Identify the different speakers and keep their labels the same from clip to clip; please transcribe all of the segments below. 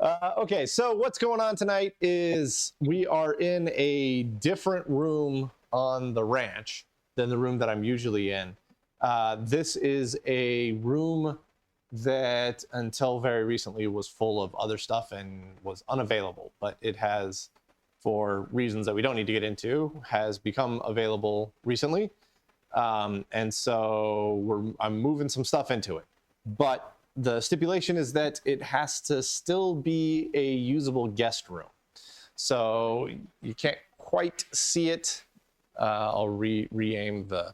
Speaker 1: Okay, so what's going on tonight is we are in a different room on the ranch than the room that I'm usually in. This is a room that until very recently was full of other stuff and was unavailable, but it has, for reasons that we don't need to get into, has become available recently. And so I'm moving some stuff into it. But the stipulation is that it has to still be a usable guest room. So you can't quite see it. I'll re-aim the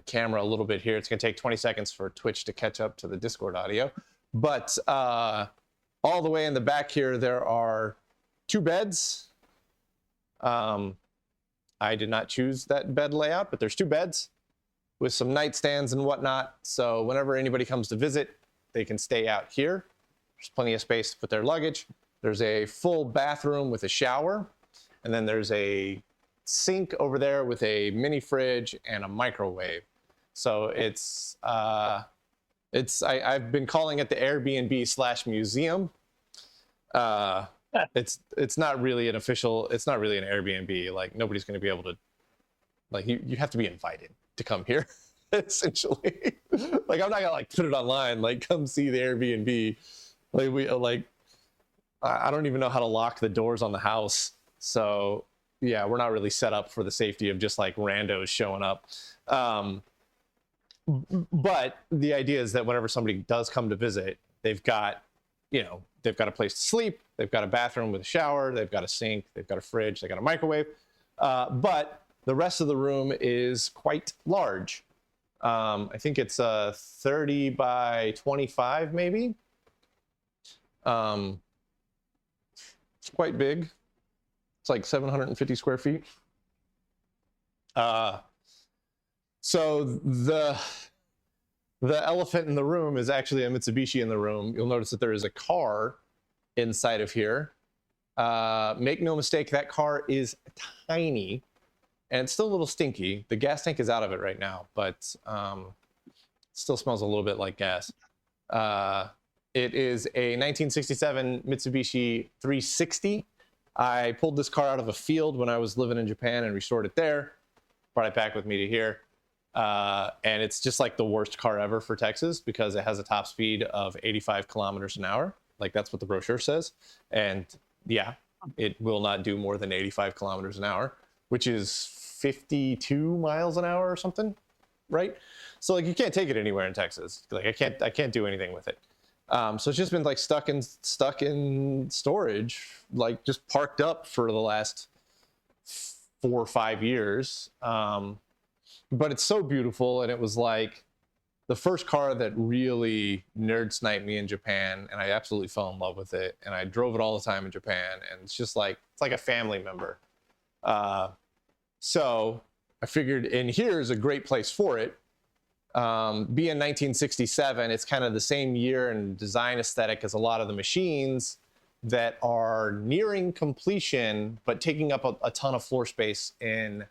Speaker 1: camera a little bit here. It's going to take 20 seconds for Twitch to catch up to the Discord audio. But all the way in the back here, there are 2 beds. I did not choose that bed layout, but there's 2 beds with some nightstands and whatnot. So whenever anybody comes to visit, they can stay out here. There's plenty of space to put their luggage. There's a full bathroom with a shower. And then there's a sink over there with a mini fridge and a microwave. So I've been calling it the Airbnb/museum. It's not really an official, it's not really an Airbnb. Like nobody's going to be able to, like you have to be invited to come here, essentially. Like I'm not gonna like put it online, like come see the Airbnb. I don't even know how to lock the doors on the house. So yeah, we're not really set up for the safety of just like randos showing up. But the idea is that whenever somebody does come to visit, they've got a place to sleep, they've got a bathroom with a shower, they've got a sink, they've got a fridge, they've got a microwave. But the rest of the room is quite large. I think it's 30 by 25, maybe. It's quite big. It's like 750 square feet. So the elephant in the room is actually a Mitsubishi in the room. You'll notice that there is a car inside of here. Make no mistake, that car is tiny. And it's still a little stinky. The gas tank is out of it right now, but it still smells a little bit like gas. It is a 1967 Mitsubishi 360. I pulled this car out of a field when I was living in Japan and restored it there. Brought it back with me to here. And it's just like the worst car ever for Texas because it has a top speed of 85 kilometers an hour. Like that's what the brochure says. And yeah, it will not do more than 85 kilometers an hour, which is 52 miles an hour or something, right? So like you can't take it anywhere in Texas. Like I can't do anything with it. So it's just been like stuck in storage, like just parked up for the last 4 or 5 years. But it's so beautiful, and it was like the first car that really nerd sniped me in Japan, and I absolutely fell in love with it. And I drove it all the time in Japan, and it's just like it's like a family member. So I figured, and here's a great place for it. Being 1967, it's kind of the same year and design aesthetic as a lot of the machines that are nearing completion, but taking up a ton of floor space in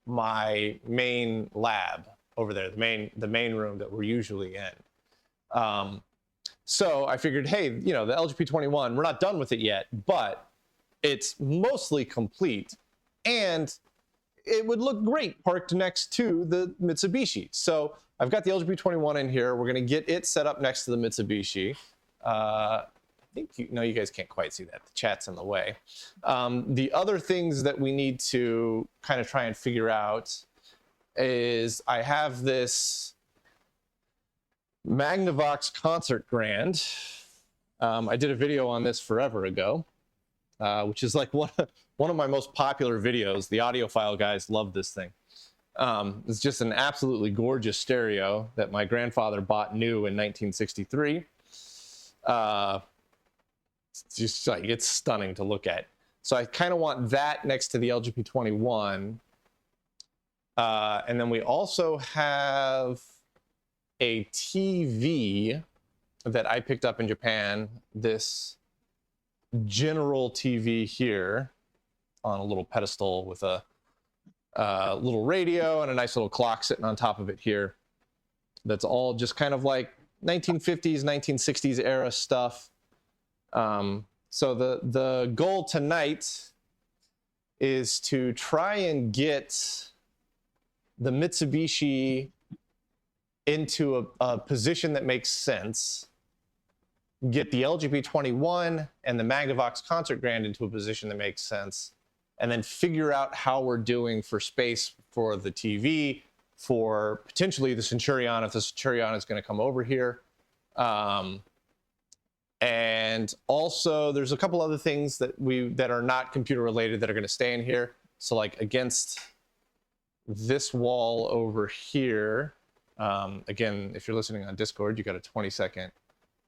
Speaker 1: my main lab over there, the main room that we're usually in. So I figured, hey, the LGP21, we're not done with it yet, but it's mostly complete, and it would look great parked next to the Mitsubishi. So I've got the LGP21 in here. We're going to get it set up next to the Mitsubishi. I think you guys can't quite see that. The chat's in the way. The other things that we need to kind of try and figure out is I have this Magnavox Concert Grand. I did a video on this forever ago, which is like one of my most popular videos. The audiophile guys love this thing. It's just an absolutely gorgeous stereo that my grandfather bought new in 1963. It's just like, it's stunning to look at. So I kind of want that next to the LGP21. And then we also have a TV that I picked up in Japan, this general TV here on a little pedestal with a little radio and a nice little clock sitting on top of it here. That's all just kind of like 1950s, 1960s era stuff. So the goal tonight is to try and get the Mitsubishi into a position that makes sense, get the LGP21 and the Magnavox Concert Grand into a position that makes sense, and then figure out how we're doing for space for the TV, for potentially the Centurion, if the Centurion is going to come over here. And also there's a couple other things that are not computer related that are going to stay in here. So like against this wall over here, again, if you're listening on Discord, you got a 20-second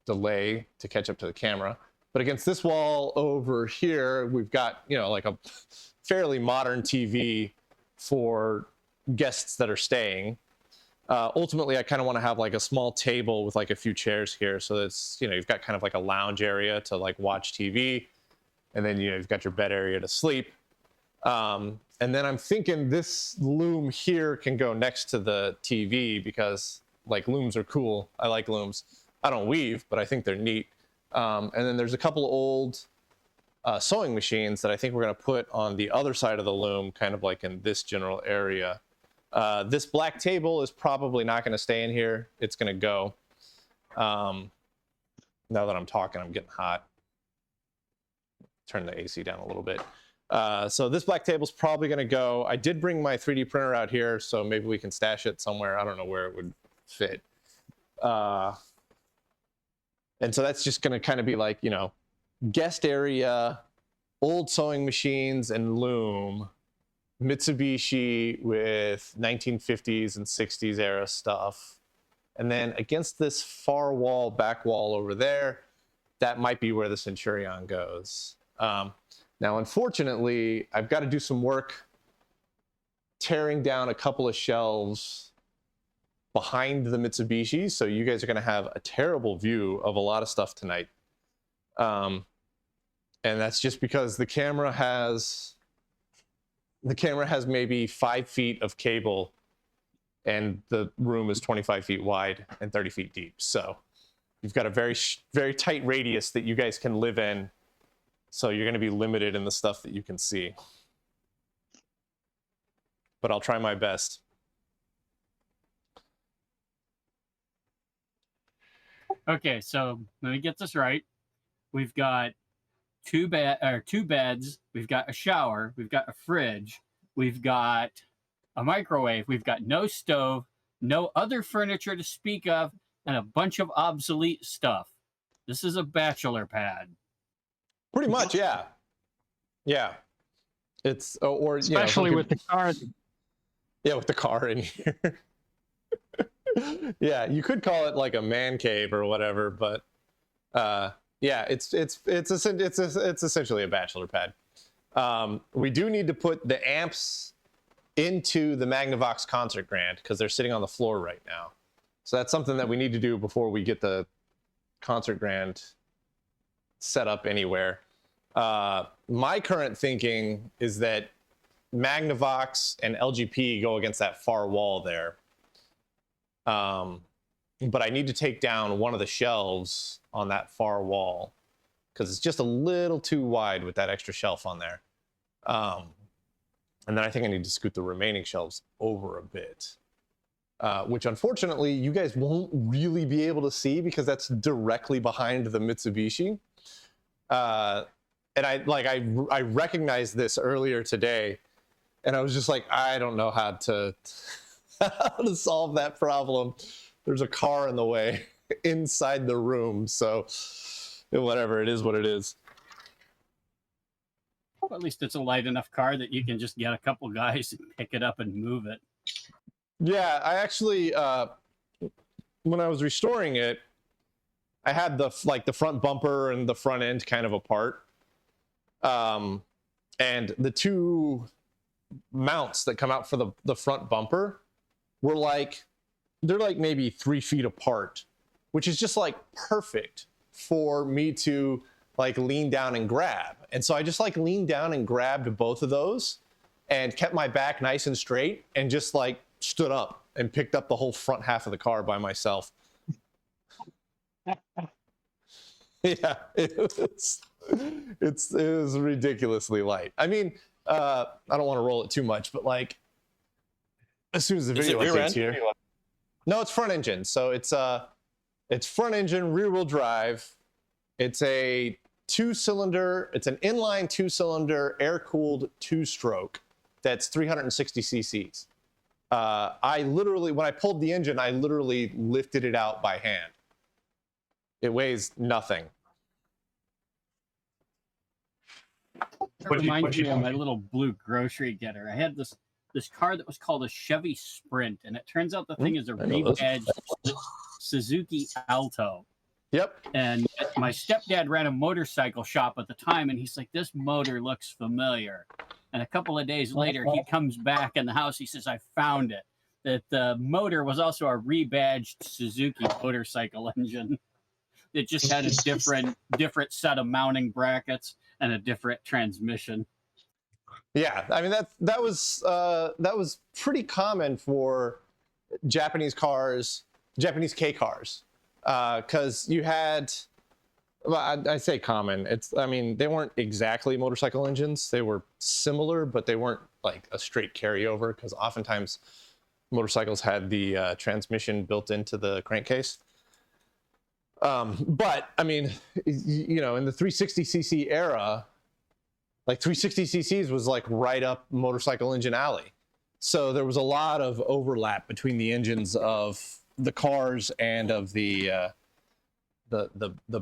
Speaker 1: delay to catch up to the camera. But against this wall over here, we've got, you know, like a fairly modern TV for guests that are staying. Ultimately, I kind of want to have like a small table with like a few chairs here, so that's, you know, you've got kind of like a lounge area to like watch TV, and then, you know, you've got your bed area to sleep. And then I'm thinking this loom here can go next to the TV because like looms are cool. I like looms. I don't weave, but I think they're neat. And then there's a couple of old sewing machines that I think we're going to put on the other side of the loom, kind of like in this general area. This black table is probably not going to stay in here. It's going to go. Now that I'm talking, I'm getting hot. Turn the AC down a little bit. So this black table is probably going to go. I did bring my 3D printer out here, so maybe we can stash it somewhere. I don't know where it would fit. And so that's just going to kind of be like, you know, guest area, old sewing machines, and loom. Mitsubishi with 1950s and 60s era stuff. And then against this far wall, back wall over there, that might be where the Centurion goes. Now, unfortunately, I've got to do some work tearing down a couple of shelves behind the Mitsubishi, so you guys are going to have a terrible view of a lot of stuff tonight. And that's just because the camera has maybe 5 feet of cable, and the room is 25 feet wide and 30 feet deep. So you've got a very, very tight radius that you guys can live in. So you're going to be limited in the stuff that you can see. But I'll try my best.
Speaker 2: Okay, so let me get this right. We've got two beds, we've got a shower, we've got a fridge, we've got a microwave, we've got no stove, no other furniture to speak of, and a bunch of obsolete stuff. This is a bachelor pad.
Speaker 1: Pretty much, yeah. Yeah. It's, or,
Speaker 3: especially with the car.
Speaker 1: Yeah, with the car in here. Yeah, you could call it like a man cave or whatever, but yeah, it's essentially a bachelor pad. We do need to put the amps into the Magnavox Concert Grand because they're sitting on the floor right now. So that's something that we need to do before we get the Concert Grand set up anywhere. My current thinking is that Magnavox and LGP go against that far wall there. But I need to take down one of the shelves on that far wall because it's just a little too wide with that extra shelf on there. And then I think I need to scoot the remaining shelves over a bit, which unfortunately you guys won't really be able to see because that's directly behind the Mitsubishi. And I recognized this earlier today, and I was just like, I don't know how to solve that problem. There's a car in the way inside the room, so whatever, it is what it is.
Speaker 2: Well, at least it's a light enough car that you can just get a couple guys and pick it up and move it.
Speaker 1: Yeah, I actually, when I was restoring it, I had the front bumper and the front end kind of apart. And the two mounts that come out for the front bumper were they're like maybe 3 feet apart, which is just like perfect for me to like lean down and grab. And so I just like leaned down and grabbed both of those and kept my back nice and straight and just like stood up and picked up the whole front half of the car by myself. Yeah, it was ridiculously light. I mean, I don't want to roll it too much, but like as soon as the video updates here. No, it's front engine. So it's front engine, rear wheel drive. It's a two-cylinder. It's an inline two-cylinder, air-cooled two-stroke. That's 360 cc's. I literally, when I pulled the engine, I literally lifted it out by hand. It weighs nothing.
Speaker 2: It reminds me of my little blue grocery getter. I had this car that was called a Chevy Sprint, and it turns out the thing is a rebadged Suzuki Alto.
Speaker 1: Yep.
Speaker 2: And my stepdad ran a motorcycle shop at the time, and he's like, "This motor looks familiar." And a couple of days later, he comes back in the house. He says, "I found it." That the motor was also a rebadged Suzuki motorcycle engine. It just had a different set of mounting brackets and a different transmission.
Speaker 1: Yeah, I mean that was pretty common for Japanese cars, Japanese K cars, because you had. Well, I say common. I mean, they weren't exactly motorcycle engines. They were similar, but they weren't like a straight carryover because oftentimes motorcycles had the transmission built into the crankcase. But I mean, you know, in the 360cc era, like 360cc's was like right up motorcycle engine alley. So there was a lot of overlap between the engines of the cars and of the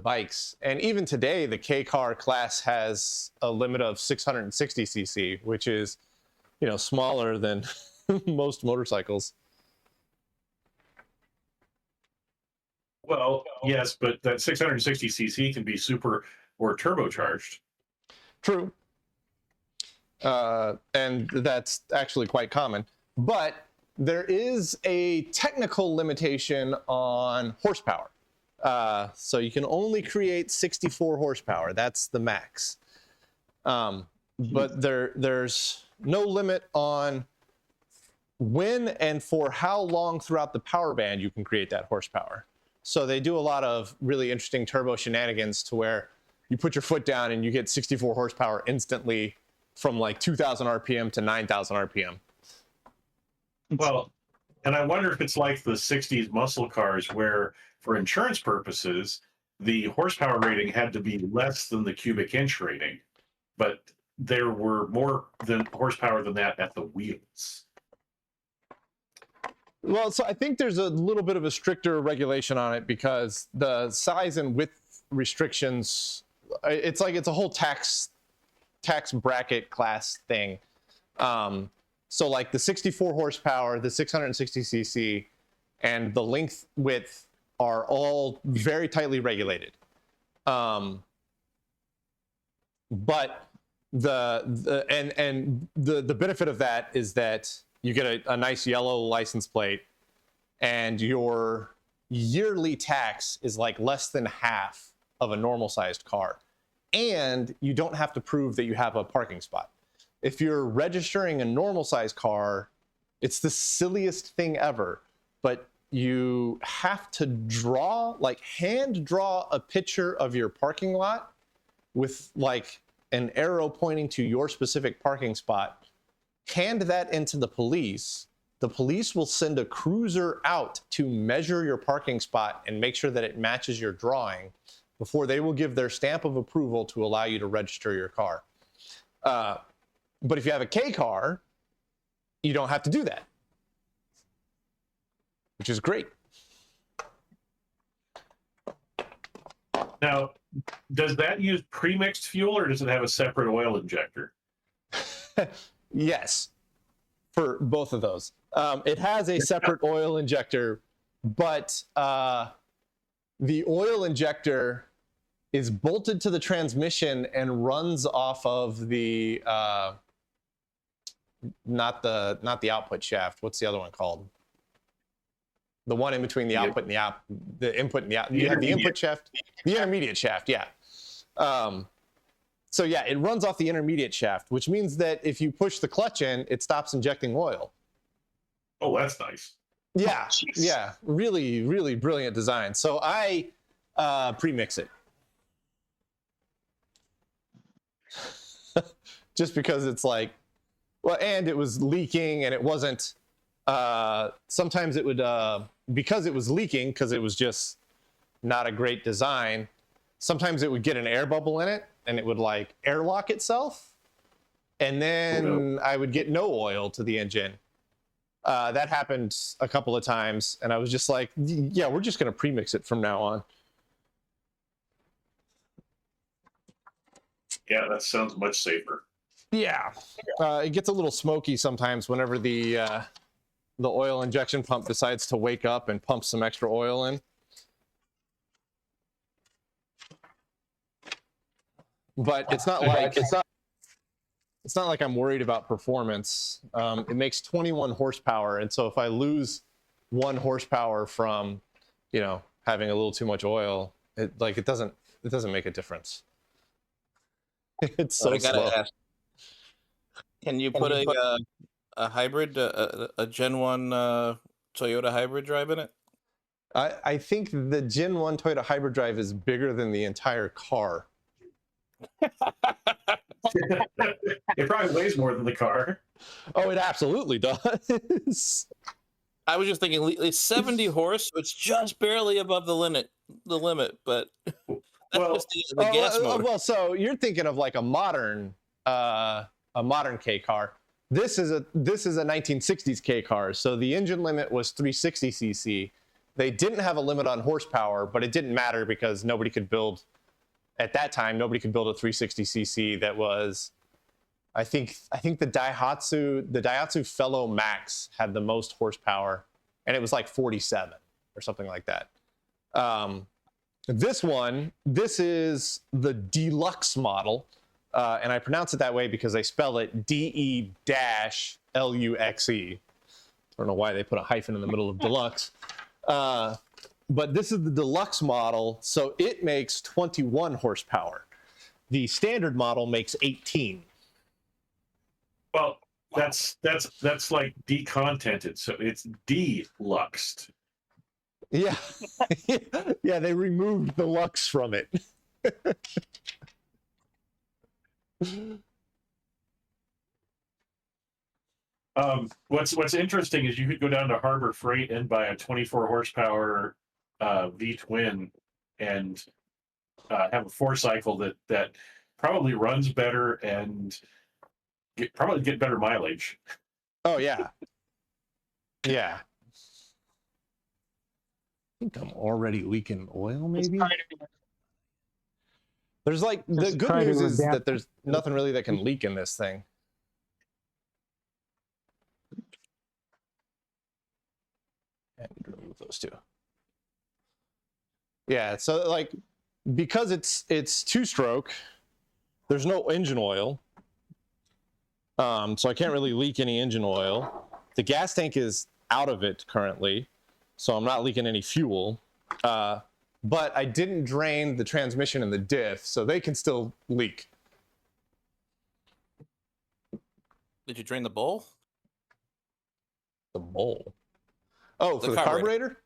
Speaker 1: bikes. And even today, the K car class has a limit of 660cc, which is, you know, smaller than most motorcycles.
Speaker 3: Well, yes, but that 660cc can be super or turbocharged.
Speaker 1: True. And that's actually quite common. But there is a technical limitation on horsepower. So you can only create 64 horsepower. That's the max. But there's no limit on when and for how long throughout the power band you can create that horsepower. So they do a lot of really interesting turbo shenanigans to where you put your foot down and you get 64 horsepower instantly from like 2,000 RPM to 9,000 RPM.
Speaker 3: Well, and I wonder if it's like the 60s muscle cars where, for insurance purposes, the horsepower rating had to be less than the cubic inch rating, but there were more than horsepower than that at the wheels.
Speaker 1: Well, so I think there's a little bit of a stricter regulation on it because the size and width restrictions, it's a whole tax bracket class thing. So like the 64 horsepower, the 660cc, and the length width are all very tightly regulated. But the benefit of that is that you get a nice yellow license plate, and your yearly tax is like less than half of a normal sized car. And you don't have to prove that you have a parking spot. If you're registering a normal sized car, it's the silliest thing ever, but you have to hand draw a picture of your parking lot with like an arrow pointing to your specific parking spot. Hand that into the police. The police will send a cruiser out to measure your parking spot and make sure that it matches your drawing before they will give their stamp of approval to allow you to register your car. But if you have a K car, you don't have to do that, which is great.
Speaker 3: Now, does that use pre-mixed fuel or does it have a separate oil injector?
Speaker 1: Yes, for both of those. It has a separate oil injector, but the oil injector is bolted to the transmission and runs off of the not the output shaft. What's the other one called? The one in between the output and the input and the out. You have the input shaft, the intermediate shaft. Yeah. So yeah, it runs off the intermediate shaft, which means that if you push the clutch in, it stops injecting oil.
Speaker 3: Oh, that's nice.
Speaker 1: Yeah,
Speaker 3: Oh,
Speaker 1: yeah, really, really brilliant design. So I pre-mix it. just because it's like, well, and it was leaking, and it wasn't. Sometimes it would, because it was leaking, because it was just not a great design. Sometimes it would get an air bubble in it, and it would like airlock itself, and then I would get no oil to the engine. That happened a couple of times, and I was just like, yeah, we're just going to premix it from now on.
Speaker 3: Yeah, that sounds much safer.
Speaker 1: Yeah. It gets a little smoky sometimes whenever the oil injection pump decides to wake up and pump some extra oil in. But it's not like I'm worried about performance. It makes 21 horsepower, and so if I lose 1 horsepower from, having a little too much oil, it doesn't make a difference. It's so slow.
Speaker 4: Ask, can you put a hybrid, a Gen 1 Toyota hybrid drive in it?
Speaker 1: I think the Gen 1 Toyota hybrid drive is bigger than the entire car.
Speaker 3: It probably weighs more than the car.
Speaker 1: Oh, it absolutely does.
Speaker 4: I was just thinking it's 70 horse, so it's just barely above the limit, but
Speaker 3: Well,
Speaker 4: just the gas motor.
Speaker 1: Well, so you're thinking of like a modern K car. This is a 1960s K car. So the engine limit was 360 cc. They didn't have a limit on horsepower, but it didn't matter because nobody could build at that time. Nobody could build a 360 cc that was. I think the Daihatsu Fellow Max had the most horsepower, and it was like 47 or something like that. This is the deluxe model, and I pronounce it that way because they spell it DE-LUXE. I don't know why they put a hyphen in the middle of deluxe. But this is the deluxe model, so it makes 21 horsepower. The standard model makes 18.
Speaker 3: Well, that's like decontented, so it's deluxed.
Speaker 1: Yeah. Yeah, they removed the lux from it.
Speaker 3: What's interesting is you could go down to Harbor Freight and buy a 24 horsepower V-twin and have a 4-cycle that probably runs better and probably get better mileage.
Speaker 1: Oh yeah. Yeah. I think I'm already leaking oil, maybe. There's like, the good news is that there's nothing really that can leak in this thing. And remove those two. Yeah, so like, because it's 2-stroke, there's no engine oil. So I can't really leak any engine oil. The gas tank is out of it currently, so I'm not leaking any fuel. But I didn't drain the transmission and the diff, so they can still leak.
Speaker 4: Did you drain the bowl?
Speaker 1: The bowl? Oh, for the carburetor?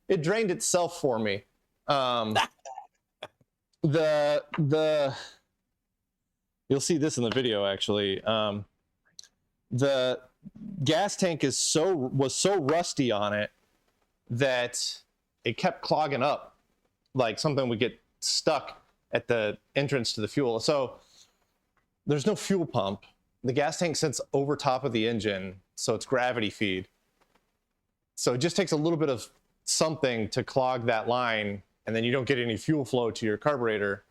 Speaker 1: It drained itself for me. You'll see this in the video, actually. The gas tank was so rusty on it that it kept clogging up, like something would get stuck at the entrance to the fuel. So there's no fuel pump. The gas tank sits over top of the engine, so it's gravity feed. So it just takes a little bit of something to clog that line, and then you don't get any fuel flow to your carburetor,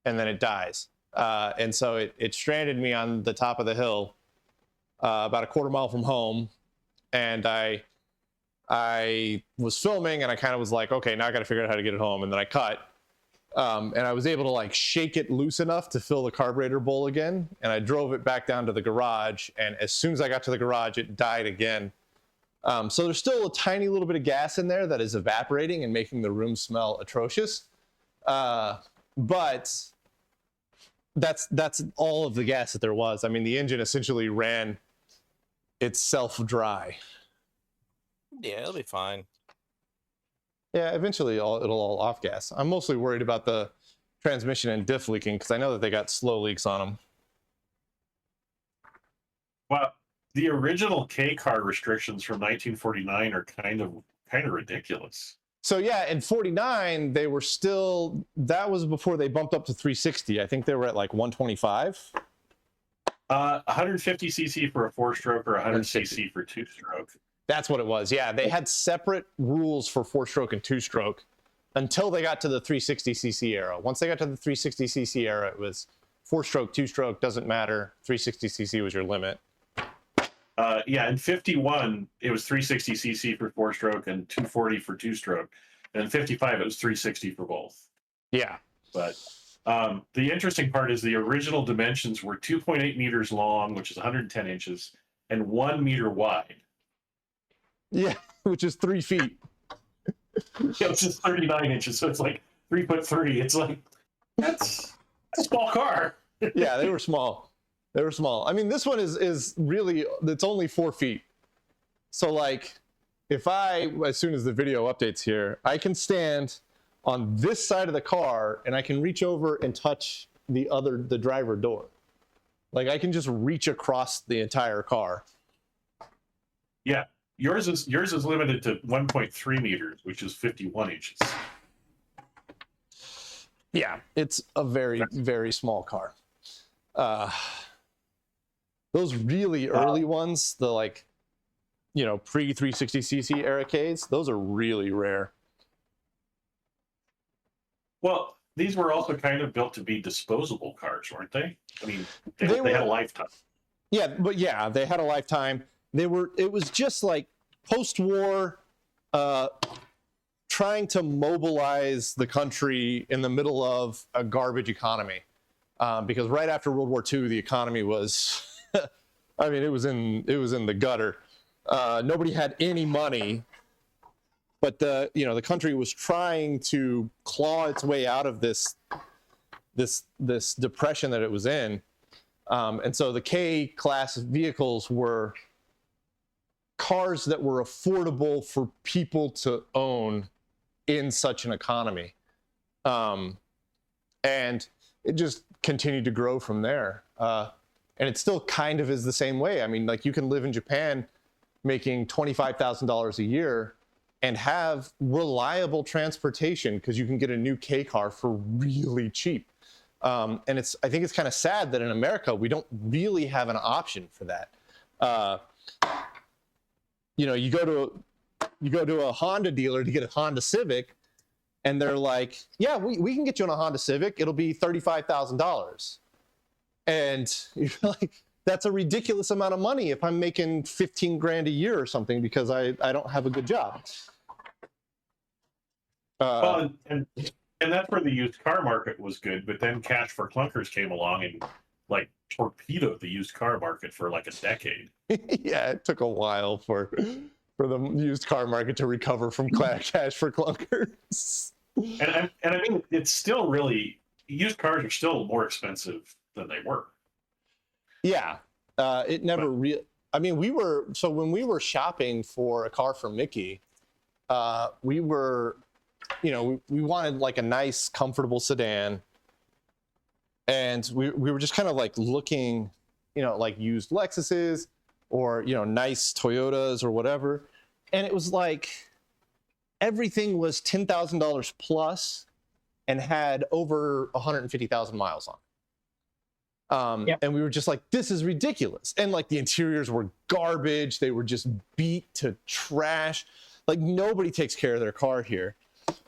Speaker 1: and then it dies. And so it stranded me on the top of the hill, about a quarter mile from home, and I was filming, and I kind of was like, okay, now I got to figure out how to get it home, and then I cut, and I was able to like shake it loose enough to fill the carburetor bowl again, and I drove it back down to the garage, and as soon as I got to the garage, it died again. So there's still a tiny little bit of gas in there that is evaporating and making the room smell atrocious, but that's all of the gas that there was. I mean, the engine essentially ran itself dry.
Speaker 4: Yeah, it'll be fine.
Speaker 1: Yeah, eventually it'll all off gas. I'm mostly worried about the transmission and diff leaking, because I know that they got slow leaks on them.
Speaker 3: Well, the original K car restrictions from 1949 are kind of ridiculous.
Speaker 1: So yeah, in 49 they were still, that was before they bumped up to 360. I think they were at like 125.
Speaker 3: 150 cc for a 4-stroke or 100 cc for 2-stroke.
Speaker 1: That's what it was. Yeah, they had separate rules for 4-stroke and 2-stroke until they got to the 360 cc era. Once they got to the 360 cc era, it was 4-stroke, 2-stroke, doesn't matter. 360 cc was your limit.
Speaker 3: Yeah, in 51, it was 360 cc for 4-stroke and 240 for 2-stroke. And in 55, it was 360 for both.
Speaker 1: Yeah.
Speaker 3: But the interesting part is the original dimensions were 2.8 meters long, which is 110 inches, and 1 meter wide.
Speaker 1: Yeah, which is 3 feet.
Speaker 3: Yeah, it's just 39 inches, so it's like 3'3". It's like, that's a small car.
Speaker 1: Yeah, they were small. They were small. I mean, this one is really, it's only 4 feet. So like, if as soon as the video updates here, I can stand on this side of the car and I can reach over and touch the driver door. Like I can just reach across the entire car.
Speaker 3: Yeah, yours is limited to 1.3 meters, which is 51 inches.
Speaker 1: Yeah, it's a very, very small car. Those really early ones, the like, you know, pre 360cc era Ks, those are really rare.
Speaker 3: Well, these were also kind of built to be disposable cars, weren't they? I mean, they had a lifetime.
Speaker 1: Yeah, but yeah, they had a lifetime. It was just like post-war, trying to mobilize the country in the middle of a garbage economy. Because right after World War II, the economy was, I mean, it was in the gutter. Nobody had any money, but the country was trying to claw its way out of this depression that it was in. And so the K-class vehicles were cars that were affordable for people to own in such an economy. And it just continued to grow from there. And it still kind of is the same way. I mean, like you can live in Japan making $25,000 a year and have reliable transportation because you can get a new K car for really cheap. And I think it's kind of sad that in America, we don't really have an option for that. You go to a Honda dealer to get a Honda Civic, and they're like, yeah, we can get you on a Honda Civic. It'll be $35,000. And you're like, that's a ridiculous amount of money if I'm making 15 grand a year or something because I don't have a good job.
Speaker 3: Well, and that's where the used car market was good, but then cash for clunkers came along and like torpedoed the used car market for like a decade.
Speaker 1: Yeah, it took a while for the used car market to recover from cash for clunkers.
Speaker 3: And I mean, it's still really, used cars are still more expensive than they were.
Speaker 1: Yeah, it never I mean, when we were shopping for a car for Mickey, we were, we wanted like a nice, comfortable sedan. And we were just kind of like looking, like used Lexuses or, nice Toyotas or whatever. And it was like everything was $10,000 plus and had over 150,000 miles on.
Speaker 2: Yep.
Speaker 1: And we were just like, this is ridiculous. And like the interiors were garbage. They were just beat to trash. Like nobody takes care of their car here.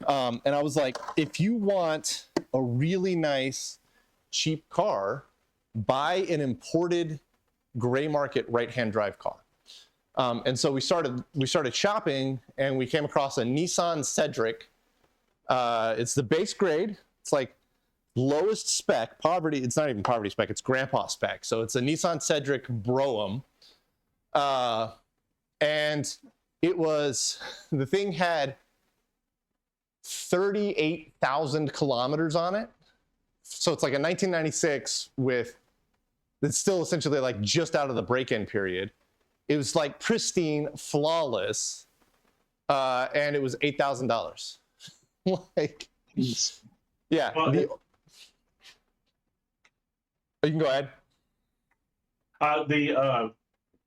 Speaker 1: And I was like, if you want a really nice, cheap car, buy an imported gray market right-hand drive car. And so we started shopping, and we came across a Nissan Cedric. It's the base grade. It's like lowest spec, poverty. It's not even poverty spec. It's grandpa spec. So it's a Nissan Cedric Brougham. And the thing had 38,000 kilometers on it. So it's like a 1996 it's still essentially like just out of the break-in period. It was like pristine, flawless, and it was $8,000. Like, yeah.
Speaker 3: Well,
Speaker 1: You can go ahead.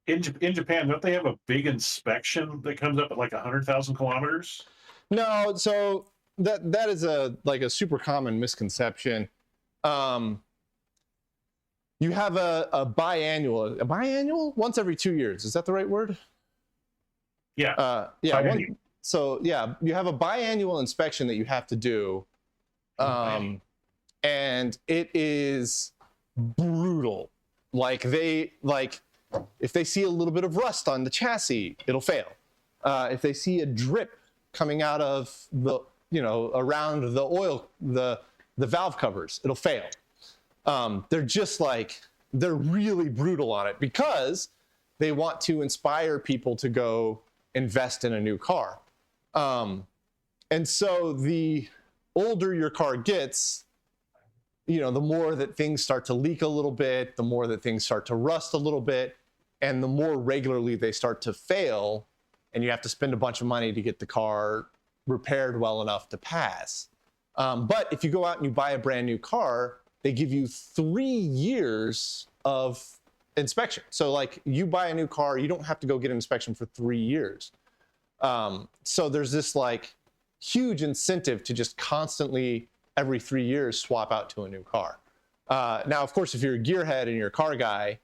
Speaker 3: In Japan, don't they have a big inspection that comes up at like 100,000 kilometers?
Speaker 1: No, so that is a super common misconception. You have a biannual once every 2 years. Is that the right word?
Speaker 3: Yeah.
Speaker 1: Yeah.
Speaker 3: Biannual.
Speaker 1: So yeah, you have a biannual inspection that you have to do, and it is brutal. If they see a little bit of rust on the chassis, it'll fail. If they see a drip coming out of the around the oil, the valve covers, it'll fail. They're really brutal on it because they want to inspire people to go invest in a new car. And so the older your car gets, the more that things start to leak a little bit, the more that things start to rust a little bit, and the more regularly they start to fail, and you have to spend a bunch of money to get the car repaired well enough to pass. But if you go out and you buy a brand new car, they give you 3 years of inspection. So like you buy a new car, you don't have to go get an inspection for 3 years. So there's this like huge incentive to just constantly every 3 years swap out to a new car. Now, of course, if you're a gearhead and you're a car guy,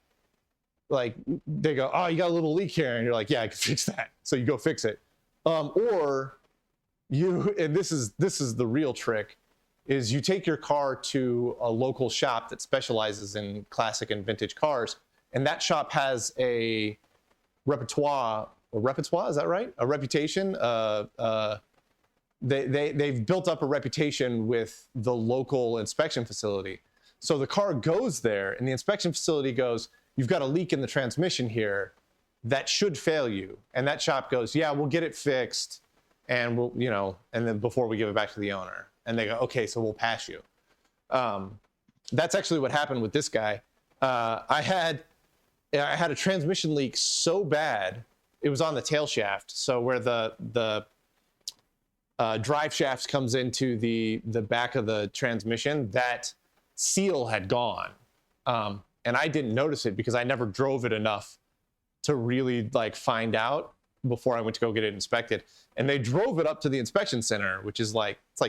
Speaker 1: like they go, oh, you got a little leak here. And you're like, yeah, I can fix that. So you go fix it. Or and this is the real trick, is you take your car to a local shop that specializes in classic and vintage cars. And that shop has a repertoire, is that right? A reputation. They've built up a reputation with the local inspection facility. So the car goes there and the inspection facility goes, you've got a leak in the transmission here that should fail you. And that shop goes, yeah, we'll get it fixed. And we'll, and then before we give it back to the owner. And they go, okay, so we'll pass you. That's actually what happened with this guy. I had a transmission leak so bad, it was on the tail shaft. So where the drive shafts comes into the back of the transmission, that seal had gone. And I didn't notice it because I never drove it enough to really find out before I went to go get it inspected. And they drove it up to the inspection center, which is it's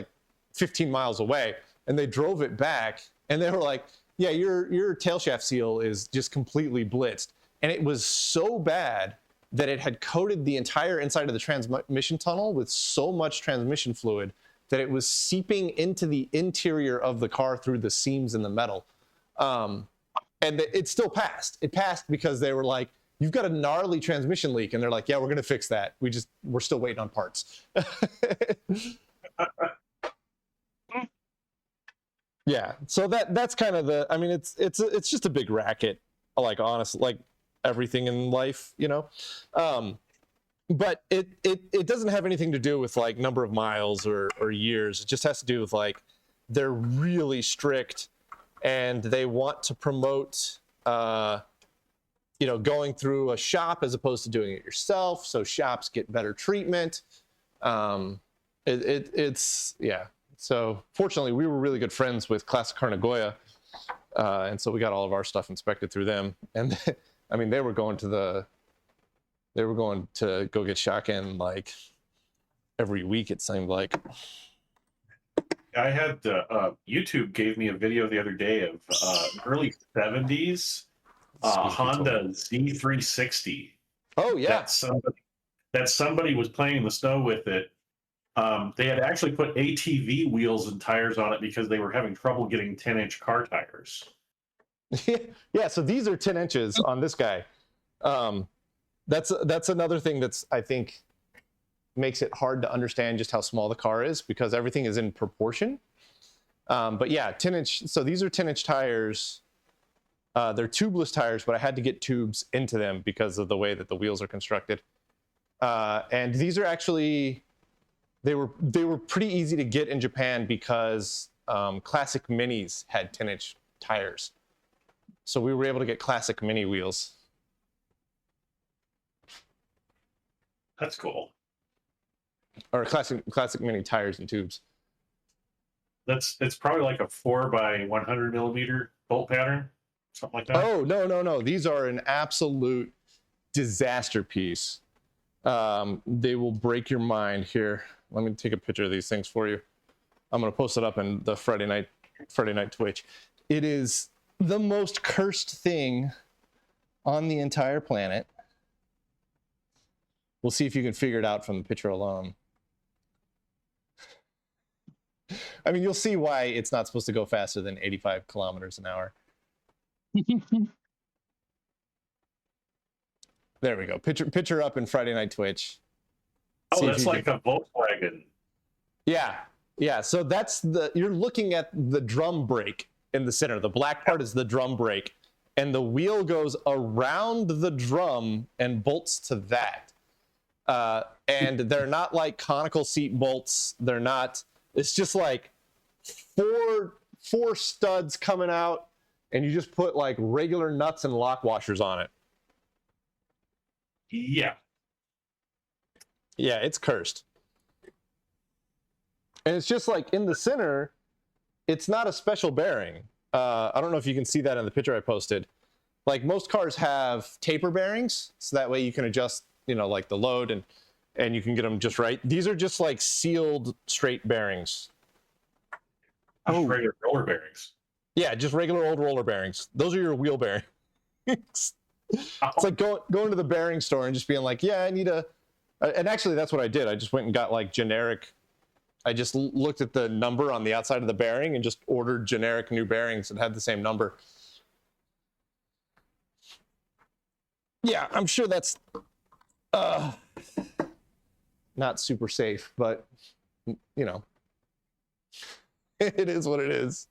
Speaker 1: 15 miles away. And they drove it back and they were like, yeah, your tail shaft seal is just completely blitzed. And it was so bad that it had coated the entire inside of the transmission tunnel with so much transmission fluid that it was seeping into the interior of the car through the seams in the metal. And it still passed. It passed because they were like, you've got a gnarly transmission leak. And they're like, yeah, we're going to fix that. We're still waiting on parts. Yeah. So that's kind of it's just a big racket, honestly, like everything in life, but it doesn't have anything to do with number of miles or years. It just has to do with they're really strict and they want to promote, going through a shop as opposed to doing it yourself. So shops get better treatment. It's yeah. So fortunately, we were really good friends with Classic Car Nagoya, and so we got all of our stuff inspected through them. And they were going to go get Shaken every week. It seemed like.
Speaker 3: I had YouTube gave me a video the other day of early 70s Honda Z360.
Speaker 1: Oh yeah,
Speaker 3: that somebody was playing in the snow with it. They had actually put ATV wheels and tires on it because they were having trouble getting 10-inch car tires.
Speaker 1: Yeah, so these are 10 inches on this guy. That's another thing that's, I think, makes it hard to understand just how small the car is because everything is in proportion. But yeah, 10-inch. So these are 10-inch tires. They're tubeless tires, but I had to get tubes into them because of the way that the wheels are constructed. And these are actually... They were pretty easy to get in Japan because Classic Minis had 10-inch tires. So we were able to get Classic Mini wheels.
Speaker 3: That's cool.
Speaker 1: Or Classic Mini tires and tubes.
Speaker 3: It's probably like a 4x100 millimeter bolt pattern. something like that?
Speaker 1: Oh, no. These are an absolute disaster piece. They will break your mind. Here, let me take a picture of these things for you. I'm going to post it up in the Friday night Twitch. It is the most cursed thing on the entire planet. We'll see if you can figure it out from the picture alone. I mean, you'll see why it's not supposed to go faster than 85 kilometers an hour. There we go. Picture up in Friday Night Twitch.
Speaker 3: Oh, that's like a Volkswagen.
Speaker 1: Yeah. So that's you're looking at the drum brake in the center. The black part is the drum brake, and the wheel goes around the drum and bolts to that. And they're not like conical seat bolts. They're not. It's just like four studs coming out, and you just put like regular nuts and lock washers on it.
Speaker 3: Yeah,
Speaker 1: it's cursed. And it's just like in the center, it's not a special bearing. I don't know if you can see that in the picture I posted. Like most cars have taper bearings, so that way you can adjust, like the load and you can get them just right. These are just like sealed straight bearings.
Speaker 3: Just regular roller bearings.
Speaker 1: Yeah, just regular old roller bearings. Those are your wheel bearings. It's like going to the bearing store and just being like, yeah, I need and actually that's what I did. I just went and got like generic. I just looked at the number on the outside of the bearing and just ordered generic new bearings that had the same number. Yeah, I'm sure that's not super safe, but it is what it is.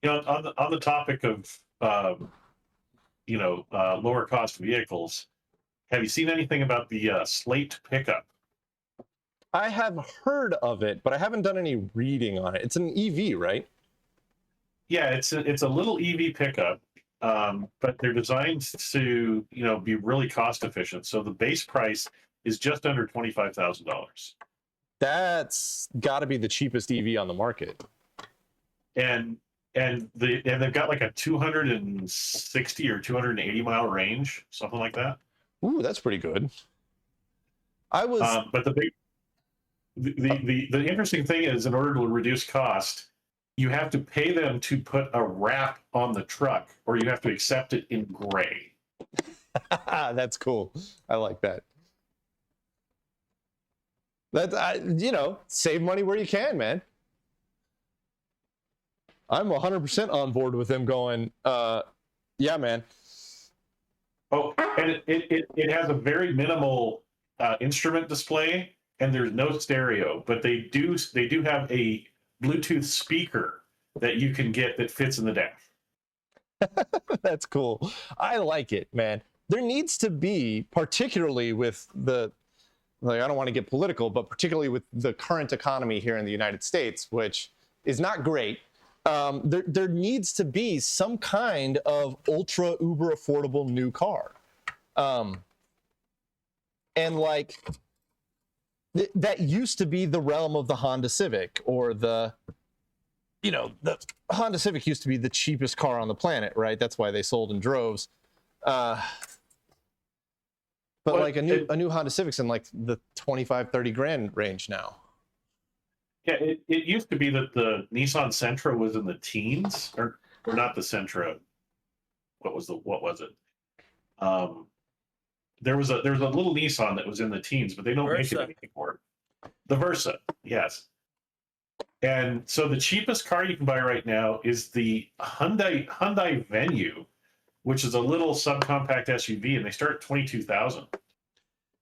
Speaker 3: On the topic of lower cost vehicles, have you seen anything about the Slate pickup?
Speaker 1: I have heard of it, but I haven't done any reading on it. It's an EV, right?
Speaker 3: Yeah, it's a little EV pickup, but they're designed to be really cost efficient. So the base price is just under $25,000.
Speaker 1: That's got to be the cheapest EV on the market.
Speaker 3: And they've got like a 260 or 280 mile range, something like that.
Speaker 1: Ooh, that's pretty good.
Speaker 3: But the interesting thing is, in order to reduce cost, you have to pay them to put a wrap on the truck, or you have to accept it in gray.
Speaker 1: That's cool. I like that. Save money where you can, man. I'm 100% on board with them going, yeah, man.
Speaker 3: Oh, and it has a very minimal instrument display, and there's no stereo, but they do have a Bluetooth speaker that you can get that fits in the dash.
Speaker 1: That's cool. I like it, man. There needs to be, particularly with I don't want to get political, but particularly with the current economy here in the United States, which is not great. There needs to be some kind of ultra uber affordable new car. And like that used to be the realm of the Honda Civic, or the Honda Civic used to be the cheapest car on the planet, right? That's why they sold in droves. But like a new Honda Civic's in like the 25-30 grand range now.
Speaker 3: Yeah, it used to be that the Nissan Sentra was in the teens, or not the Sentra. What was it? There was a little Nissan that was in the teens, but they don't make it anymore. The Versa, yes. And so the cheapest car you can buy right now is the Hyundai Venue, which is a little subcompact SUV, and they start at $22,000.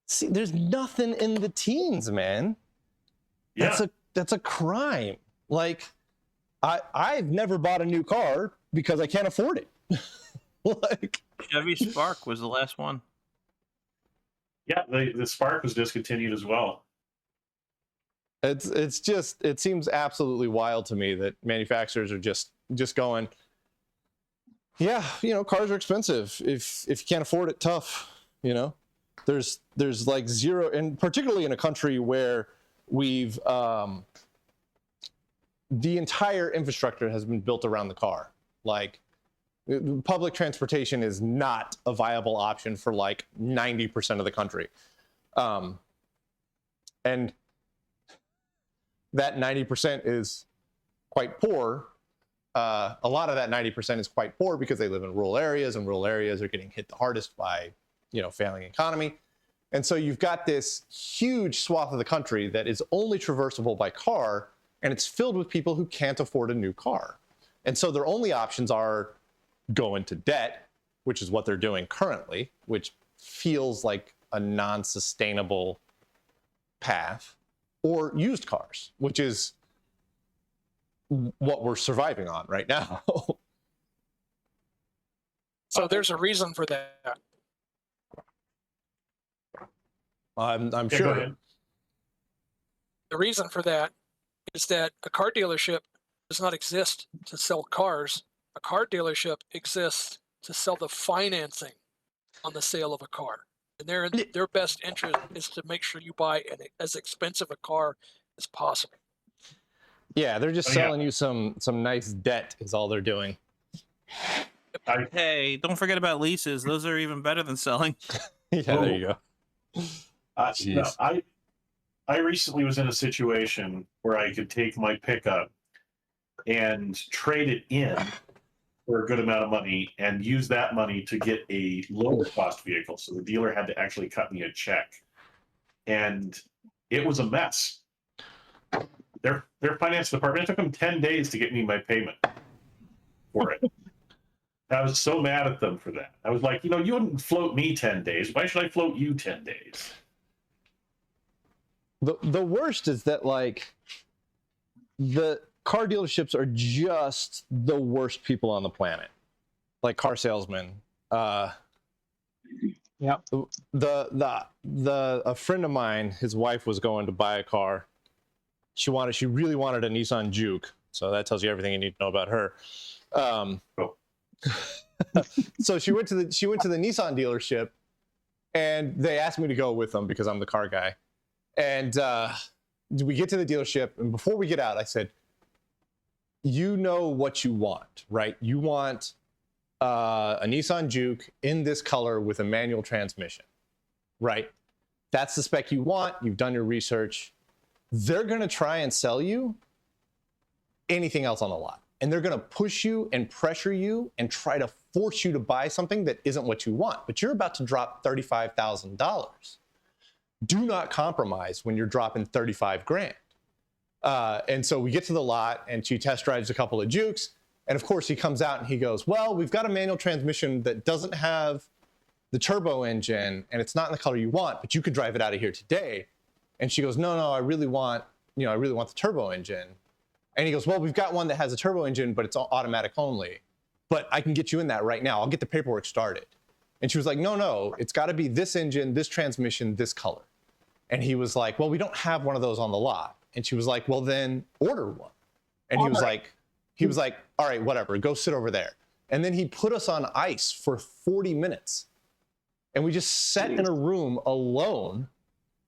Speaker 1: See, there's nothing in the teens, man.
Speaker 3: Yeah.
Speaker 1: That's a crime. Like, I've never bought a new car because I can't afford it. Like,
Speaker 4: Chevy Spark was the last one.
Speaker 3: Yeah, the Spark was discontinued as well.
Speaker 1: It's just, it seems absolutely wild to me that manufacturers are just going, yeah, cars are expensive. If you can't afford it, tough. There's like zero, and particularly in a country where we've the entire infrastructure has been built around the car. Like, public transportation is not a viable option for like 90% of the country. And that 90% is quite poor. A lot of that 90% is quite poor because they live in rural areas, and rural areas are getting hit the hardest by, failing economy. And so you've got this huge swath of the country that is only traversable by car, and it's filled with people who can't afford a new car. And so their only options are go into debt, which is what they're doing currently, which feels like a non-sustainable path, or used cars, which is what we're surviving on right now.
Speaker 5: So there's a reason for that.
Speaker 1: I'm
Speaker 3: Yeah, go
Speaker 1: sure.
Speaker 3: ahead.
Speaker 5: The reason for that is that a car dealership does not exist to sell cars. A car dealership exists to sell the financing on the sale of a car. And their best interest is to make sure you buy as expensive a car as possible.
Speaker 1: Yeah, they're just
Speaker 3: Oh, yeah.
Speaker 1: selling you some nice debt is all they're doing.
Speaker 4: Hey, don't forget about leases. Those are even better than selling.
Speaker 1: Yeah, there you go.
Speaker 3: No,
Speaker 1: Jeez.
Speaker 3: I recently was in a situation where I could take my pickup and trade it in for a good amount of money and use that money to get a lower cost vehicle. So the dealer had to actually cut me a check. And it was a mess. Their finance department, it took them 10 days to get me my payment for it. I was so mad at them for that. I was like, you wouldn't float me 10 days. Why should I float you 10 days?
Speaker 1: The worst is that, like, the car dealerships are just the worst people on the planet. Like car salesmen.
Speaker 2: Yeah.
Speaker 1: A friend of mine, his wife was going to buy a car. She really wanted a Nissan Juke. So that tells you everything you need to know about her. So she went to the Nissan dealership, and they asked me to go with them because I'm the car guy. And we get to the dealership, and before we get out, I said, you know what you want, right? You want a Nissan Juke in this color with a manual transmission, right? That's the spec you want. You've done your research. They're going to try and sell you anything else on the lot. And they're going to push you and pressure you and try to force you to buy something that isn't what you want. But you're about to drop $35,000. Do not compromise when you're dropping 35 grand. And so we get to the lot, and she test drives a couple of Jukes. And of course, he comes out and he goes, well, we've got a manual transmission that doesn't have the turbo engine, and it's not in the color you want, but you could drive it out of here today. And she goes, no, I really want the turbo engine. And he goes, well, we've got one that has a turbo engine, but it's automatic only. But I can get you in that right now. I'll get the paperwork started. And she was like, no, it's got to be this engine, this transmission, this color. And he was like, well, we don't have one of those on the lot. And she was like, well, then order one. And he was like, all right, whatever, go sit over there. And then he put us on ice for 40 minutes. And we just sat in a room alone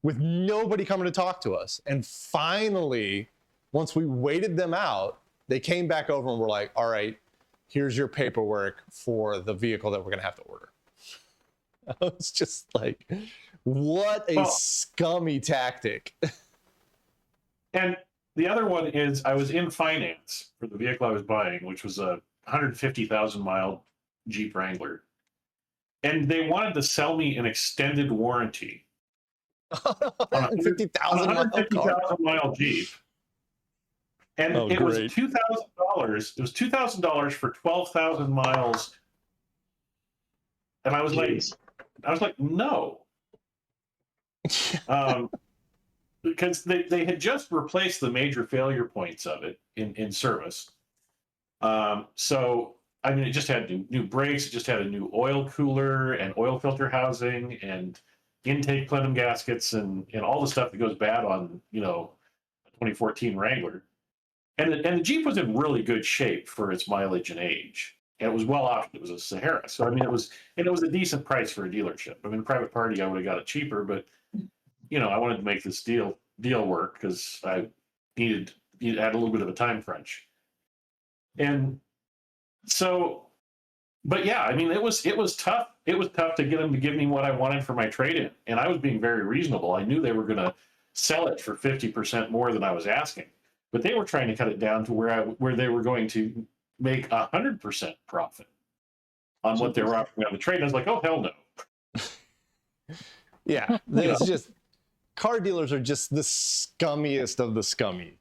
Speaker 1: with nobody coming to talk to us. And finally, once we waited them out, they came back over and were like, all right, here's your paperwork for the vehicle that we're going to have to order. I was just like, what a scummy tactic.
Speaker 3: And the other one is I was in finance for the vehicle I was buying, which was a 150,000 mile Jeep Wrangler. And they wanted to sell me an extended warranty.
Speaker 1: 150,000
Speaker 3: mile Jeep. And it was $2,000. It was $2,000 for 12,000 miles. And I was like, no. Because they had just replaced the major failure points of it in service. So, I mean, it just had new brakes. It just had a new oil cooler and oil filter housing and intake plenum gaskets and all the stuff that goes bad on, a 2014 Wrangler. And the Jeep was in really good shape for its mileage and age. And it was well optioned. It was a Sahara. So, I mean, it was a decent price for a dealership. I mean, private party, I would have got it cheaper, but, I wanted to make this deal work because I had a little bit of a time crunch. And So, but yeah, I mean, it was tough. It was tough to get them to give me what I wanted for my trade-in, and I was being very reasonable. I knew they were going to sell it for 50% more than I was asking, but they were trying to cut it down to where they were going to make 100% profit on what they were offering on the trade. And I was like, oh hell no.
Speaker 1: Yeah, it's just car dealers are just the scummiest of the scummy,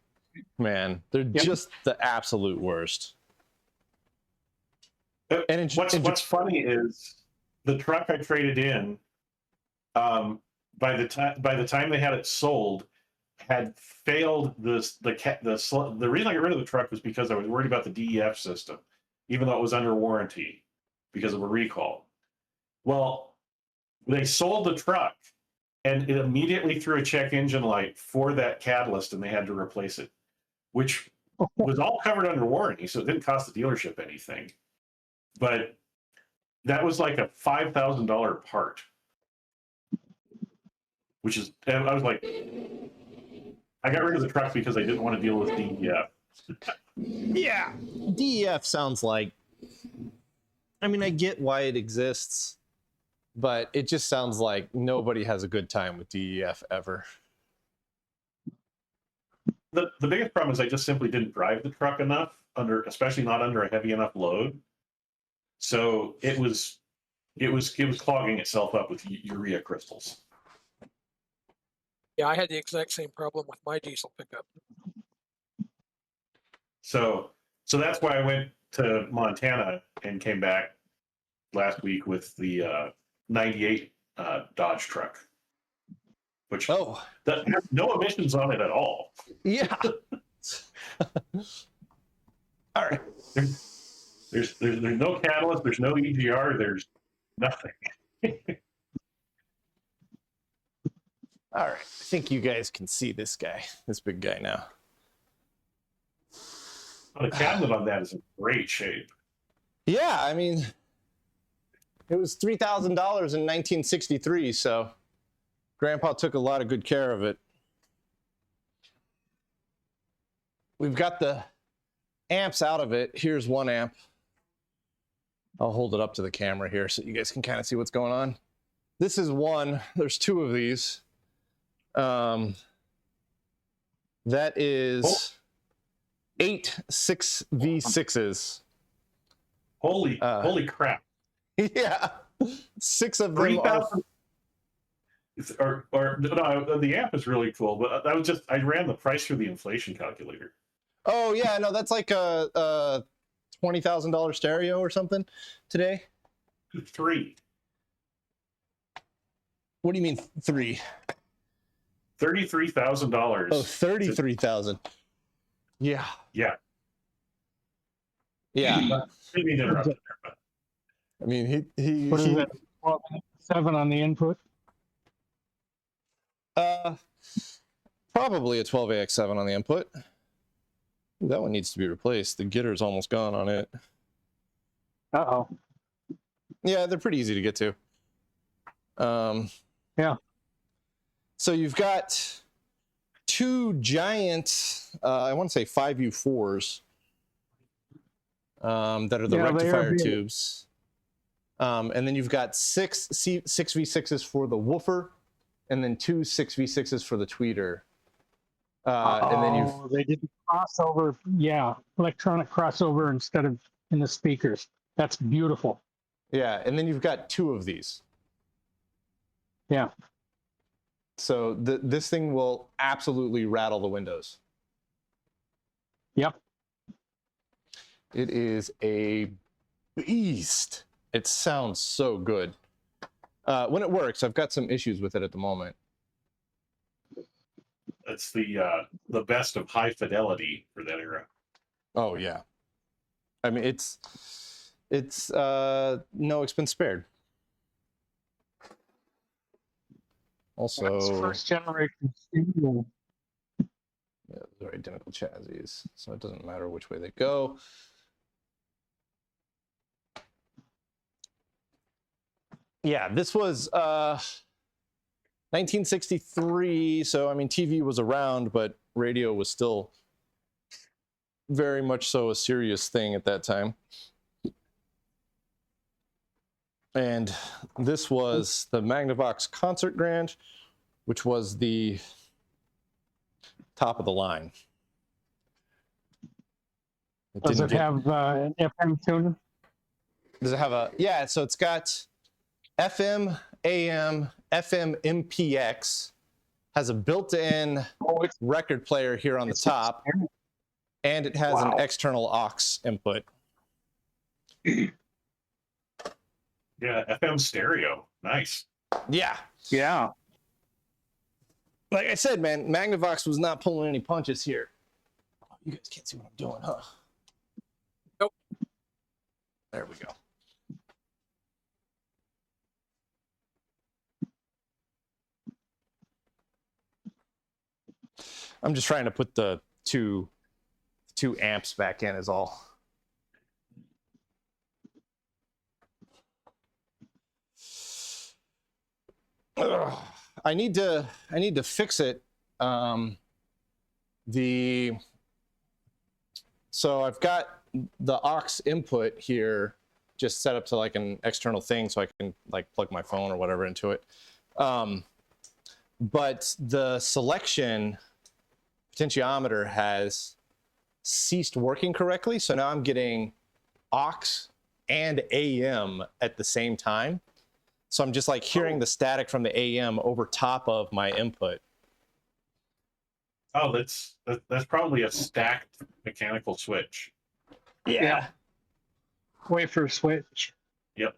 Speaker 1: man. They're just the absolute worst. And
Speaker 3: What's funny is the truck I traded in, by the time they had it sold, had failed the reason I got rid of the truck was because I was worried about the DEF system, even though it was under warranty because of a recall. Well, they sold the truck and it immediately threw a check engine light for that catalyst and they had to replace it, which was all covered under warranty, so it didn't cost the dealership anything. But that was like a $5,000 part, which is, and I was like, I got rid of the truck because I didn't want to deal with DEF.
Speaker 1: Yeah, DEF sounds like, I mean, I get why it exists, but it just sounds like nobody has a good time with DEF ever.
Speaker 3: The biggest problem is I just simply didn't drive the truck enough, especially not under a heavy enough load. So it was clogging itself up with urea crystals.
Speaker 5: Yeah, I had the exact same problem with my diesel pickup.
Speaker 3: So that's why I went to Montana and came back last week with the 98 Dodge truck, which that has no emissions on it at all.
Speaker 1: Yeah. All right.
Speaker 3: There's no catalyst, there's no EGR, there's nothing.
Speaker 1: All right. I think you guys can see this big guy now.
Speaker 3: The cabinet on that is in great shape.
Speaker 1: Yeah, I mean, it was $3,000 in 1963, so Grandpa took a lot of good care of it. We've got the amps out of it. Here's one amp. I'll hold it up to the camera here so you guys can kind of see what's going on. This is one. There's two of these. That is 8 6v6s.
Speaker 3: Holy crap.
Speaker 1: Yeah. 6 of them are...
Speaker 3: No, the amp is really cool, but I ran the price through the inflation calculator.
Speaker 1: Oh yeah, no, that's like a $20,000 stereo or something today.
Speaker 3: 3.
Speaker 1: What do you mean 3?
Speaker 3: $33,000.
Speaker 1: Oh, 33,000. Yeah.
Speaker 3: Yeah.
Speaker 1: Yeah.
Speaker 3: Didn't mean to interrupt there, but
Speaker 1: I mean,
Speaker 6: What is it? 7 on the input?
Speaker 1: Probably a 12AX7 on the input. Ooh, that one needs to be replaced. The gitter's almost gone on it.
Speaker 6: Uh-oh.
Speaker 1: Yeah, they're pretty easy to get to.
Speaker 6: Yeah.
Speaker 1: So you've got 2 giant, I want to say 5U4s that are the rectifier tubes. And then you've got 6 6v6s for the woofer, and then 2 6v6s for the tweeter. And then
Speaker 6: they did the crossover, electronic crossover instead of in the speakers. That's beautiful.
Speaker 1: Yeah, and then you've got 2 of these.
Speaker 6: Yeah.
Speaker 1: So this thing will absolutely rattle the windows.
Speaker 6: Yep.
Speaker 1: It is a beast. It sounds so good. When it works, I've got some issues with it at the moment.
Speaker 3: that's the best of high fidelity for that era.
Speaker 1: Oh yeah. I mean, it's no expense spared. Also,
Speaker 6: That's first generation studio.
Speaker 1: Yeah, they're identical chassis, so it doesn't matter which way they go. Yeah, this was 1963, so I mean, TV was around, but radio was still very much so a serious thing at that time. And this was the Magnavox Concert Grand, which was the top of the line.
Speaker 6: Does it have an FM tuner?
Speaker 1: Does it have a, yeah, so it's got FM, AM, FM MPX, has a built-in record player here on the top, and it has an external aux input.
Speaker 3: Yeah, FM stereo. Nice.
Speaker 1: Yeah.
Speaker 6: Yeah.
Speaker 1: Like I said, man, Magnavox was not pulling any punches here. You guys can't see what I'm doing, huh?
Speaker 5: Nope.
Speaker 1: There we go. I'm just trying to put the two amps back in is all. Ugh. I need to fix it. So I've got the aux input here just set up to like an external thing so I can like plug my phone or whatever into it. But the selection potentiometer has ceased working correctly. So now I'm getting aux and AM at the same time. So I'm just like hearing the static from the AM over top of my input.
Speaker 3: Oh, that's probably a stacked mechanical switch.
Speaker 1: Yeah.
Speaker 6: Wafer switch.
Speaker 3: Yep.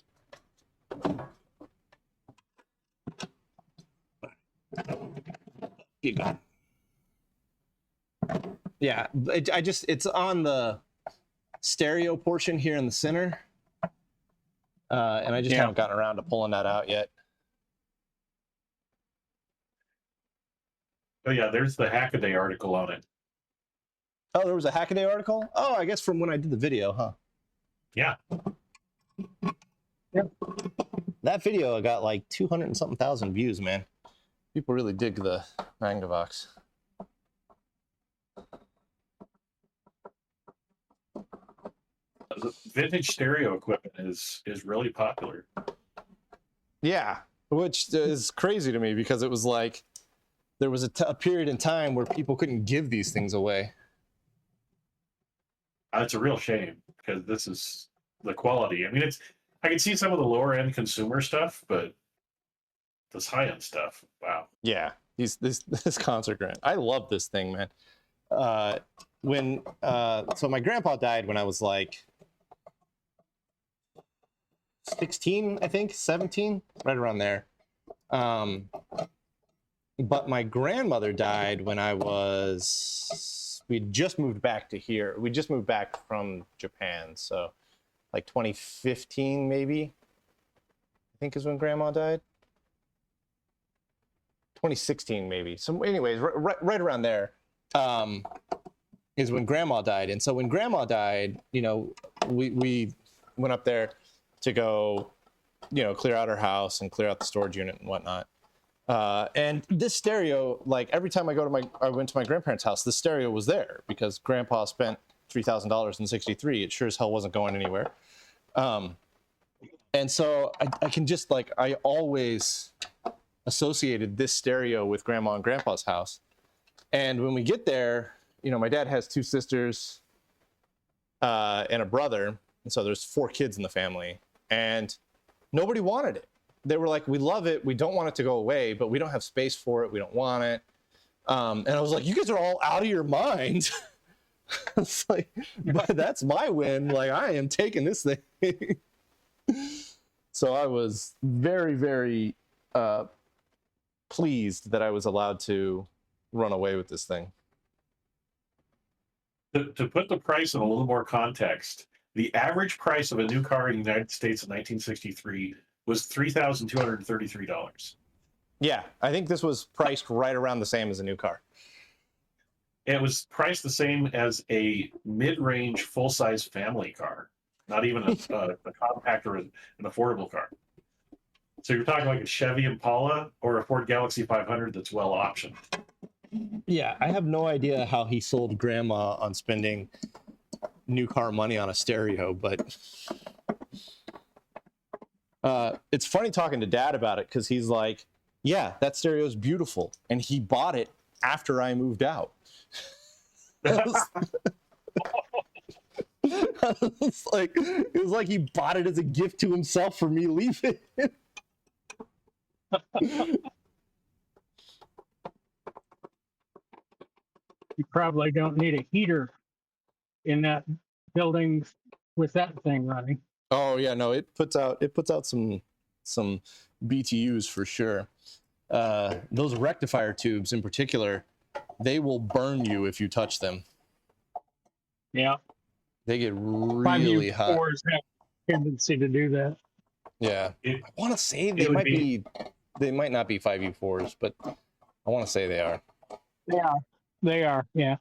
Speaker 1: Keep going. Yeah, it's on the stereo portion here in the center. And I just haven't gotten around to pulling that out yet.
Speaker 3: Oh yeah, there's the Hackaday article on it.
Speaker 1: Oh, there was a Hackaday article? Oh, I guess from when I did the video, huh?
Speaker 3: Yeah.
Speaker 6: Yep.
Speaker 1: That video got like 200 and something thousand views, man. People really dig the Magnavox.
Speaker 3: The vintage stereo equipment is really popular.
Speaker 1: Yeah, which is crazy to me because it was like there was a period in time where people couldn't give these things away.
Speaker 3: It's a real shame because this is the quality. I mean, I can see some of the lower end consumer stuff, but this high end stuff, wow.
Speaker 1: Yeah, this concert grant. I love this thing, man. So my grandpa died when I was like 16, I think, 17, right around there. But my grandmother died when we just moved back to here. We just moved back from Japan. So like 2015, maybe, I think is when grandma died. 2016, maybe. So anyways, right around there is when grandma died. And so when grandma died, you know, we went up there to go, you know, clear out her house and clear out the storage unit and whatnot. And this stereo, like every time I went to my grandparents' house, the stereo was there because grandpa spent $3,000 in '63. It sure as hell wasn't going anywhere. And so I can just like, I always associated this stereo with grandma and grandpa's house. And when we get there, you know, my dad has 2 sisters and a brother. And so there's 4 kids in the family and nobody wanted it. They were like, we love it. We don't want it to go away, but we don't have space for it. We don't want it. And I was like, you guys are all out of your mind. It's like, but that's my win. Like, I am taking this thing. So I was very, very pleased that I was allowed to run away with this thing.
Speaker 3: To put the price in a little more context, the average price of a new car in the United States in 1963 was $3,233.
Speaker 1: Yeah, I think this was priced right around the same as a new car.
Speaker 3: It was priced the same as a mid-range full-size family car, not even a compact or an affordable car. So you're talking like a Chevy Impala or a Ford Galaxy 500 that's well optioned.
Speaker 1: Yeah, I have no idea how he sold grandma on spending new car money on a stereo, but It's funny talking to Dad about it because he's like, yeah, that stereo is beautiful. And he bought it after I moved out. It was like he bought it as a gift to himself for me leaving.
Speaker 6: You probably don't need a heater in that building with that thing running.
Speaker 1: Oh yeah, no, it puts out some BTUs for sure. Those rectifier tubes in particular, they will burn you if you touch them.
Speaker 6: Yeah.
Speaker 1: They get really hot.
Speaker 6: 5U4s have a tendency to do that.
Speaker 1: Yeah. I want to say they might not be 5U4s, but I want to say they are.
Speaker 6: Yeah, they are. Yeah.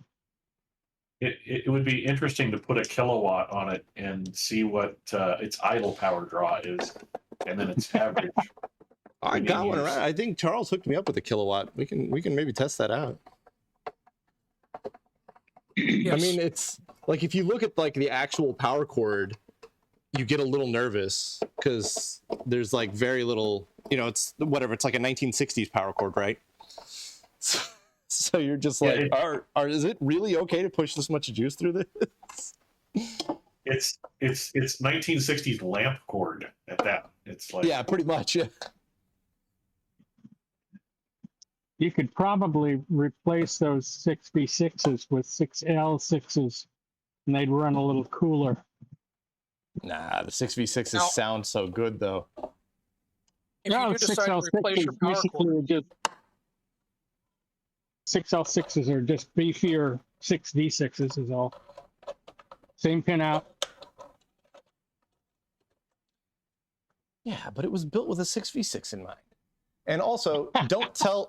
Speaker 3: It would be interesting to put a kilowatt on it and see what its idle power draw is, and then its average.
Speaker 1: I got one around. I think Charles hooked me up with a kilowatt. We can maybe test that out.
Speaker 5: Yes.
Speaker 1: I mean, it's like if you look at like the actual power cord, you get a little nervous because there's like very little, it's whatever. It's like a 1960s power cord, right? So you're just like, is it really okay to push this much juice through this?
Speaker 3: It's 1960s lamp cord at that. It's like,
Speaker 1: yeah, pretty much. Yeah.
Speaker 6: You could probably replace those 6V6s with 6L6s, and they'd run a little cooler.
Speaker 1: Nah, the 6V6s
Speaker 5: Now-
Speaker 1: sound so good though.
Speaker 5: If you do decide to replace your power cord,
Speaker 6: 6L6s are just beefier 6V6s is all. Same pinout.
Speaker 1: Yeah, but it was built with a 6V6 in mind. And also, don't tell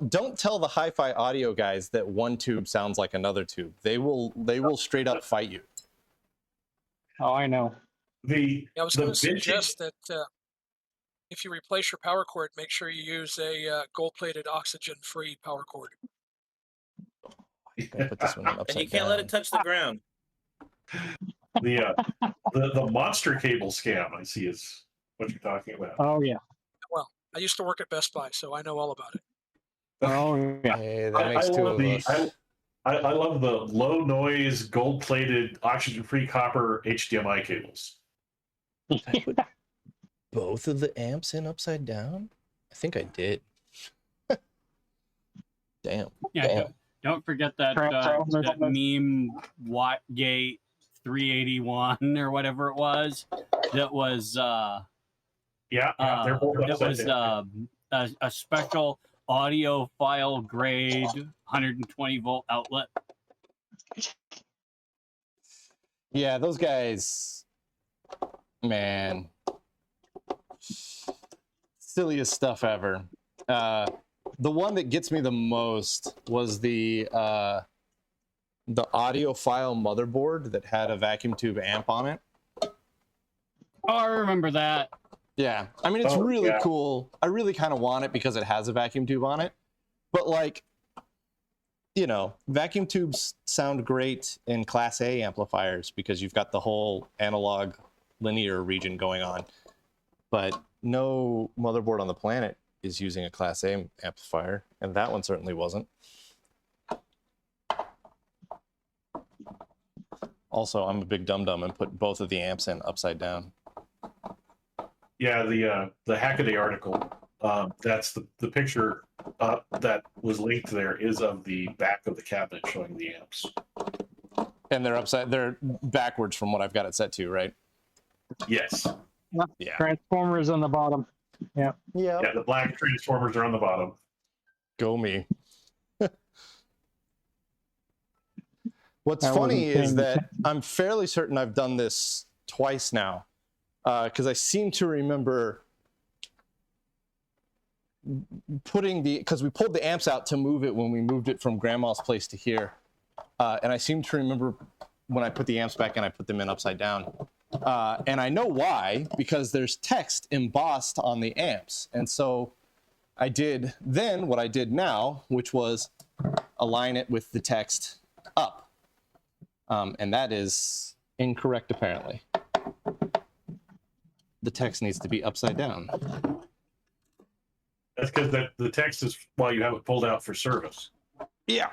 Speaker 1: the hi-fi audio guys that one tube sounds like another tube. They will straight up fight you.
Speaker 6: Oh, I know.
Speaker 5: I was going to suggest that if you replace your power cord, make sure you use a gold-plated oxygen-free power cord.
Speaker 1: I'm gonna put this one upside
Speaker 4: And you can't let it touch the ground.
Speaker 3: the monster cable scam I see is what you're talking about.
Speaker 6: Oh, yeah.
Speaker 5: Well, I used to work at Best Buy, so I know all about it.
Speaker 6: Oh, yeah.
Speaker 1: Hey, that makes two of us.
Speaker 3: I love the low noise gold plated oxygen free copper HDMI cables.
Speaker 1: I put both of the amps in upside down? I think I did. Damn.
Speaker 2: Yeah,
Speaker 1: Damn.
Speaker 2: don't forget that that meme Wattgate 381 or whatever it was. That was
Speaker 3: They're both
Speaker 2: that
Speaker 3: upside
Speaker 2: was
Speaker 3: down.
Speaker 2: a special audiophile grade 120 volt outlet.
Speaker 1: Yeah, those guys, man, silliest stuff ever. The one that gets me the most was the audiophile motherboard that had a vacuum tube amp on it.
Speaker 2: Oh, I remember that.
Speaker 1: Yeah, I mean, it's really cool. I really kind of want it because it has a vacuum tube on it. But like, vacuum tubes sound great in Class A amplifiers because you've got the whole analog linear region going on. But no motherboard on the planet is using a Class A amplifier, and that one certainly wasn't. Also, I'm a big dum-dum and put both of the amps in upside down.
Speaker 3: Yeah, the Hackaday article. That's the picture that was linked there is of the back of the cabinet showing the amps.
Speaker 1: And they're backwards from what I've got it set to, right?
Speaker 3: Yes.
Speaker 1: Yeah.
Speaker 6: Transformers on the bottom. Yeah.
Speaker 1: Yeah.
Speaker 3: Yeah, the black transformers are on the bottom.
Speaker 1: Go me. What's
Speaker 6: I
Speaker 1: funny
Speaker 6: wasn't
Speaker 1: is
Speaker 6: paying
Speaker 1: that I'm fairly certain I've done this twice now, because I seem to remember because we pulled the amps out to move it when we moved it from Grandma's place to here, and I seem to remember when I put the amps back in, I put them in upside down, and I know why, because there's text embossed on the amps, and so I did then what I did now, which was align it with the text up. And that is incorrect, apparently. the text needs to be upside down.
Speaker 3: That's because the text is while you have it pulled out for service.
Speaker 1: Yeah.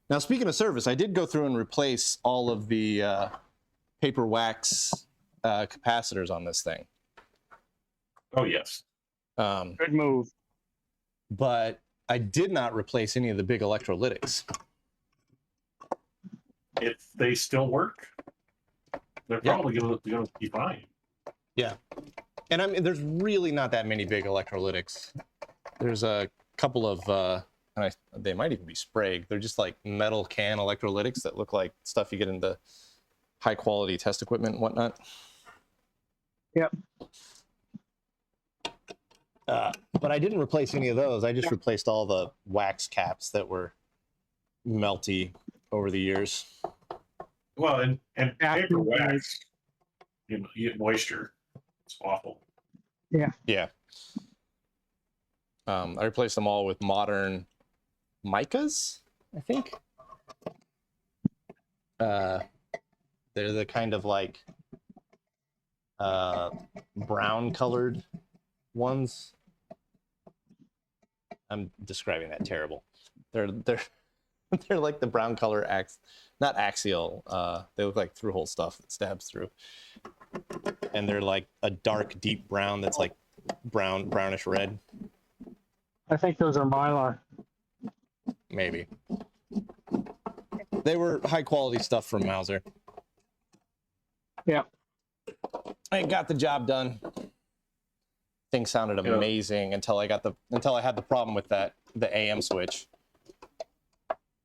Speaker 1: Now, speaking of service, I did go through and replace all of the paper wax capacitors on this thing.
Speaker 3: Oh yes.
Speaker 6: Good move.
Speaker 1: But I did not replace any of the big electrolytics.
Speaker 3: If they still work, they're
Speaker 1: Yeah.
Speaker 3: probably going to be fine.
Speaker 1: Yeah. And I mean, there's really not that many big electrolytics. There's a couple of, they might even be Sprague. They're just like metal can electrolytics that look like stuff you get into high quality test equipment and whatnot.
Speaker 6: Yep.
Speaker 1: But I didn't replace any of those. I just replaced all the wax caps that were melty over the years.
Speaker 3: Well, and
Speaker 6: Yeah.
Speaker 3: paper wax, you get moisture. It's awful.
Speaker 1: Yeah. I replaced them all with modern micas, I think. They're the kind of like brown colored ones. I'm describing that terrible. They're like the brown color not axial. They look like through hole stuff that stabs through. And they're like a dark, deep brown that's like brownish red.
Speaker 6: I think those are Mylar.
Speaker 1: Maybe. They were high quality stuff from Mauser.
Speaker 6: Yeah.
Speaker 1: I got the job done. Thing sounded amazing until I had the problem with the AM switch.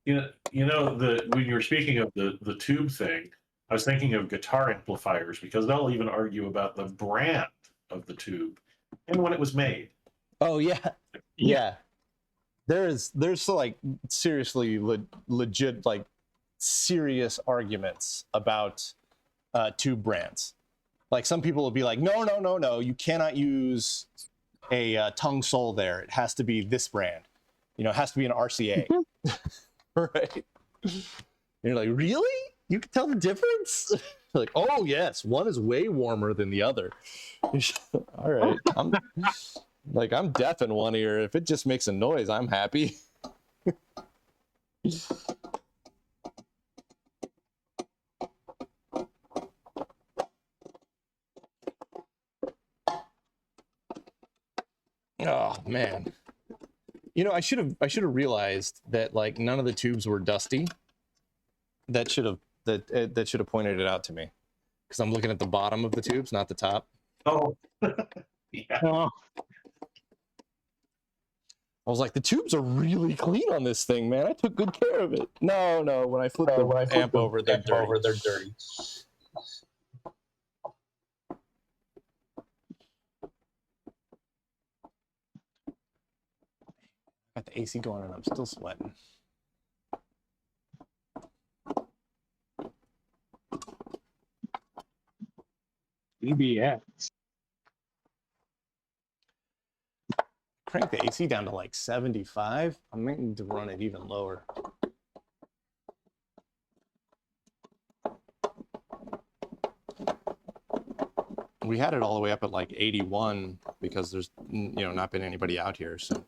Speaker 3: When you were speaking of the tube thing, I was thinking of guitar amplifiers because they'll even argue about the brand of the tube and when it was made.
Speaker 1: Oh yeah. Yeah. There's like seriously legit like serious arguments about tube brands. Like some people will be like, no, you cannot use a tongue sole there. It has to be this brand. It has to be an RCA. Right? You're like, really? You can tell the difference? Like, oh yes, one is way warmer than the other. All right. I'm deaf in one ear. If it just makes a noise, I'm happy. Oh man. I should have realized that like none of the tubes were dusty. That should have pointed it out to me. Because I'm looking at the bottom of the tubes, not the top.
Speaker 3: Oh. Yeah.
Speaker 6: Oh,
Speaker 1: I was like, the tubes are really clean on this thing, man. I took good care of it. No, when I flip the amp over, they're dirty. Got the AC going and I'm still sweating.
Speaker 6: EBX.
Speaker 1: Crank the AC down to like 75. I might need to run it even lower. We had it all the way up at like 81 because there's not been anybody out here, so.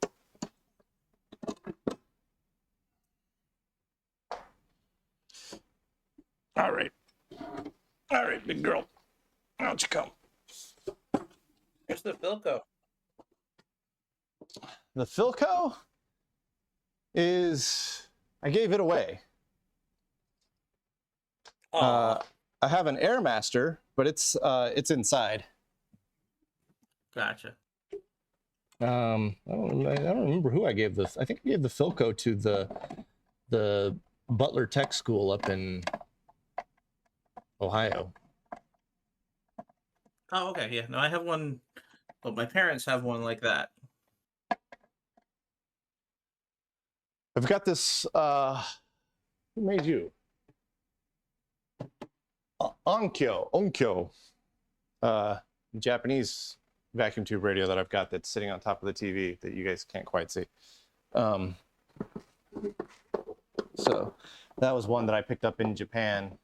Speaker 1: All right, big girl. Why don't you come?
Speaker 4: Here's the Philco.
Speaker 1: The Philco is, I gave it away. I have an Airmaster, but it's inside.
Speaker 4: Gotcha.
Speaker 1: I don't remember who I gave this. I think I gave the Philco to the Butler Tech School up in Ohio.
Speaker 4: Oh, okay. Yeah. No, I have one. Well, my parents have one like that.
Speaker 1: I've got this. Who made you? Onkyo. Japanese vacuum tube radio that I've got that's sitting on top of the TV that you guys can't quite see. So that was one that I picked up in Japan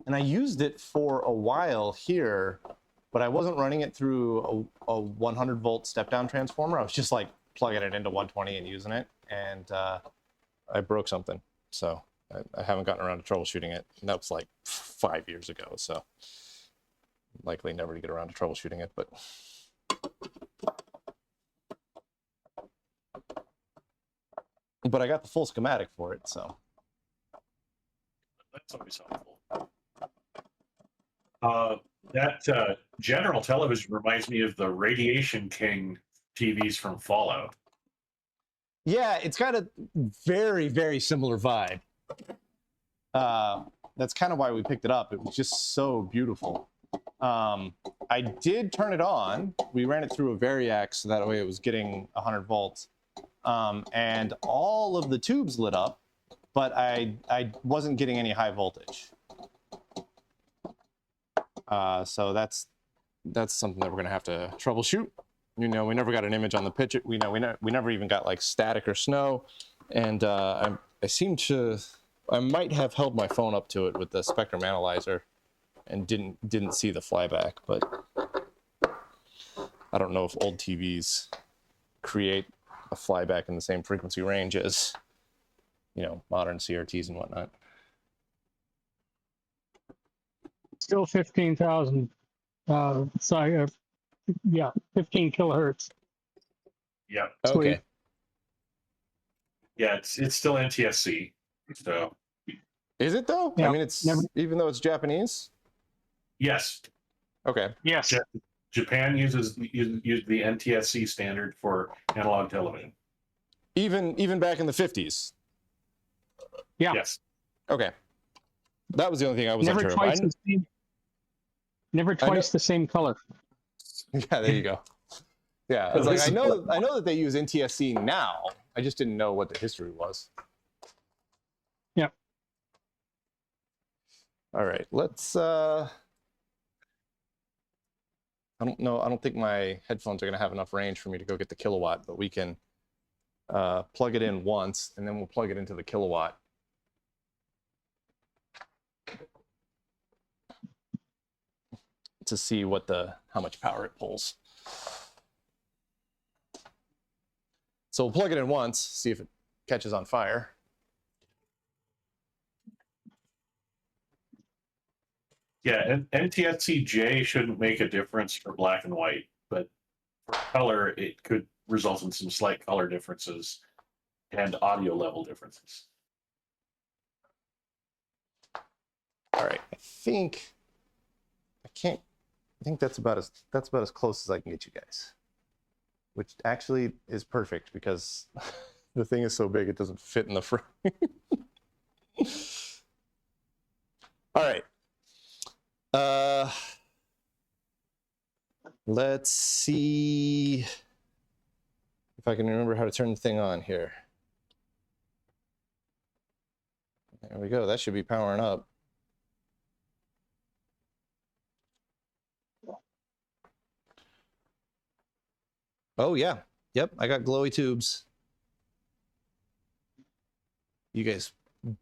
Speaker 1: and I used it for a while here, but I wasn't running it through a 100 volt step down transformer. I was just like plugging it into 120 and using it, and I broke something. So I haven't gotten around to troubleshooting it. And that was like 5 years ago, so likely never to get around to troubleshooting it, but I got the full schematic for it, so.
Speaker 3: That's always helpful. That General Television reminds me of the Radiation King TVs from Fallout.
Speaker 1: Yeah, it's got a very, very similar vibe. That's kind of why we picked it up. It was just so beautiful. I did turn it on. We ran it through a Variac, so that way it was getting 100 volts. And all of the tubes lit up, but I wasn't getting any high voltage. So that's something that we're gonna have to troubleshoot. You know, we never got an image on the picture. We never even got like static or snow. And I might have held my phone up to it with the spectrum analyzer and didn't see the flyback, but I don't know if old TVs create a flyback in the same frequency range as, you know, modern CRTs and whatnot.
Speaker 6: Still 15,000. Yeah, 15 kilohertz.
Speaker 3: Yeah.
Speaker 1: Okay.
Speaker 3: Yeah, it's still NTSC. So
Speaker 1: Is it though?
Speaker 6: Yeah,
Speaker 1: I mean, it's even though it's Japanese.
Speaker 3: yes,
Speaker 1: Okay.
Speaker 6: Yes.
Speaker 3: Ja- Japan uses the NTSC standard for analog television.
Speaker 1: Even back in the 50s.
Speaker 6: Yeah.
Speaker 3: Yes.
Speaker 1: Okay. That was the only thing I was
Speaker 6: Never
Speaker 1: unsure
Speaker 6: twice
Speaker 1: of.
Speaker 6: the same. Never twice the same color.
Speaker 1: Yeah, there you go. Yeah, I was like, I know that they use NTSC now. I just didn't know what the history was.
Speaker 6: Yeah.
Speaker 1: All right, let's. I don't know. I don't think my headphones are gonna have enough range for me to go get the kilowatt, but we can plug it in once, and then we'll plug it into the kilowatt. To see how much power it pulls. So we'll plug it in once, see if it catches on fire.
Speaker 3: Yeah, and NTSC-J shouldn't make a difference for black and white, but for color, it could result in some slight color differences and audio level differences.
Speaker 1: All right, I think that's about as close as I can get you guys, which actually is perfect because the thing is so big it doesn't fit in the frame. All right. Let's see if I can remember how to turn the thing on here. There we go. That should be powering up. Oh, yeah. Yep, I got glowy tubes. You guys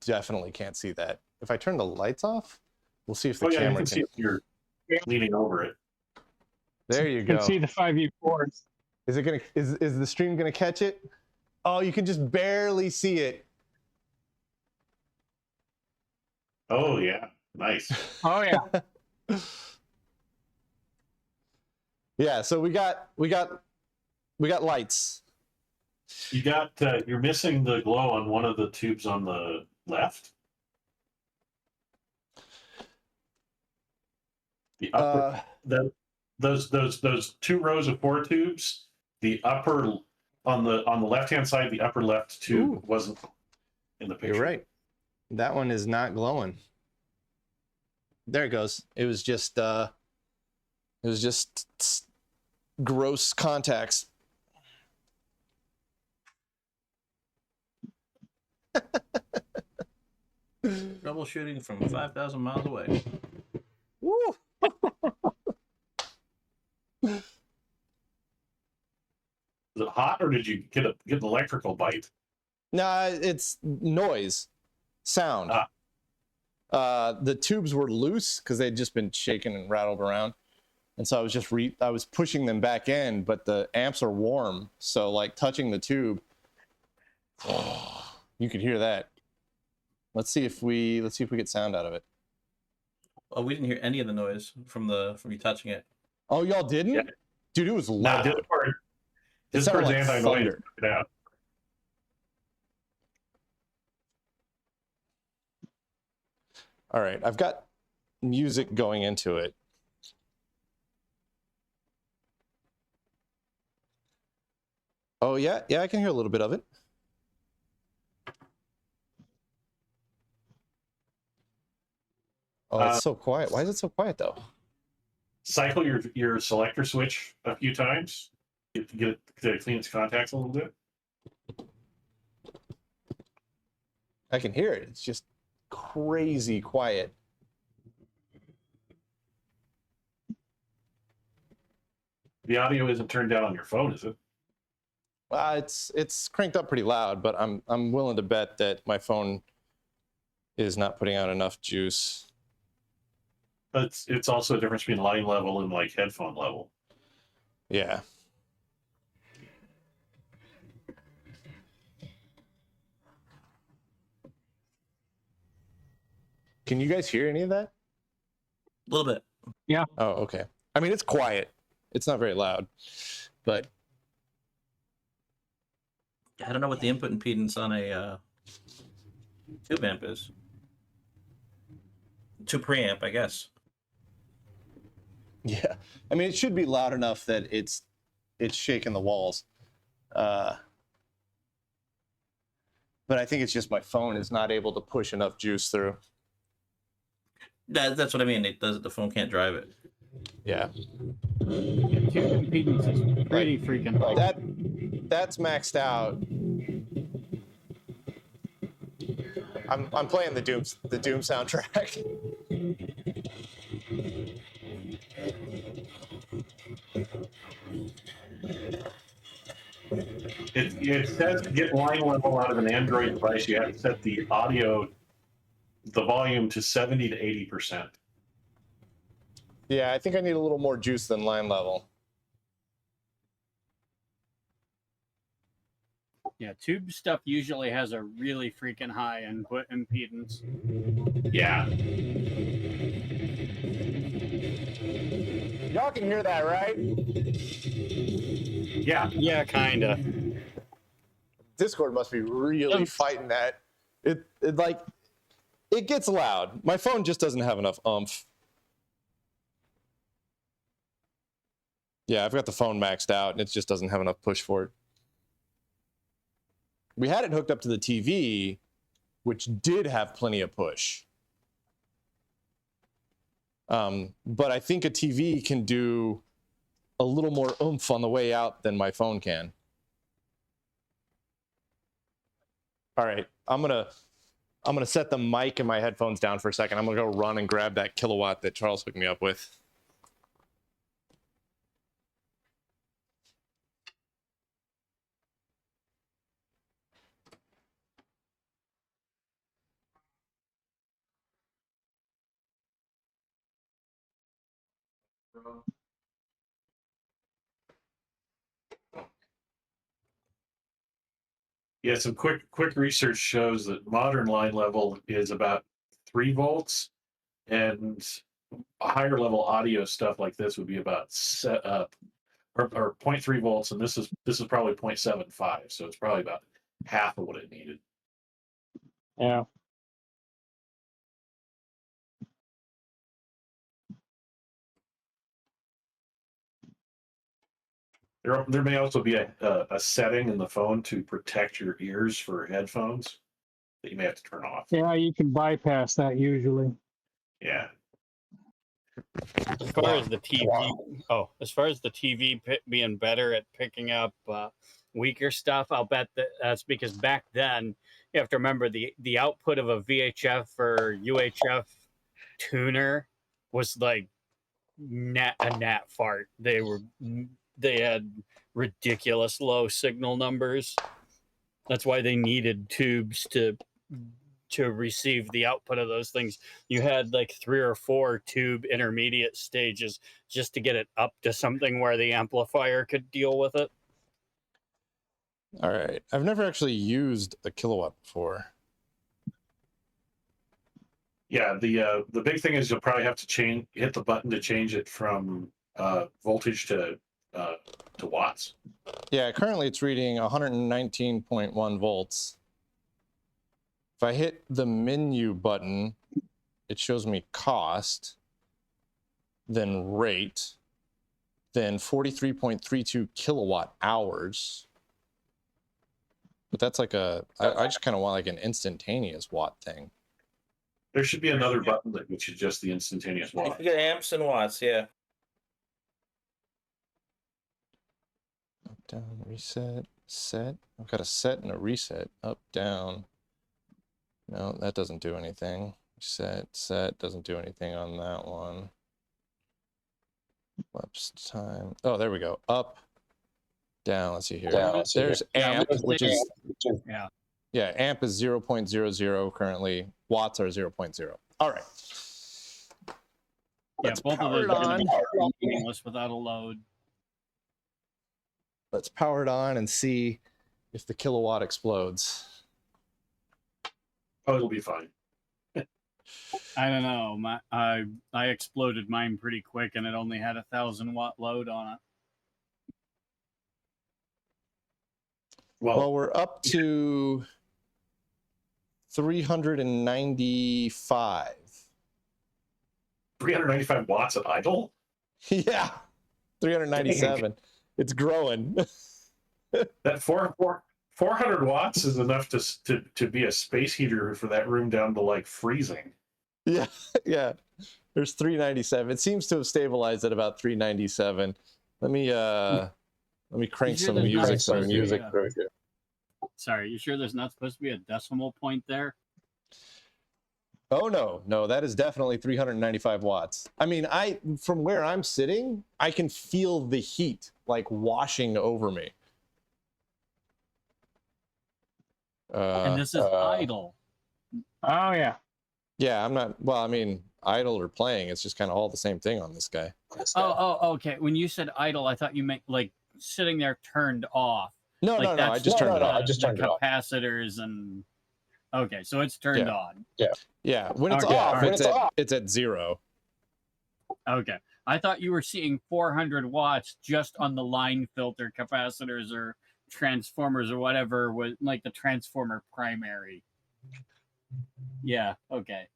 Speaker 1: definitely can't see that. If I turn the lights off, we'll see if the
Speaker 3: You
Speaker 1: camera
Speaker 3: can see if you're leaning over it.
Speaker 1: There you
Speaker 6: You
Speaker 1: go.
Speaker 6: can see the 5U cords.
Speaker 1: Is the stream gonna catch it? Oh, you can just barely see it.
Speaker 3: Oh yeah, nice.
Speaker 6: Oh yeah.
Speaker 1: Yeah, so we got lights.
Speaker 3: You got you're missing the glow on one of the tubes on the left. The upper those two rows of 4 tubes. The upper on the left hand side, the upper left tube wasn't in the picture.
Speaker 1: You're right. That one is not glowing. There it goes. It was just gross contacts.
Speaker 4: Troubleshooting from 5,000 miles away.
Speaker 1: Woo!
Speaker 3: Is it hot, or did you get an electrical bite?
Speaker 1: Nah, it's noise, sound. The tubes were loose because they'd just been shaken and rattled around. And so I was just I was pushing them back in, but the amps are warm. So like touching the tube, you could hear that. Let's see if we get sound out of it.
Speaker 4: Oh, we didn't hear any of the noise from you touching it.
Speaker 1: Oh, y'all didn't?
Speaker 3: Yeah.
Speaker 1: Dude, it was
Speaker 3: No,
Speaker 1: loud. It sounded
Speaker 3: Discord's
Speaker 1: like
Speaker 3: anti-noise.
Speaker 1: thunder.
Speaker 3: Check it out.
Speaker 1: All right, I've got music going into it. Oh yeah, I can hear a little bit of it. Oh, it's so quiet. Why is it so quiet though?
Speaker 3: Cycle your selector switch a few times. Get it to clean its contacts a little bit.
Speaker 1: I can hear it. It's just crazy quiet.
Speaker 3: The audio isn't turned down on your phone, is it?
Speaker 1: It's cranked up pretty loud, but I'm willing to bet that my phone is not putting out enough juice.
Speaker 3: But it's also a difference between line level and like headphone level.
Speaker 1: Yeah. Can you guys hear any of that?
Speaker 4: A little bit.
Speaker 6: Yeah.
Speaker 1: Oh, okay. I mean, it's quiet. It's not very loud, but
Speaker 4: I don't know what the input impedance on a tube amp is. 2 preamp, I guess.
Speaker 1: yeah. I mean, it should be loud enough that it's shaking the walls. But I think it's just my phone is not able to push enough juice through.
Speaker 4: That's what I mean. The phone can't drive it.
Speaker 1: Yeah.
Speaker 2: Tube impedance is pretty freaking high.
Speaker 1: That's maxed out. I'm playing the Doom soundtrack.
Speaker 3: It says to get line level out of an Android device, you have to set the volume to 70 to 80%.
Speaker 1: Yeah, I think I need a little more juice than line level.
Speaker 2: Yeah, tube stuff usually has a really freaking high input impedance.
Speaker 3: Yeah.
Speaker 1: Y'all can hear that, right?
Speaker 3: Yeah.
Speaker 2: Yeah, kinda.
Speaker 1: Discord must be really fighting that. It gets loud. My phone just doesn't have enough oomph. Yeah, I've got the phone maxed out, and it just doesn't have enough push for it. We had it hooked up to the TV, which did have plenty of push. But I think a TV can do a little more oomph on the way out than my phone can. All right, I'm gonna set the mic and my headphones down for a second. I'm gonna go run and grab that kilowatt that Charles hooked me up with.
Speaker 3: Yeah, some quick research shows that modern line level is about 3 volts, and higher level audio stuff like this would be about or 0.3 volts, and this is probably 0.75, so it's probably about half of what it needed.
Speaker 6: Yeah.
Speaker 3: There may also be a setting in the phone to protect your ears for headphones that you may have to turn off.
Speaker 6: Yeah, you can bypass that usually.
Speaker 3: Yeah.
Speaker 2: As far as the TV being better at picking up weaker stuff, I'll bet that's because back then you have to remember the output of a VHF or UHF tuner was like a gnat fart. They had ridiculous low signal numbers. That's why they needed tubes to to receive the output of those things. You had like 3 or 4 tube intermediate stages just to get it up to something where the amplifier could deal with it.
Speaker 1: All right. I've never actually used a kilowatt before.
Speaker 3: Yeah, the big thing is you'll probably have to hit the button to change it from voltage to watts.
Speaker 1: Yeah, currently it's reading 119.1 volts. If I hit the menu button, it shows me cost, then rate, then 43.32 kilowatt hours. But that's like I just kind of want like an instantaneous watt thing.
Speaker 3: There should be another button that gets you just the instantaneous
Speaker 4: You
Speaker 3: watt.
Speaker 4: can get amps and watts, yeah.
Speaker 1: Up, down, reset, set. I've got a set and a reset. Up, down. No, that doesn't do anything. Set doesn't do anything on that one. Lapse time. Oh, there we go. Up, down. Let's see here. There's amp, which is yeah, amp is 0.00 currently. Watts are 0.0. All right.
Speaker 2: Yeah, both of those are going to be meaningless without a load.
Speaker 1: Let's power it on and see if the kilowatt explodes.
Speaker 3: Oh, it'll be fine.
Speaker 2: I don't know. I exploded mine pretty quick, and it only had 1,000-watt load on it.
Speaker 1: Well, we're up to 395.
Speaker 3: 395 watts at idle?
Speaker 1: Yeah, 397. It's growing.
Speaker 3: That 400 watts is enough to be a space heater for that room down to like freezing.
Speaker 1: Yeah, yeah. There's 397. It seems to have stabilized at about 397. Let me crank some music through here.
Speaker 2: Sorry, you sure there's not supposed to be a decimal point there?
Speaker 1: Oh no, that is definitely 395 watts. I mean, from where I'm sitting, I can feel the heat like washing over me.
Speaker 2: And this is idle.
Speaker 6: Oh yeah.
Speaker 1: Yeah, I'm not. Well, I mean, idle or playing, it's just kind of all the same thing on this guy.
Speaker 2: Oh, okay. When you said idle, I thought you meant like sitting there turned off.
Speaker 1: No,
Speaker 2: like
Speaker 1: no, I just turned it off.
Speaker 2: I just turned it off. Capacitors and okay, so it's turned on.
Speaker 1: Yeah. When it's
Speaker 2: Okay,
Speaker 1: off,
Speaker 2: alright.
Speaker 1: it's at 0.
Speaker 2: Okay, I thought you were seeing 400 watts just on the line filter capacitors or transformers or whatever was like the transformer primary. Yeah. Okay.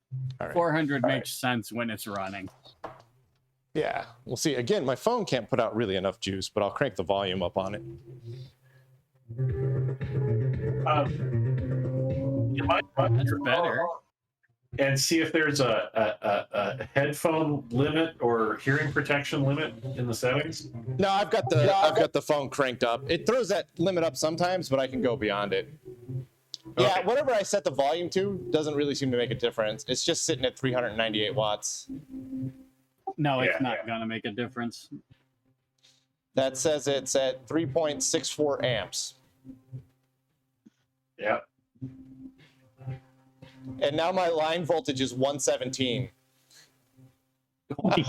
Speaker 1: All right.
Speaker 2: 400 makes sense when it's running.
Speaker 1: Yeah. We'll see. Again, my phone can't put out really enough juice, but I'll crank the volume up on it.
Speaker 3: You might
Speaker 2: That's better.
Speaker 3: and see if there's a headphone limit or hearing protection limit in the settings.
Speaker 1: No, I've got the phone cranked up. It throws that limit up sometimes, but I can go beyond it. Yeah,
Speaker 3: Okay.
Speaker 1: whatever I set the volume to doesn't really seem to make a difference. It's just sitting at 398 watts.
Speaker 2: No, it's
Speaker 3: Yeah,
Speaker 2: not gonna make a difference.
Speaker 1: That says it's at 3.64 amps.
Speaker 3: Yeah.
Speaker 1: And now my line voltage is 117.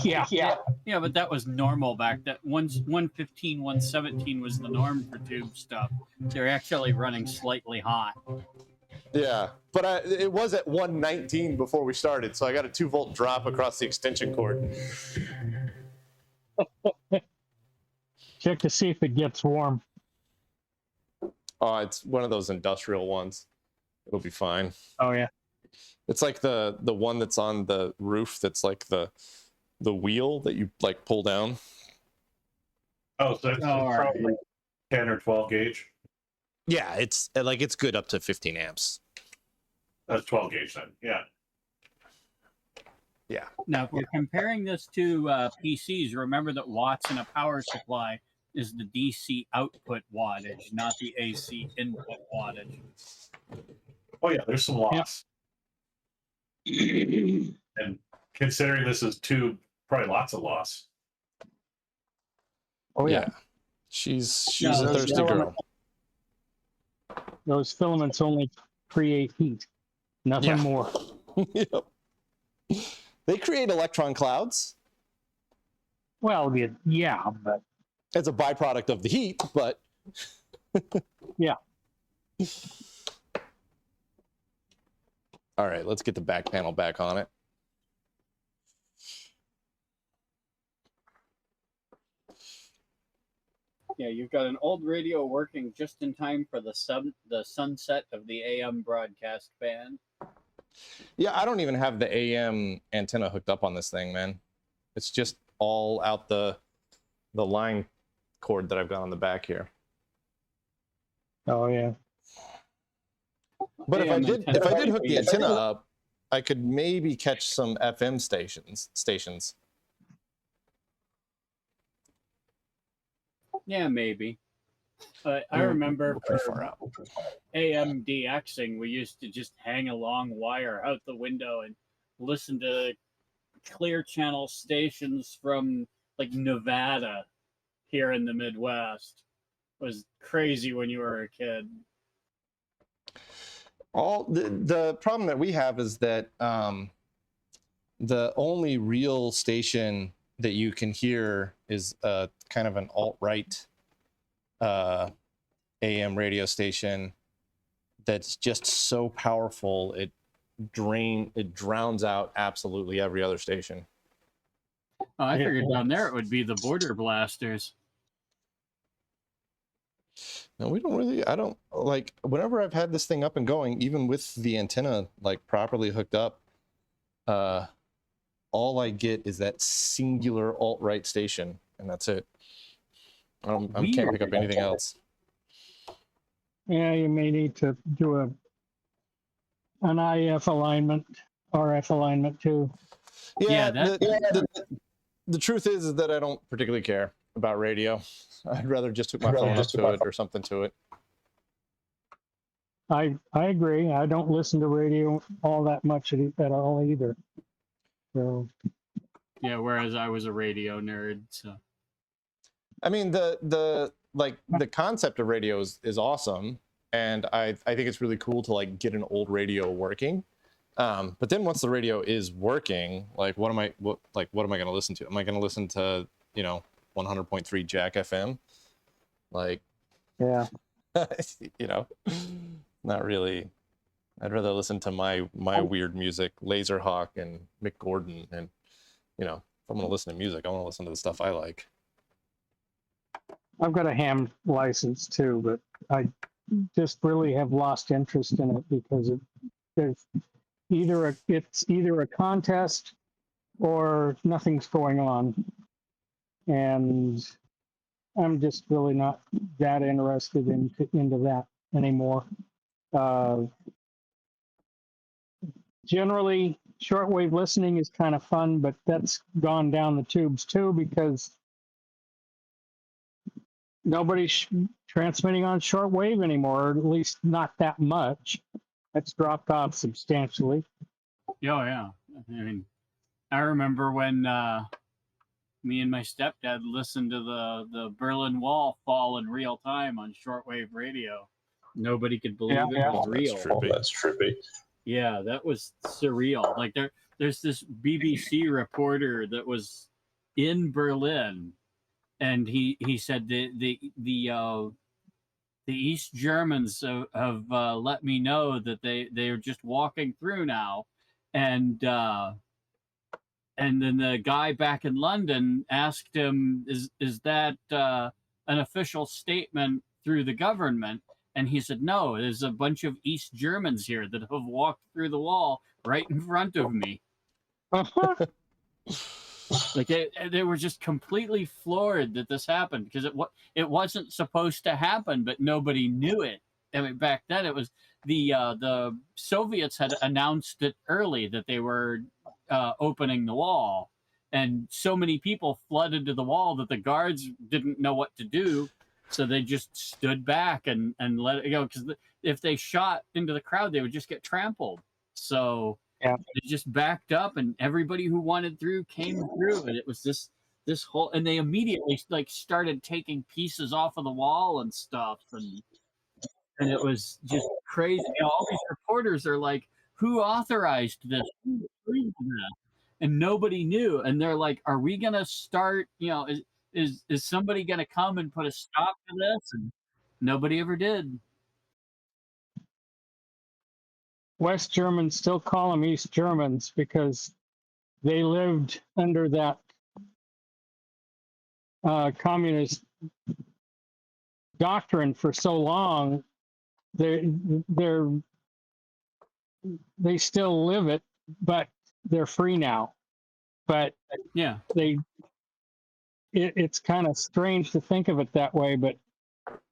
Speaker 2: Yeah, but that was normal back then. 115, 117 was the norm for tube stuff. They're actually running slightly hot.
Speaker 1: Yeah, but it was at 119 before we started, so I got a 2-volt drop across the extension cord.
Speaker 6: Check to see if it gets warm.
Speaker 1: Oh, it's one of those industrial ones. It'll be fine.
Speaker 6: Oh yeah.
Speaker 1: It's like the one that's on the roof that's like the wheel that you like pull down.
Speaker 3: Oh, so it's probably 10 or 12 gauge.
Speaker 1: Yeah, it's good up to 15 amps.
Speaker 3: That's 12 gauge then. Yeah.
Speaker 1: Yeah.
Speaker 2: Now, if we're comparing this to PCs, remember that watts in a power supply is the DC output wattage, not the AC input wattage.
Speaker 3: Oh yeah, there's some loss. And considering this is tube, probably lots of loss.
Speaker 6: Oh yeah.
Speaker 1: She's
Speaker 2: No,
Speaker 1: a
Speaker 6: those
Speaker 1: thirsty girl.
Speaker 6: Those filaments only create heat, Nothing
Speaker 1: Yeah.
Speaker 6: more.
Speaker 1: Yep. They create electron clouds.
Speaker 6: Well, yeah, but
Speaker 1: It's a byproduct of the heat, but
Speaker 6: yeah.
Speaker 1: All right, let's get the back panel back on it.
Speaker 2: Yeah, you've got an old radio working just in time for the sunset of the AM broadcast band.
Speaker 1: Yeah, I don't even have the AM antenna hooked up on this thing, man. It's just all out the line cord that I've got on the back here.
Speaker 6: Oh yeah.
Speaker 1: But if I
Speaker 2: AM
Speaker 1: did
Speaker 2: antenna.
Speaker 1: hook the antenna up, I could maybe catch some FM stations.
Speaker 2: Yeah, maybe. I remember
Speaker 1: Pretty
Speaker 2: for
Speaker 1: far out.
Speaker 2: AM DXing, we used to just hang a long wire out the window and listen to clear channel stations from like Nevada here in the Midwest. It was crazy when you were a kid.
Speaker 1: All the problem that we have is that the only real station that you can hear is kind of an alt-right AM radio station that's just so powerful it drowns out absolutely every other station.
Speaker 2: I figured down there it would be the Border Blasters.
Speaker 1: No, we don't really. I don't like. Whenever I've had this thing up and going, even with the antenna like properly hooked up, all I get is that singular alt-right station, and that's it. I can't pick up anything else.
Speaker 6: Yeah, you may need to do an IF alignment, RF alignment too.
Speaker 1: Yeah,
Speaker 2: Yeah,
Speaker 1: the truth is that I don't particularly care about radio. I'd rather just hook my phone up to it or something to it.
Speaker 6: I agree. I don't listen to radio all that much at all either. So
Speaker 2: Yeah, whereas I was a radio nerd, so.
Speaker 1: I mean, the concept of radio is awesome, and I think it's really cool to like get an old radio working. But then once the radio is working, like what am I going to listen to? Am I going to listen to 100.3 Jack FM? Like,
Speaker 6: yeah,
Speaker 1: not really. I'd rather listen to my weird music, Laserhawk and Mick Gordon, and if I'm going to listen to music, I want to listen to the stuff I like.
Speaker 6: I've got a ham license too, but I just really have lost interest in it because it's either a contest or nothing's going on, and I'm just really not that interested into that anymore. Generally, shortwave listening is kind of fun, but that's gone down the tubes too because nobody's transmitting on shortwave anymore, or at least not that much. That's dropped off substantially.
Speaker 2: Oh, yeah. I mean, I remember when me and my stepdad listened to the Berlin Wall fall in real time on shortwave radio. Nobody could believe it was real.
Speaker 3: That's trippy.
Speaker 2: Yeah, that was surreal. Like there's this BBC reporter that was in Berlin, and he said the East Germans have let me know that they are just walking through now, and then the guy back in London asked him, "Is that an official statement through the government?" And he said, "No, there's a bunch of East Germans here that have walked through the wall right in front of me." Like they were just completely floored that this happened because it wasn't supposed to happen, but nobody knew it. I mean, back then it was the Soviets had announced it early that they were opening the wall, and so many people flooded to the wall that the guards didn't know what to do, so they just stood back and let it go because if they shot into the crowd, they would just get trampled. So.
Speaker 6: Yeah.
Speaker 2: They just backed up, and everybody who wanted through came through, and it was this whole. And they immediately like started taking pieces off of the wall and stuff, and it was just crazy. All these reporters are like, who authorized this? Who approved this? And nobody knew. And they're like, are we going to start, is somebody going to come and put a stop to this? And nobody ever did.
Speaker 6: West Germans still call them East Germans because they lived under that communist doctrine for so long. They still live it, but they're free now. But
Speaker 2: Yeah.
Speaker 6: it's kind of strange to think of it that way, but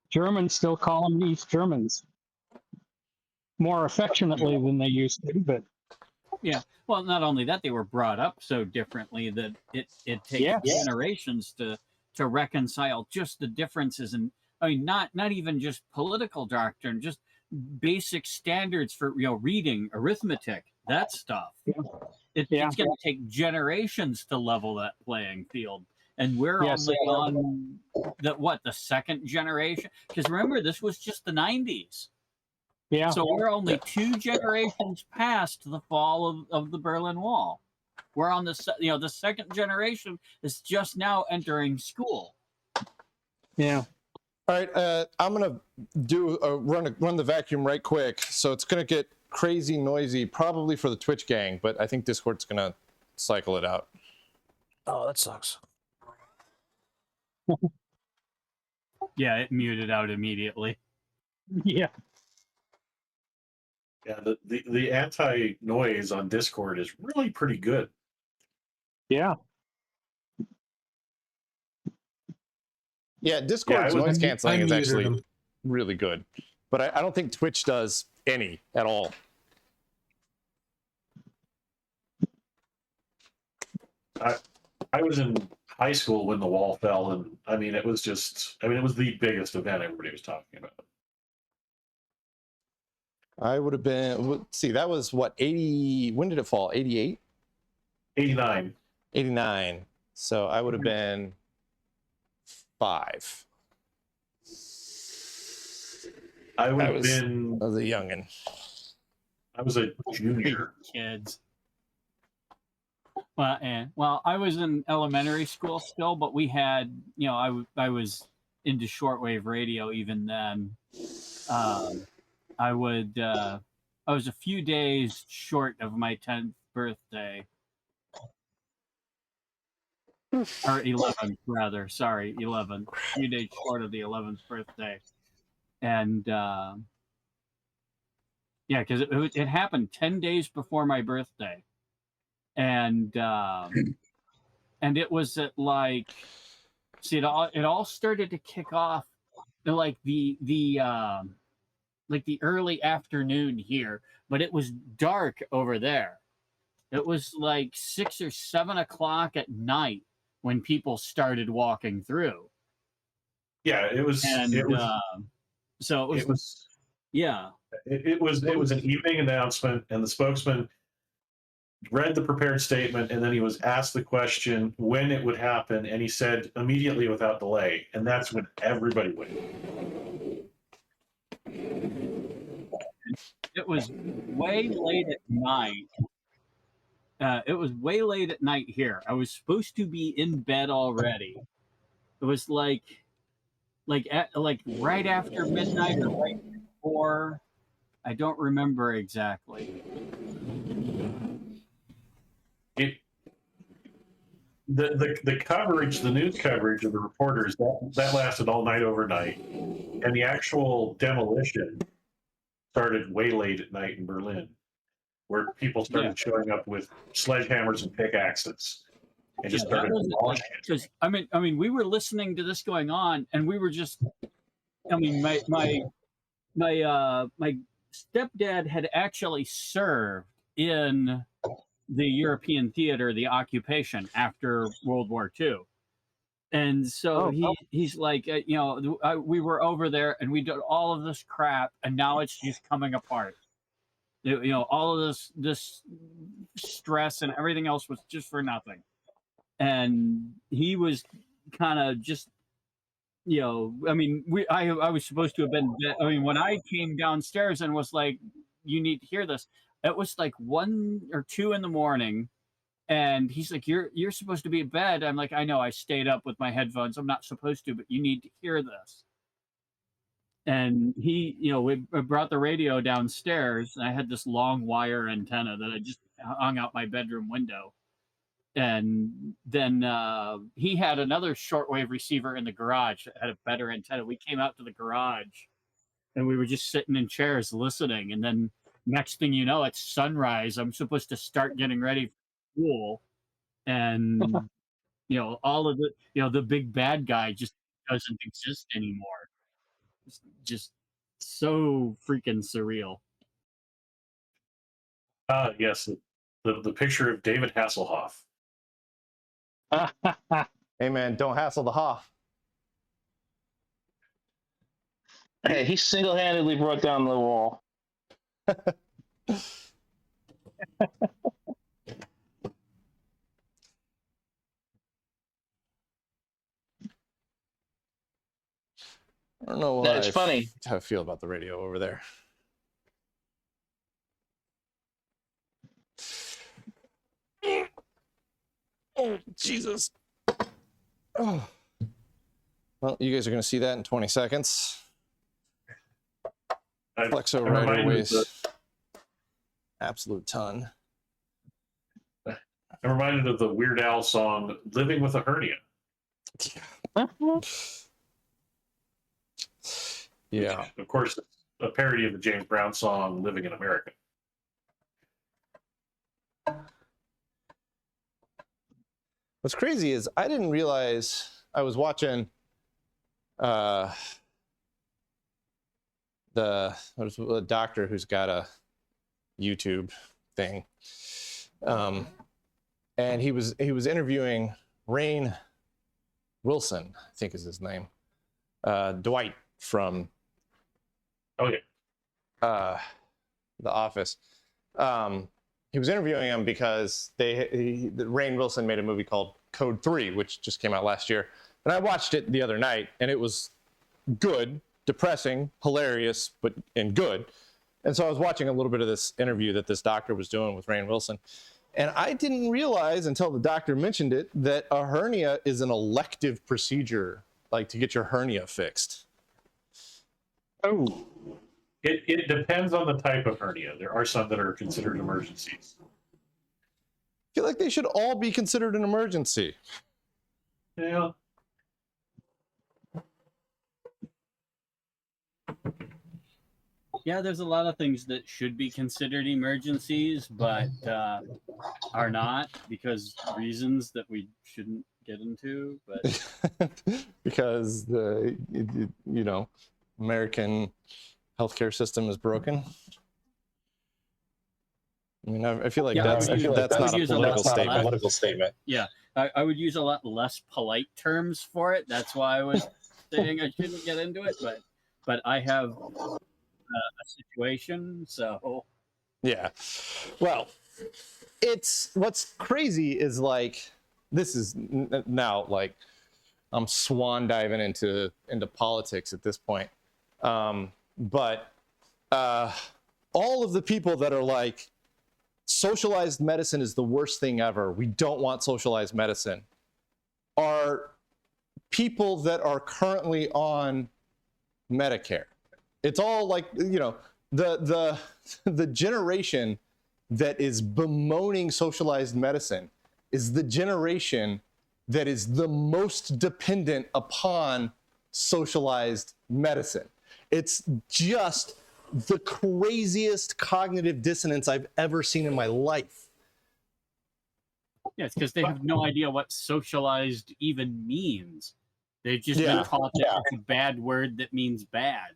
Speaker 6: Germans still call them East Germans more affectionately than they used to. But
Speaker 2: yeah, well, not only that, they were brought up so differently that it takes generations to reconcile just the differences. And I mean, not even just political doctrine, just basic standards for reading, arithmetic, that stuff. It's going to take generations to level that playing field. And we're only on the second generation. Because remember, this was just the 90s.
Speaker 6: Yeah.
Speaker 2: So we're only 2 generations past the fall of the Berlin Wall. We're on the second generation is just now entering school.
Speaker 6: Yeah.
Speaker 1: All right, I'm gonna do run the vacuum right quick. So it's gonna get crazy noisy, probably for the Twitch gang, but I think Discord's gonna cycle it out.
Speaker 4: Oh, that sucks.
Speaker 2: Yeah, it muted out immediately.
Speaker 6: Yeah.
Speaker 3: Yeah, the anti-noise on Discord is really pretty good.
Speaker 6: Yeah.
Speaker 1: Yeah, Discord's noise canceling is
Speaker 7: muted
Speaker 1: actually
Speaker 7: him.
Speaker 1: really good, but I don't think Twitch does any at all.
Speaker 3: I was in high school when the wall fell, and I mean, it was the biggest event everybody was talking about.
Speaker 1: I would have been, let's see, that was what, 80, when did it fall? 88?
Speaker 3: 89.
Speaker 1: 89. So I would have been 5.
Speaker 3: I would
Speaker 1: I
Speaker 3: have
Speaker 1: was
Speaker 3: been,
Speaker 1: a youngin'.
Speaker 3: I was a junior.
Speaker 2: Kids. Well, I was in elementary school still, but we had, I was into shortwave radio even then. I was a few days short of my 10th birthday. Or 11th, rather. Sorry, 11th. A few days short of the 11th birthday. And, because it happened 10 days before my birthday. And it was at it all started to kick off like the early afternoon here, but it was dark over there. It was like 6 or 7 o'clock at night when people started walking through.
Speaker 3: Yeah, it was.
Speaker 2: And
Speaker 3: it was.
Speaker 2: So it was. Yeah.
Speaker 3: It was an evening announcement, and the spokesman read the prepared statement, and then he was asked the question when it would happen, and he said immediately without delay, and that's when everybody went.
Speaker 2: It was way late at night. It was way late at night here. I was supposed to be in bed already. It was like right after midnight or right before. I don't remember exactly.
Speaker 3: The coverage, the news coverage of the reporters, that lasted all night overnight, and the actual demolition started way late at night in Berlin, where people started showing up with sledgehammers and pickaxes and just started demolishing it.
Speaker 2: Because I mean, we were listening to this going on, and we were just. I mean, my stepdad had actually served in the European theater, the occupation after World War II. And so he's like, we were over there and we did all of this crap, and now it's just coming apart. All of this stress and everything else was just for nothing. And he was kind of just, I mean, I was supposed to have been, when I came downstairs and was like, you need to hear this, It was like 1 or 2 in the morning, and he's like, "You're supposed to be in bed." I'm like, "I know. I stayed up with my headphones. I'm not supposed to, but you need to hear this." And he, we brought the radio downstairs, and I had this long wire antenna that I just hung out my bedroom window. And then he had another shortwave receiver in the garage that had a better antenna. We came out to the garage, and we were just sitting in chairs listening. And then next thing you know, it's sunrise. I'm supposed to start getting ready for school, and all of the big bad guy just doesn't exist anymore. It's just so freaking surreal.
Speaker 3: Yes, the picture of David Hasselhoff.
Speaker 1: Hey man, don't hassle the Hoff.
Speaker 7: Hey, he single-handedly brought down the wall.
Speaker 1: I don't know
Speaker 7: That's funny.
Speaker 1: How I feel about the radio over there. Oh, Jesus. Oh. Well, you guys are going to see that in 20 seconds. Flexo rider weighs absolute ton.
Speaker 3: I'm reminded of the Weird Al song "Living with a Hernia."
Speaker 1: Yeah.
Speaker 3: Which, of course, it's a parody of the James Brown song "Living in America."
Speaker 1: What's crazy is I didn't realize I was watching the doctor who's got a YouTube thing, and he was interviewing Rainn Wilson, I think is his name, Dwight from
Speaker 3: The
Speaker 1: Office. He was interviewing him because Rainn Wilson made a movie called Code 3, which just came out last year, and I watched it the other night, and it was good. Depressing, hilarious, and good. And so I was watching a little bit of this interview that this doctor was doing with Rainn Wilson. And I didn't realize until the doctor mentioned it that a hernia is an elective procedure, like to get your hernia fixed.
Speaker 6: Oh,
Speaker 3: It depends on the type of hernia. There are some that are considered emergencies.
Speaker 1: I feel like they should all be considered an emergency.
Speaker 3: Yeah.
Speaker 2: Yeah, there's a lot of things that should be considered emergencies, but are not because reasons that we shouldn't get into. But
Speaker 1: because the American healthcare system is broken. I mean, I feel like that's not a political statement.
Speaker 2: Yeah, I would use a lot less polite terms for it. That's why I was saying I shouldn't get into it. But I have a situation, so
Speaker 1: yeah. Well, it's what's crazy is like this is now like I'm swan diving into politics at this point, but all of the people that are like socialized medicine is the worst thing ever, we don't want socialized medicine, are people that are currently on Medicare. It's all like, the generation that is bemoaning socialized medicine is the generation that is the most dependent upon socialized medicine. It's just the craziest cognitive dissonance I've ever seen in my life.
Speaker 2: yeah, it's because they have no idea what socialized even means. They've just been taught that it's a bad word that means bad.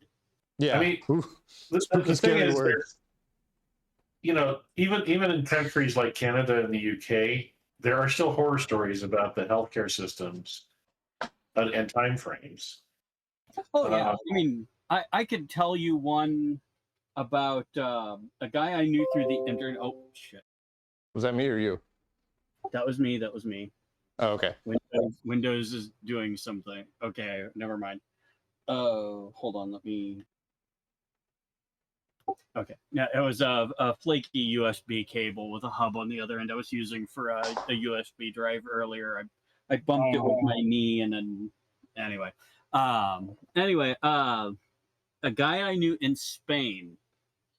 Speaker 1: Yeah,
Speaker 3: I mean, the thing is, even in countries like Canada and the UK, there are still horror stories about the healthcare systems and time frames.
Speaker 2: Oh yeah, I mean, I could tell you one about a guy I knew through the internet. Oh shit!
Speaker 1: Was that me or you?
Speaker 2: That was me. That was me.
Speaker 1: Oh, okay.
Speaker 2: Windows is doing something. Okay, never mind. Hold on. Let me. Okay. Yeah, it was a flaky USB cable with a hub on the other end I was using for a USB drive earlier. I bumped it with my knee and then anyway. A guy I knew in Spain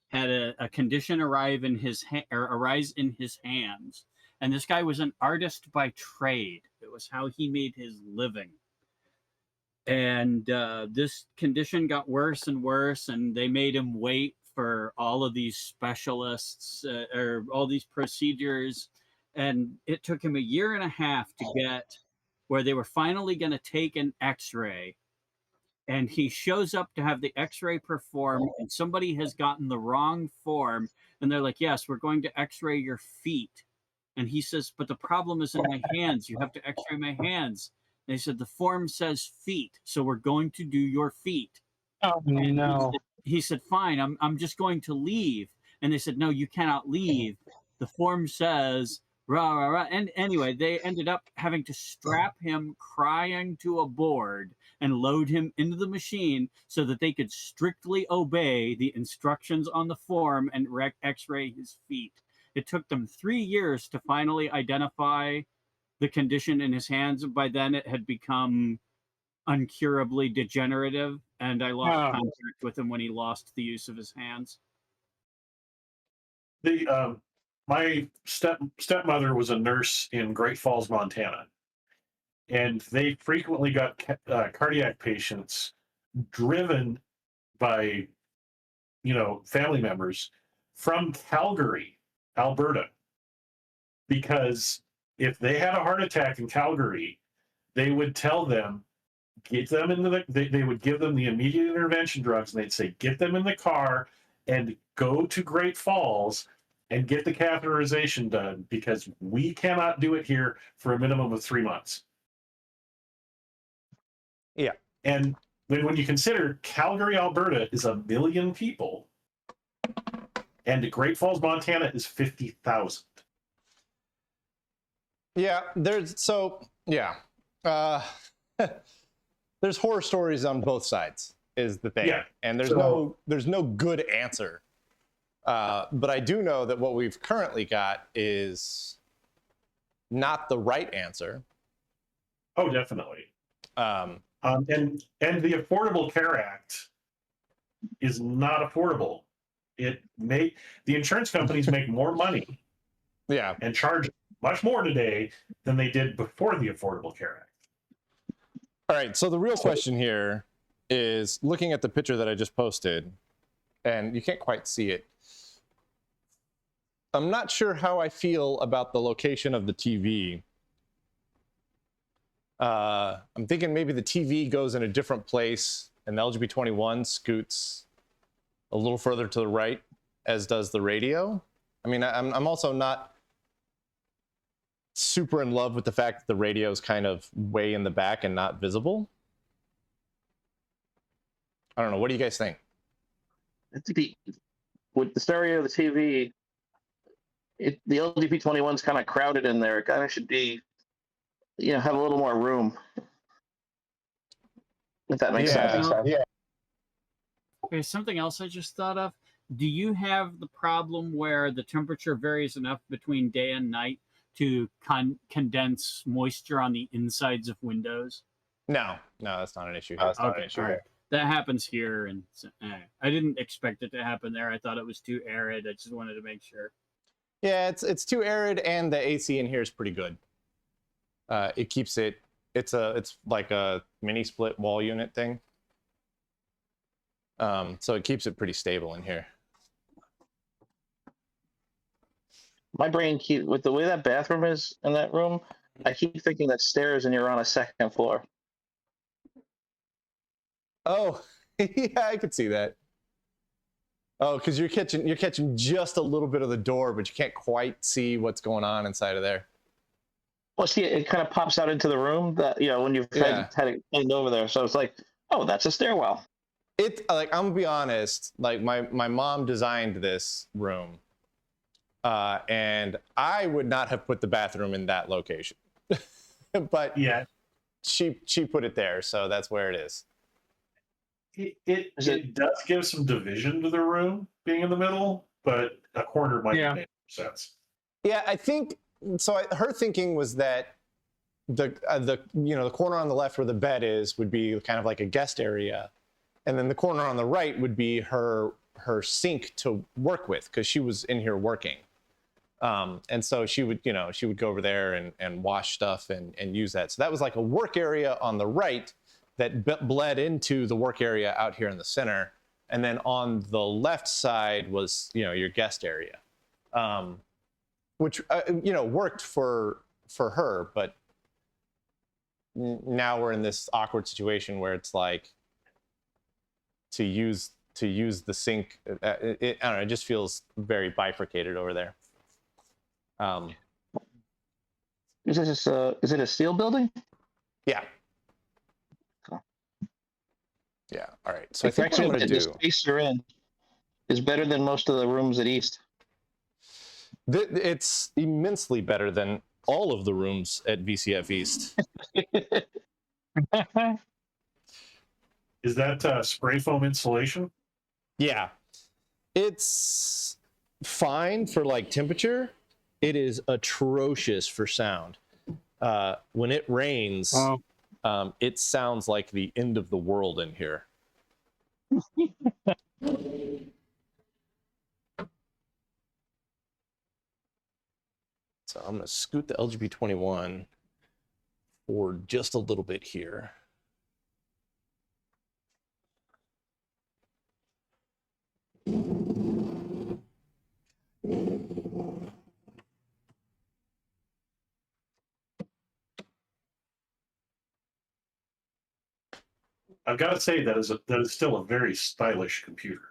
Speaker 2: had a condition arise in his hands. And this guy was an artist by trade. It was how he made his living. And this condition got worse and worse, and they made him wait for all of these specialists or all these procedures. And it took him a year and a half to get where they were finally going to take an x-ray. And he shows up to have the x-ray performed, and somebody has gotten the wrong form. And they're like, yes, we're going to x-ray your feet. And he says, but the problem is in my hands. You have to x-ray my hands. They said, the form says feet, so we're going to do your feet.
Speaker 6: Oh, no.
Speaker 2: He said, fine, I'm just going to leave. And they said, no, you cannot leave. The form says, rah, rah, rah. And anyway, they ended up having to strap him crying to a board and load him into the machine so that they could strictly obey the instructions on the form and x-ray his feet. It took them 3 years to finally identify the condition in his hands. By then it had become uncurably degenerative, and I lost contact with him when he lost the use of his hands.
Speaker 3: My stepmother was a nurse in Great Falls, Montana, and they frequently got cardiac patients driven by, family members from Calgary, Alberta, because if they had a heart attack in Calgary, they would tell them, get them into they would give them the immediate intervention drugs, and they'd say, get them in the car and go to Great Falls and get the catheterization done, because we cannot do it here for a minimum of 3 months.
Speaker 1: Yeah.
Speaker 3: And when you consider Calgary, Alberta is 1 million people, and Great Falls, Montana is 50,000.
Speaker 1: Yeah, there's horror stories on both sides is the thing.
Speaker 3: Yeah.
Speaker 1: And there's no good answer. But I do know that what we've currently got is not the right answer.
Speaker 3: Oh, definitely. And the Affordable Care Act is not affordable. The insurance companies make more money,
Speaker 1: yeah,
Speaker 3: and charge much more today than they did before the Affordable Care Act.
Speaker 1: All right, so the real question here is, looking at the picture that I just posted, and you can't quite see it, I'm not sure how I feel about the location of the TV. I'm thinking maybe the TV goes in a different place and the LGB21 scoots a little further to the right, as does the radio. I mean, I'm also not super in love with the fact that the radio is kind of way in the back and not visible. I don't know. What do you guys think?
Speaker 7: With the stereo of the TV, the LGP21 is kind of crowded in there. It kind of should be, have a little more room. If that makes sense.
Speaker 1: Yeah.
Speaker 2: Okay, something else I just thought of. Do you have the problem where the temperature varies enough between day and night to condense moisture on the insides of windows?
Speaker 1: No, that's not an issue.
Speaker 2: Okay, all right. That happens here, and I didn't expect it to happen there. I thought it was too arid. I just wanted to make sure.
Speaker 1: Yeah, it's too arid, and the AC in here is pretty good. It keeps it. It's like a mini split wall unit thing. So it keeps it pretty stable in here.
Speaker 7: My brain with the way that bathroom is in that room, I keep thinking that stairs and you're on a second floor.
Speaker 1: Oh, yeah, I could see that. Oh, because you're catching just a little bit of the door, but you can't quite see what's going on inside of there.
Speaker 7: Well, see, it kind of pops out into the room that when you've had it cleaned over there. So it's like, oh, that's a stairwell.
Speaker 1: I'm gonna be honest. Like my mom designed this room, and I would not have put the bathroom in that location, but
Speaker 3: yeah,
Speaker 1: she put it there, so that's where it is.
Speaker 3: It does give some division to the room being in the middle, but a corner might
Speaker 6: Yeah.
Speaker 3: make sense.
Speaker 1: Yeah, I think so. Her thinking was that the the corner on the left where the bed is would be kind of like a guest area, and then the corner on the right would be her sink to work with because she was in here working. And so she would go over there and wash stuff and use that. So that was like a work area on the right that bled into the work area out here in the center. And then on the left side was, your guest area, which, worked for her. But now we're in this awkward situation where it's like to use the sink. I don't know. It just feels very bifurcated over there.
Speaker 7: Is it a steel building?
Speaker 1: Yeah.
Speaker 7: Cool.
Speaker 1: Yeah. All right. So I think what I'm going to do.
Speaker 7: The space you're in is better than most of the rooms at East.
Speaker 1: It's immensely better than all of the rooms at VCF East.
Speaker 3: Is that spray foam insulation?
Speaker 1: Yeah. It's fine for like temperature. It is atrocious for sound. When it rains, it sounds like the end of the world in here. So I'm going to scoot the LGB21 forward just a little bit here.
Speaker 3: I've got to say that is still a very stylish computer.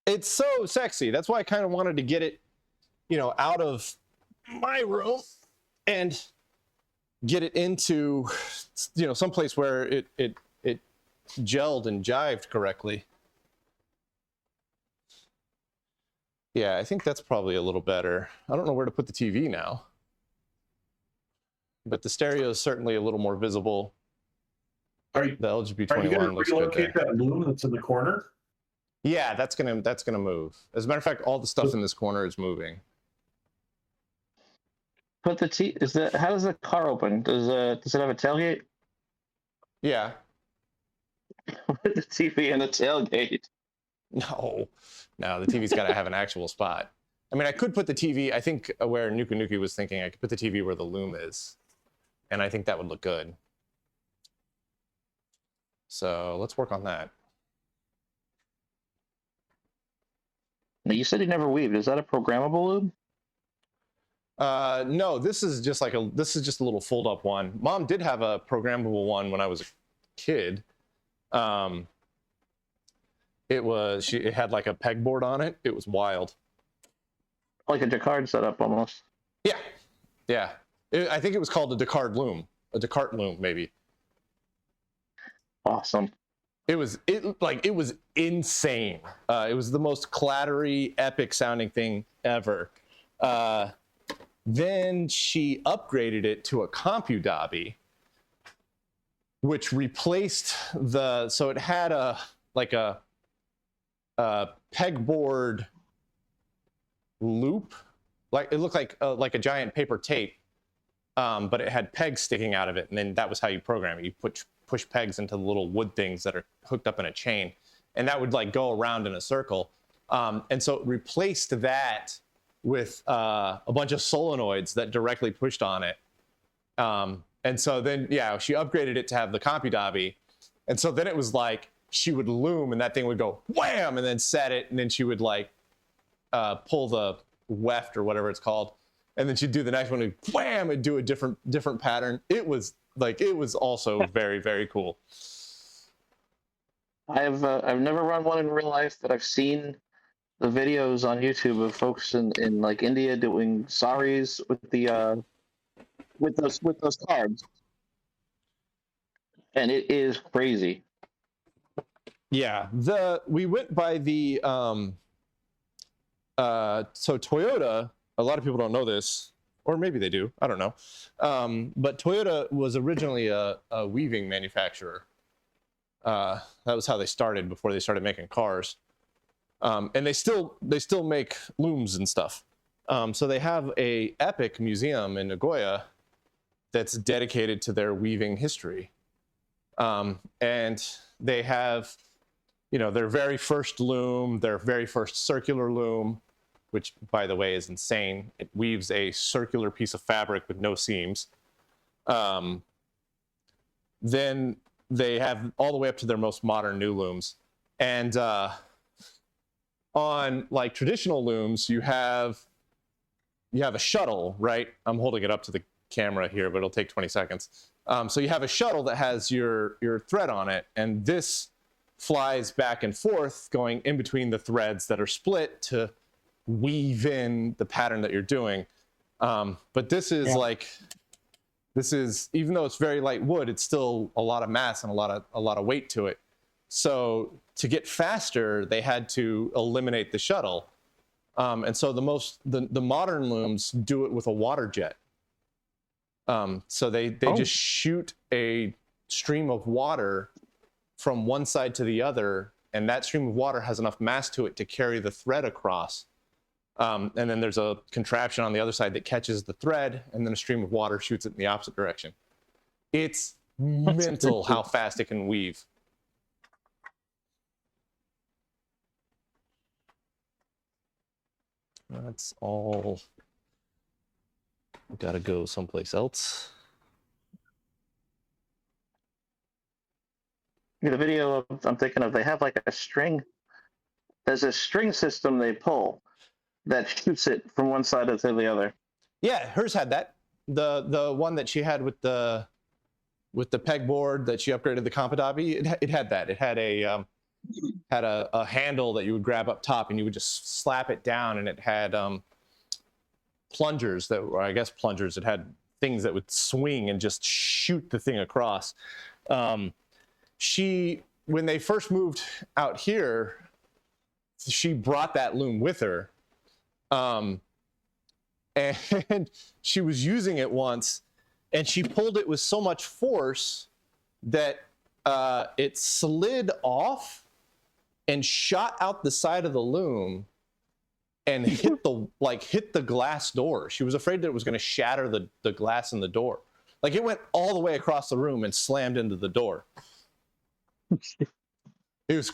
Speaker 1: It's so sexy. That's why I kind of wanted to get it, out of my room and get it into, someplace where it gelled and jived correctly. Yeah, I think that's probably a little better. I don't know where to put the TV now, but the stereo is certainly a little more visible. The LGB21
Speaker 3: are you going to
Speaker 1: looks good
Speaker 3: relocate
Speaker 1: there.
Speaker 3: that loom that's in the corner?
Speaker 1: Yeah, that's gonna move. As a matter of fact, all the stuff in this corner is moving.
Speaker 7: But how does the car open? Does it have a tailgate?
Speaker 1: Yeah.
Speaker 7: Put the TV in the tailgate.
Speaker 1: No, the TV's got to have an actual spot. I mean, I could put the TV, I think where Nuka Nuki was thinking, I could put the TV where the loom is. And I think that would look good. So let's work on that.
Speaker 7: Now, you said you never weaved. Is that a programmable loom?
Speaker 1: No, this is just a little fold up one. Mom did have a programmable one when I was a kid. It had like a pegboard on it. It was wild.
Speaker 7: Like a Descartes setup almost.
Speaker 1: Yeah. I think it was called a Descartes loom. A Descartes loom, maybe.
Speaker 7: Awesome.
Speaker 1: It was insane. It was the most clattery, epic sounding thing ever. Then she upgraded it to a CompuDobby, which replaced so it had a pegboard loop, like it looked like a giant paper tape, but it had pegs sticking out of it, and then that was how you program it. You push pegs into the little wood things that are hooked up in a chain, and that would like go around in a circle. And so it replaced that with a bunch of solenoids that directly pushed on it. And so then, she upgraded it to have the CompuDobby. And so then it was like she would loom and that thing would go wham and then set it. And then she would like pull the weft or whatever it's called. And then she'd do the next one and wham and do a different pattern. It was also very, very cool.
Speaker 7: I've never run one in real life, but I've seen the videos on YouTube of folks in like India doing saris with the with those cards, and it is crazy.
Speaker 1: Yeah, we went by the so Toyota. A lot of people don't know this, or maybe they do. I don't know. But Toyota was originally a weaving manufacturer. That was how they started before they started making cars. And they still make looms and stuff. So they have a epic museum in Nagoya that's dedicated to their weaving history. And they have, their very first loom, their very first circular loom, which, by the way, is insane. It weaves a circular piece of fabric with no seams. Then they have all the way up to their most modern new looms. And on like traditional looms, you have a shuttle, right? I'm holding it up to the camera here, but it'll take 20 seconds. So you have a shuttle that has your thread on it, and this flies back and forth, going in between the threads that are split to weave in the pattern that you're doing. But this is even though it's very light wood, it's still a lot of mass and a lot of weight to it. So to get faster, they had to eliminate the shuttle. And so the modern looms do it with a water jet. So they just shoot a stream of water from one side to the other, and that stream of water has enough mass to it to carry the thread across. And then there's a contraption on the other side that catches the thread, and then a stream of water shoots it in the opposite direction. It's mental how fast it can weave. That's all. Gotta go someplace else.
Speaker 7: The video I'm thinking of, they have like a string. There's a string system they pull that shoots it from one side to the other.
Speaker 1: Yeah, hers had that. The one that she had with the pegboard that she upgraded the Compadabi, it had that. It had a handle that you would grab up top, and you would just slap it down, and it had plungers that were, I guess, plungers. It had things that would swing and just shoot the thing across. When they first moved out here, she brought that loom with her. And she was using it once, and she pulled it with so much force that it slid off and shot out the side of the loom and hit the glass door. She was afraid that it was going to shatter the glass in the door. Like, it went all the way across the room and slammed into the door. It was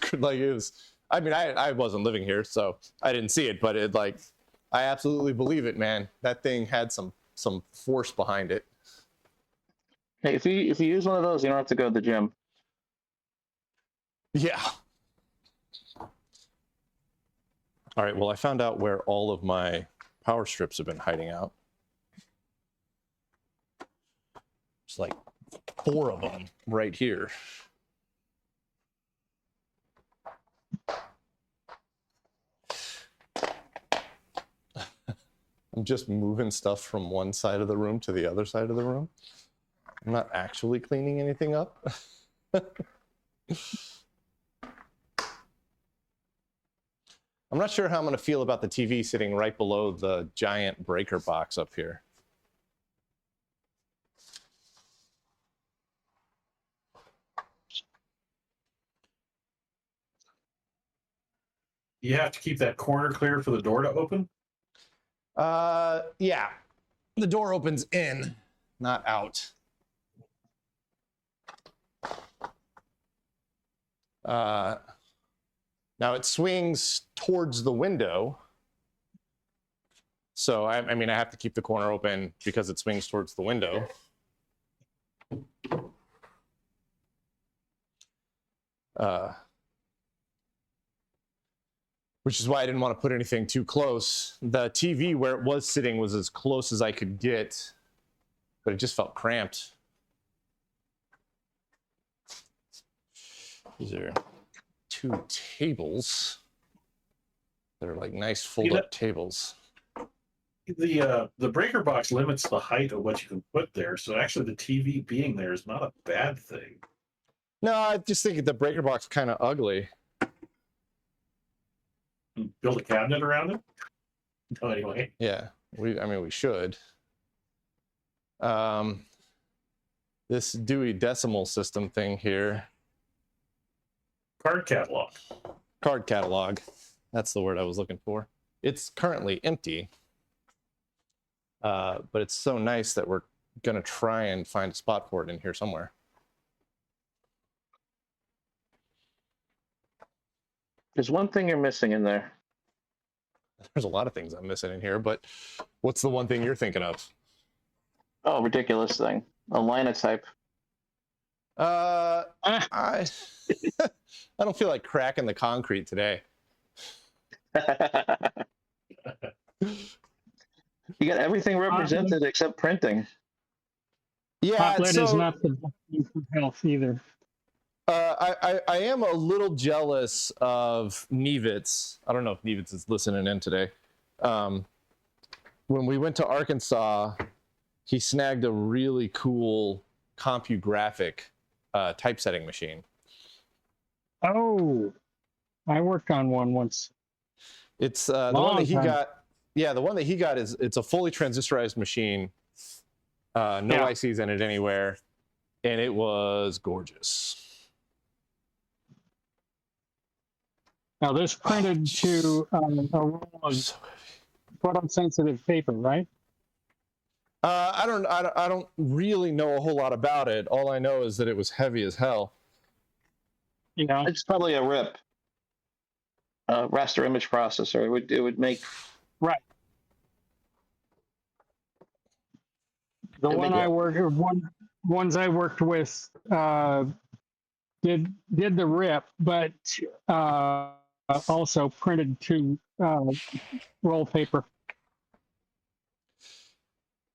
Speaker 1: I mean, I wasn't living here, so I didn't see it, but I absolutely believe it, man. That thing had some force behind it.
Speaker 7: Hey, if you use one of those, you don't have to go to the gym.
Speaker 1: Yeah. All right, well, I found out where all of my power strips have been hiding out. It's like 4 of them right here. I'm just moving stuff from one side of the room to the other side of the room. I'm not actually cleaning anything up. I'm not sure how I'm going to feel about the TV sitting right below the giant breaker box up here.
Speaker 3: You have to keep that corner clear for the door to open?
Speaker 1: Yeah. The door opens in, not out. Now it swings towards the window. So, I mean, I have to keep the corner open because it swings towards the window. Which is why I didn't want to put anything too close. The TV where it was sitting was as close as I could get, but it just felt cramped. These are 2 tables that are like nice fold-up tables.
Speaker 3: The breaker box limits the height of what you can put there, so actually the TV being there is not a bad thing.
Speaker 1: No, I just think the breaker box is kind of ugly.
Speaker 3: Build a cabinet around it? No, anyway.
Speaker 1: Yeah, we should. This Dewey Decimal System thing here.
Speaker 3: card catalog.
Speaker 1: Card catalog. That's the word I was looking for. It's currently empty. But it's so nice that we're gonna try and find a spot for it in here somewhere.
Speaker 7: There's one thing you're missing in there.
Speaker 1: There's a lot of things I'm missing in here, but what's the one thing you're thinking of?
Speaker 7: Oh, ridiculous thing. A linotype.
Speaker 1: I I don't feel like cracking the concrete today.
Speaker 7: You got everything represented except printing.
Speaker 1: Yeah,
Speaker 6: Hot lead is
Speaker 1: so
Speaker 6: not the best thing for health either.
Speaker 1: I am a little jealous of Nevitz. I don't know if Nevitz is listening in today. When we went to Arkansas, he snagged a really cool CompuGraphic typesetting machine.
Speaker 6: Oh, I worked on one once.
Speaker 1: It's the one that he got. Yeah, the one that he got is it's a fully transistorized machine, no ICs in it anywhere, and it was gorgeous.
Speaker 6: Now this printed to a roll of photosensitive paper, right?
Speaker 1: I don't really know a whole lot about it. All I know is that it was heavy as hell.
Speaker 6: You know,
Speaker 7: It's probably a RIP, raster image processor. It would make
Speaker 6: right. The one I worked, ones I worked with, did the RIP, but also printed to roll paper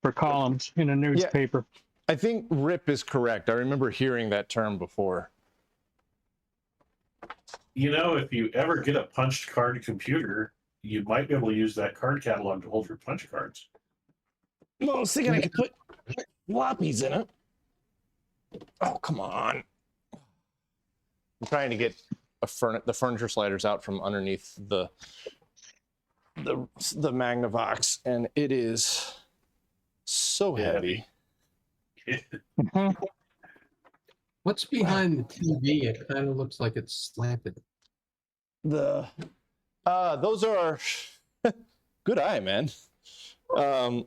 Speaker 6: for columns in a newspaper.
Speaker 1: I think RIP is correct. I remember hearing that term before.
Speaker 3: You know, if you ever get a punched card computer, you might be able to use that card catalog to hold your punch cards.
Speaker 1: Well, I was thinking I could put floppies in it. Oh, come on. I'm trying to get the furniture sliders out from underneath the Magnavox, and it is so heavy.
Speaker 8: What's behind the TV? It kind of looks like it's slanted.
Speaker 1: Those are good eye, man.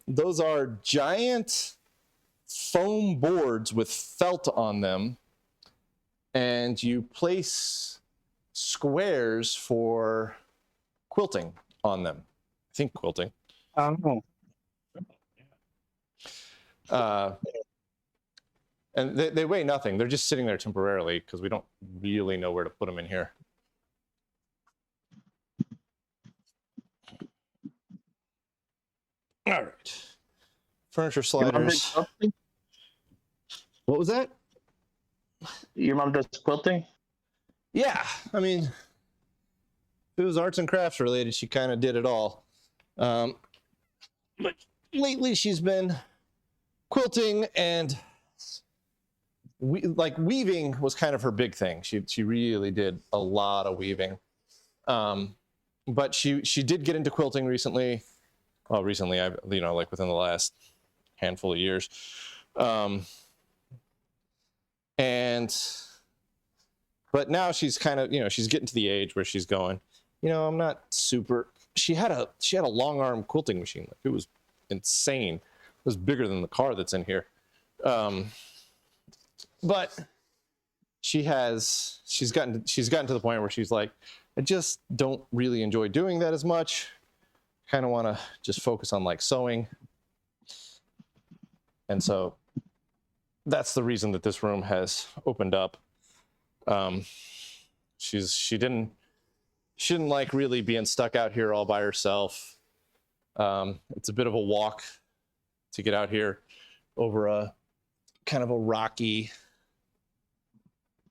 Speaker 1: Those are giant foam boards with felt on them, and you place squares for quilting on them. I think quilting.
Speaker 6: Oh.
Speaker 1: And they weigh nothing. They're just sitting there temporarily because we don't really know where to put them in here. All right. Furniture sliders. What was that?
Speaker 7: Your mom does quilting?
Speaker 1: Yeah. I mean, if it was arts and crafts related, she kind of did it all. But lately she's been quilting, and weaving was kind of her big thing. She really did a lot of weaving. But she did get into quilting recently. Well, recently, like within the last handful of years. But now she's kind of, she's getting to the age where she's going, I'm not super. She had a long arm quilting machine. Like, it was insane. It was bigger than the car that's in here. But she's gotten to the point where she's like, I just don't really enjoy doing that as much. Kind of want to just focus on like sewing. And so that's the reason that this room has opened up. She didn't like really being stuck out here all by herself. It's a bit of a walk to get out here over a kind of a rocky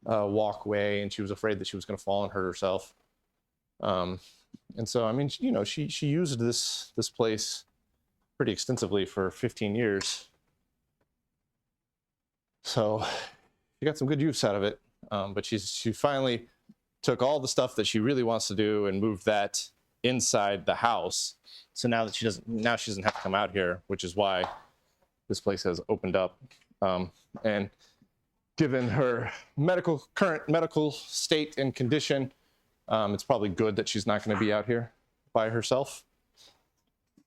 Speaker 1: walkway, and she was afraid that she was going to fall and hurt herself. And so, I mean, she used this place pretty extensively for 15 years. So she got some good use out of it. But she finally took all the stuff that she really wants to do and moved that inside the house. So now that she doesn't have to come out here, which is why this place has opened up. And given her current medical state and condition, it's probably good that she's not going to be out here by herself.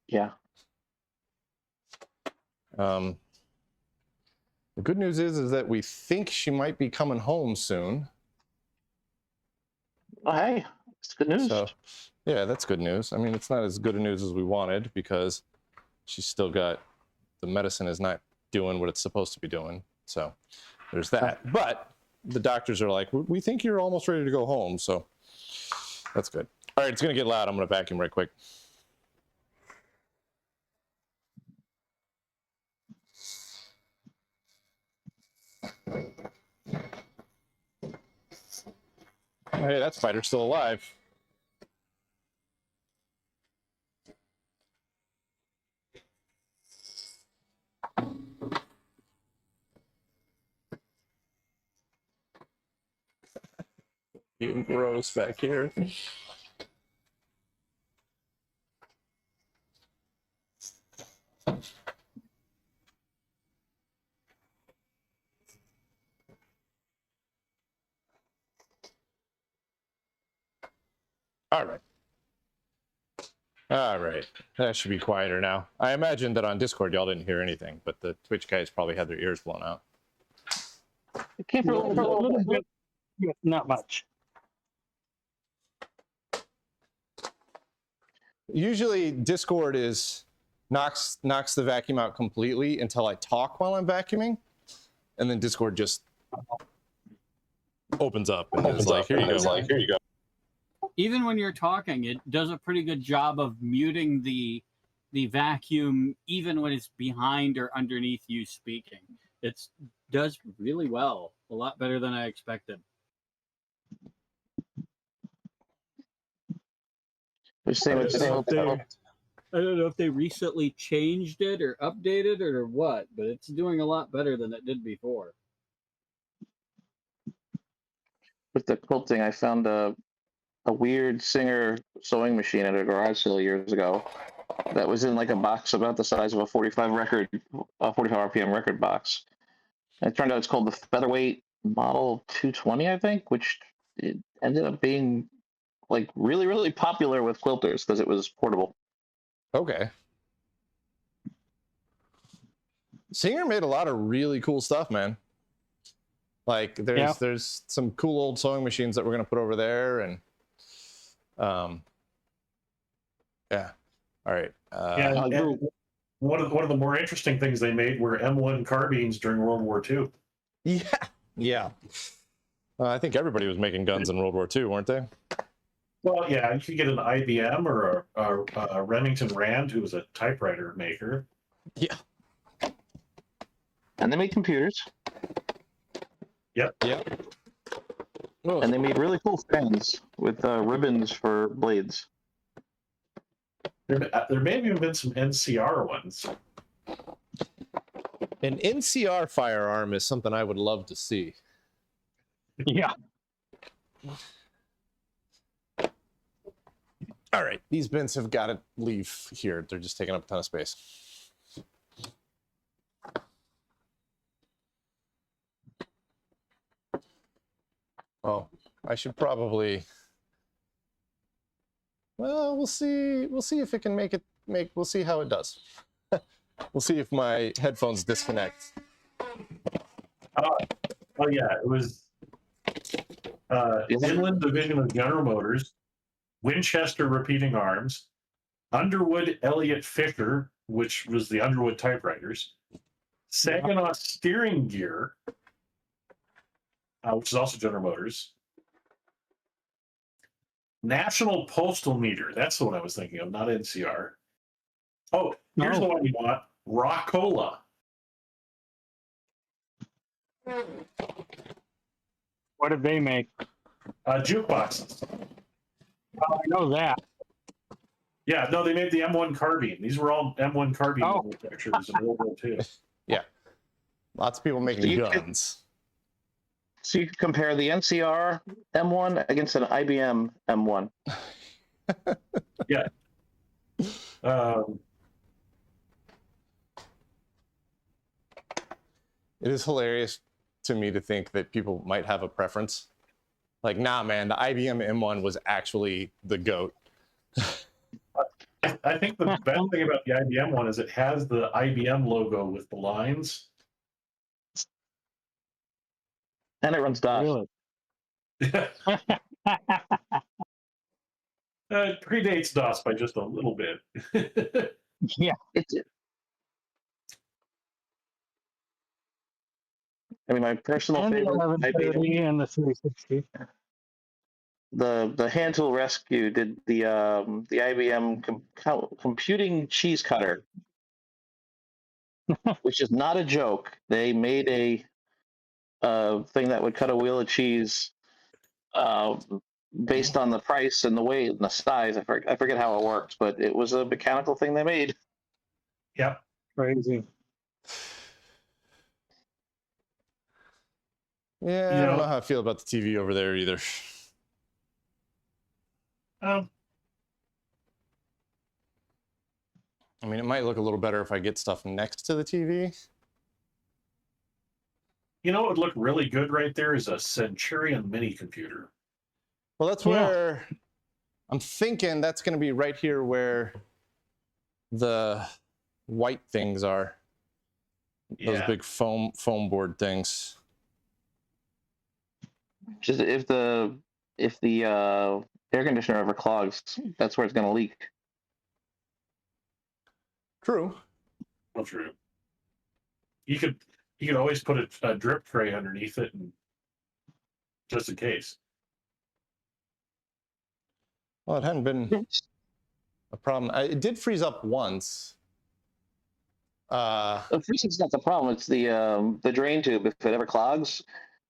Speaker 7: Yeah.
Speaker 1: The good news is that we think she might be coming home soon.
Speaker 7: Oh, hey, it's good news.
Speaker 1: So, yeah, that's good news. I mean, it's not as good a news as we wanted because she's still got the medicine is not doing what it's supposed to be doing. So there's that. But the doctors are like, we think you're almost ready to go home. So that's good. All right, it's going to get loud. I'm going to vacuum right quick. Hey, that spider's still alive. Getting gross back here. All right. All right. That should be quieter now. I imagine that on Discord y'all didn't hear anything, but the Twitch guys probably had their ears blown out.
Speaker 7: It came for a little bit.
Speaker 6: Yeah, not much.
Speaker 1: Usually Discord knocks the vacuum out completely until I talk while I'm vacuuming, and then Discord just opens up and is like, here you go.
Speaker 2: Even when you're talking, it does a pretty good job of muting the vacuum, even when it's behind or underneath you speaking. It does really well, a lot better than I expected.
Speaker 7: The same with
Speaker 2: I don't know if they recently changed it or updated it or what, but it's doing a lot better than it did before.
Speaker 7: with the quilting. I found a weird Singer sewing machine at a garage sale years ago that was in like a box about the size of a 45 RPM record box. And it turned out it's called the Featherweight Model 220, I think, which it ended up being like really, really popular with quilters because it was portable.
Speaker 1: Okay. Singer made a lot of really cool stuff, man. Like there's some cool old sewing machines that we're gonna put over there, and yeah. All right.
Speaker 3: And one of the more interesting things they made were M1 carbines during World War II.
Speaker 1: Yeah. I think everybody was making guns in World War II, weren't they?
Speaker 3: Well, yeah, you could get an IBM or a Remington Rand, who was a typewriter maker.
Speaker 1: Yeah.
Speaker 7: And they made computers.
Speaker 3: Yep.
Speaker 1: Oh.
Speaker 7: And they made really cool fans with ribbons for blades.
Speaker 3: There may have even been some NCR ones.
Speaker 1: An NCR firearm is something I would love to see.
Speaker 6: Yeah.
Speaker 1: All right, these bins have got to leave here. They're just taking up a ton of space. Oh, I should probably. Well, we'll see. We'll see if it can make. We'll see how it does. We'll see if my headphones disconnect.
Speaker 3: Oh yeah, it was Inland Division of General Motors, Winchester Repeating Arms, Underwood Elliott Fisher, which was the Underwood typewriters, Saginaw Steering Gear, which is also General Motors, National Postal Meter. That's the one I was thinking of, not NCR. Oh, here's the one you want: Rockola.
Speaker 6: What did they make?
Speaker 3: Jukeboxes.
Speaker 6: Oh, I know that.
Speaker 3: Yeah, no, they made the M1 carbine. These were all M1 carbine manufacturers in World War II.
Speaker 1: Yeah, lots of people making guns.
Speaker 7: So you can compare the NCR M1 against an IBM M1.
Speaker 3: Yeah.
Speaker 1: It is hilarious to me to think that people might have a preference. Like, nah, man, the IBM M1 was actually the GOAT.
Speaker 3: I think the best thing about the IBM one is it has the IBM logo with the lines.
Speaker 7: And it runs DOS.
Speaker 6: Really?
Speaker 3: It predates DOS by just a little bit.
Speaker 6: Yeah.
Speaker 7: I mean, my personal
Speaker 6: And the
Speaker 7: favorite
Speaker 6: 1130 and the 360.
Speaker 7: the Hand Tool Rescue did the IBM computing cheese cutter, which is not a joke. They made a thing that would cut a wheel of cheese based on the price and the weight and the size. I forget how it works, but it was a mechanical thing they made.
Speaker 3: Yep.
Speaker 6: Crazy.
Speaker 1: Yeah, I don't know how I feel about the TV over there either. I mean, it might look a little better if I get stuff next to the TV.
Speaker 3: You know what would look really good right there is a Centurion mini computer.
Speaker 1: Well, that's where I'm thinking that's going to be right here where the white things are. Those big foam board things.
Speaker 7: Just if the air conditioner ever clogs, that's where it's going to leak.
Speaker 1: True.
Speaker 3: Well, true. You could always put a drip tray underneath it, and just in case.
Speaker 1: Well, it hadn't been a problem. It did freeze up once.
Speaker 7: Freezing's not the problem. It's the drain tube. If it ever clogs,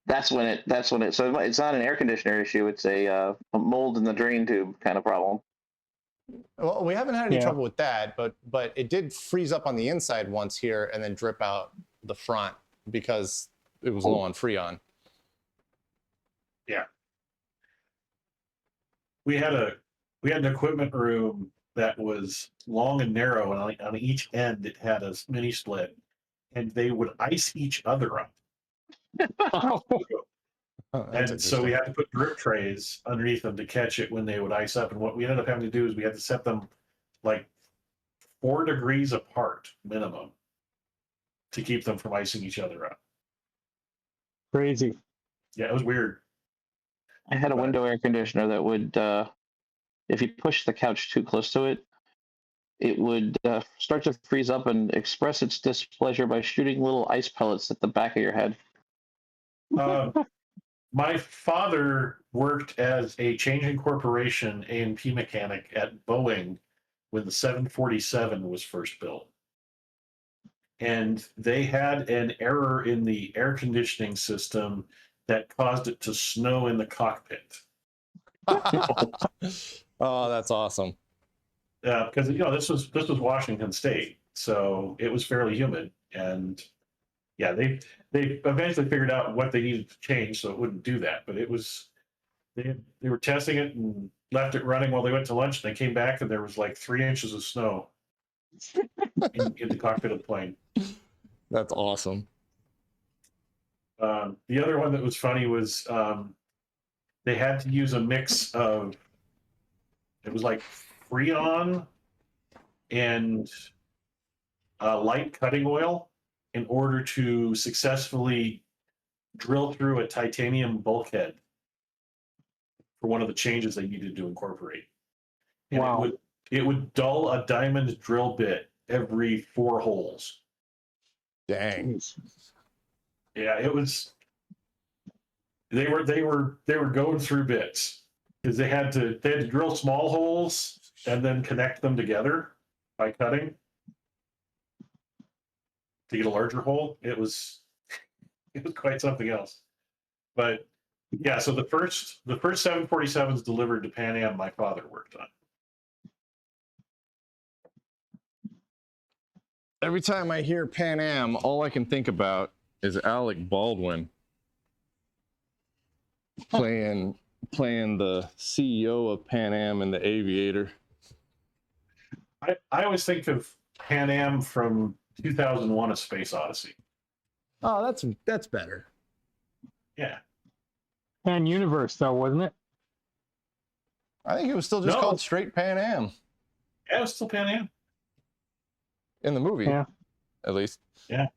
Speaker 7: that's when it. So it's not an air conditioner issue. It's a mold in the drain tube kind of problem.
Speaker 1: Well, we haven't had any trouble with that, but it did freeze up on the inside once here and then drip out the front because it was low on Freon.
Speaker 3: Yeah. We had an equipment room that was long and narrow, and on each end it had a mini split, and they would ice each other up. And so we had to put drip trays underneath them to catch it when they would ice up. And what we ended up having to do is we had to set them like 4 degrees apart minimum to keep them from icing each other up.
Speaker 6: Crazy.
Speaker 3: Yeah, it was weird.
Speaker 7: I had a window air conditioner that would, if you push the couch too close to it, it would start to freeze up and express its displeasure by shooting little ice pellets at the back of your head.
Speaker 3: My father worked as a change in corporation A&P mechanic at Boeing when the 747 was first built. And they had an error in the air conditioning system that caused it to snow in the cockpit.
Speaker 1: Oh, that's awesome.
Speaker 3: Because this was Washington State, so it was fairly humid, and yeah, they eventually figured out what they needed to change so it wouldn't do that. But it was they were testing it and left it running while they went to lunch, and they came back and there was like 3 inches of snow in the cockpit of the plane.
Speaker 1: That's awesome.
Speaker 3: The other one that was funny was they had to use a mix of, it was like Freon and light cutting oil in order to successfully drill through a titanium bulkhead for one of the changes they needed to incorporate. And
Speaker 6: wow.
Speaker 3: It would dull a diamond drill bit every 4 holes.
Speaker 1: Dang.
Speaker 3: Yeah, it was. They were going through bits because they had to drill small holes and then connect them together by cutting to get a larger hole. It was quite something else. But yeah, so the first 747s delivered to Pan Am, my father worked on.
Speaker 1: Every time I hear Pan Am, all I can think about is Alec Baldwin playing the CEO of Pan Am in The Aviator.
Speaker 3: I always think of Pan Am from 2001: A Space Odyssey.
Speaker 1: Oh, that's better.
Speaker 3: Yeah.
Speaker 6: Pan Universe, though, wasn't it?
Speaker 1: I think it was still just
Speaker 3: No.
Speaker 1: called straight Pan Am
Speaker 3: Yeah, it was still Pan Am.
Speaker 1: in the movie,
Speaker 6: Yeah.
Speaker 1: at least.
Speaker 3: Yeah.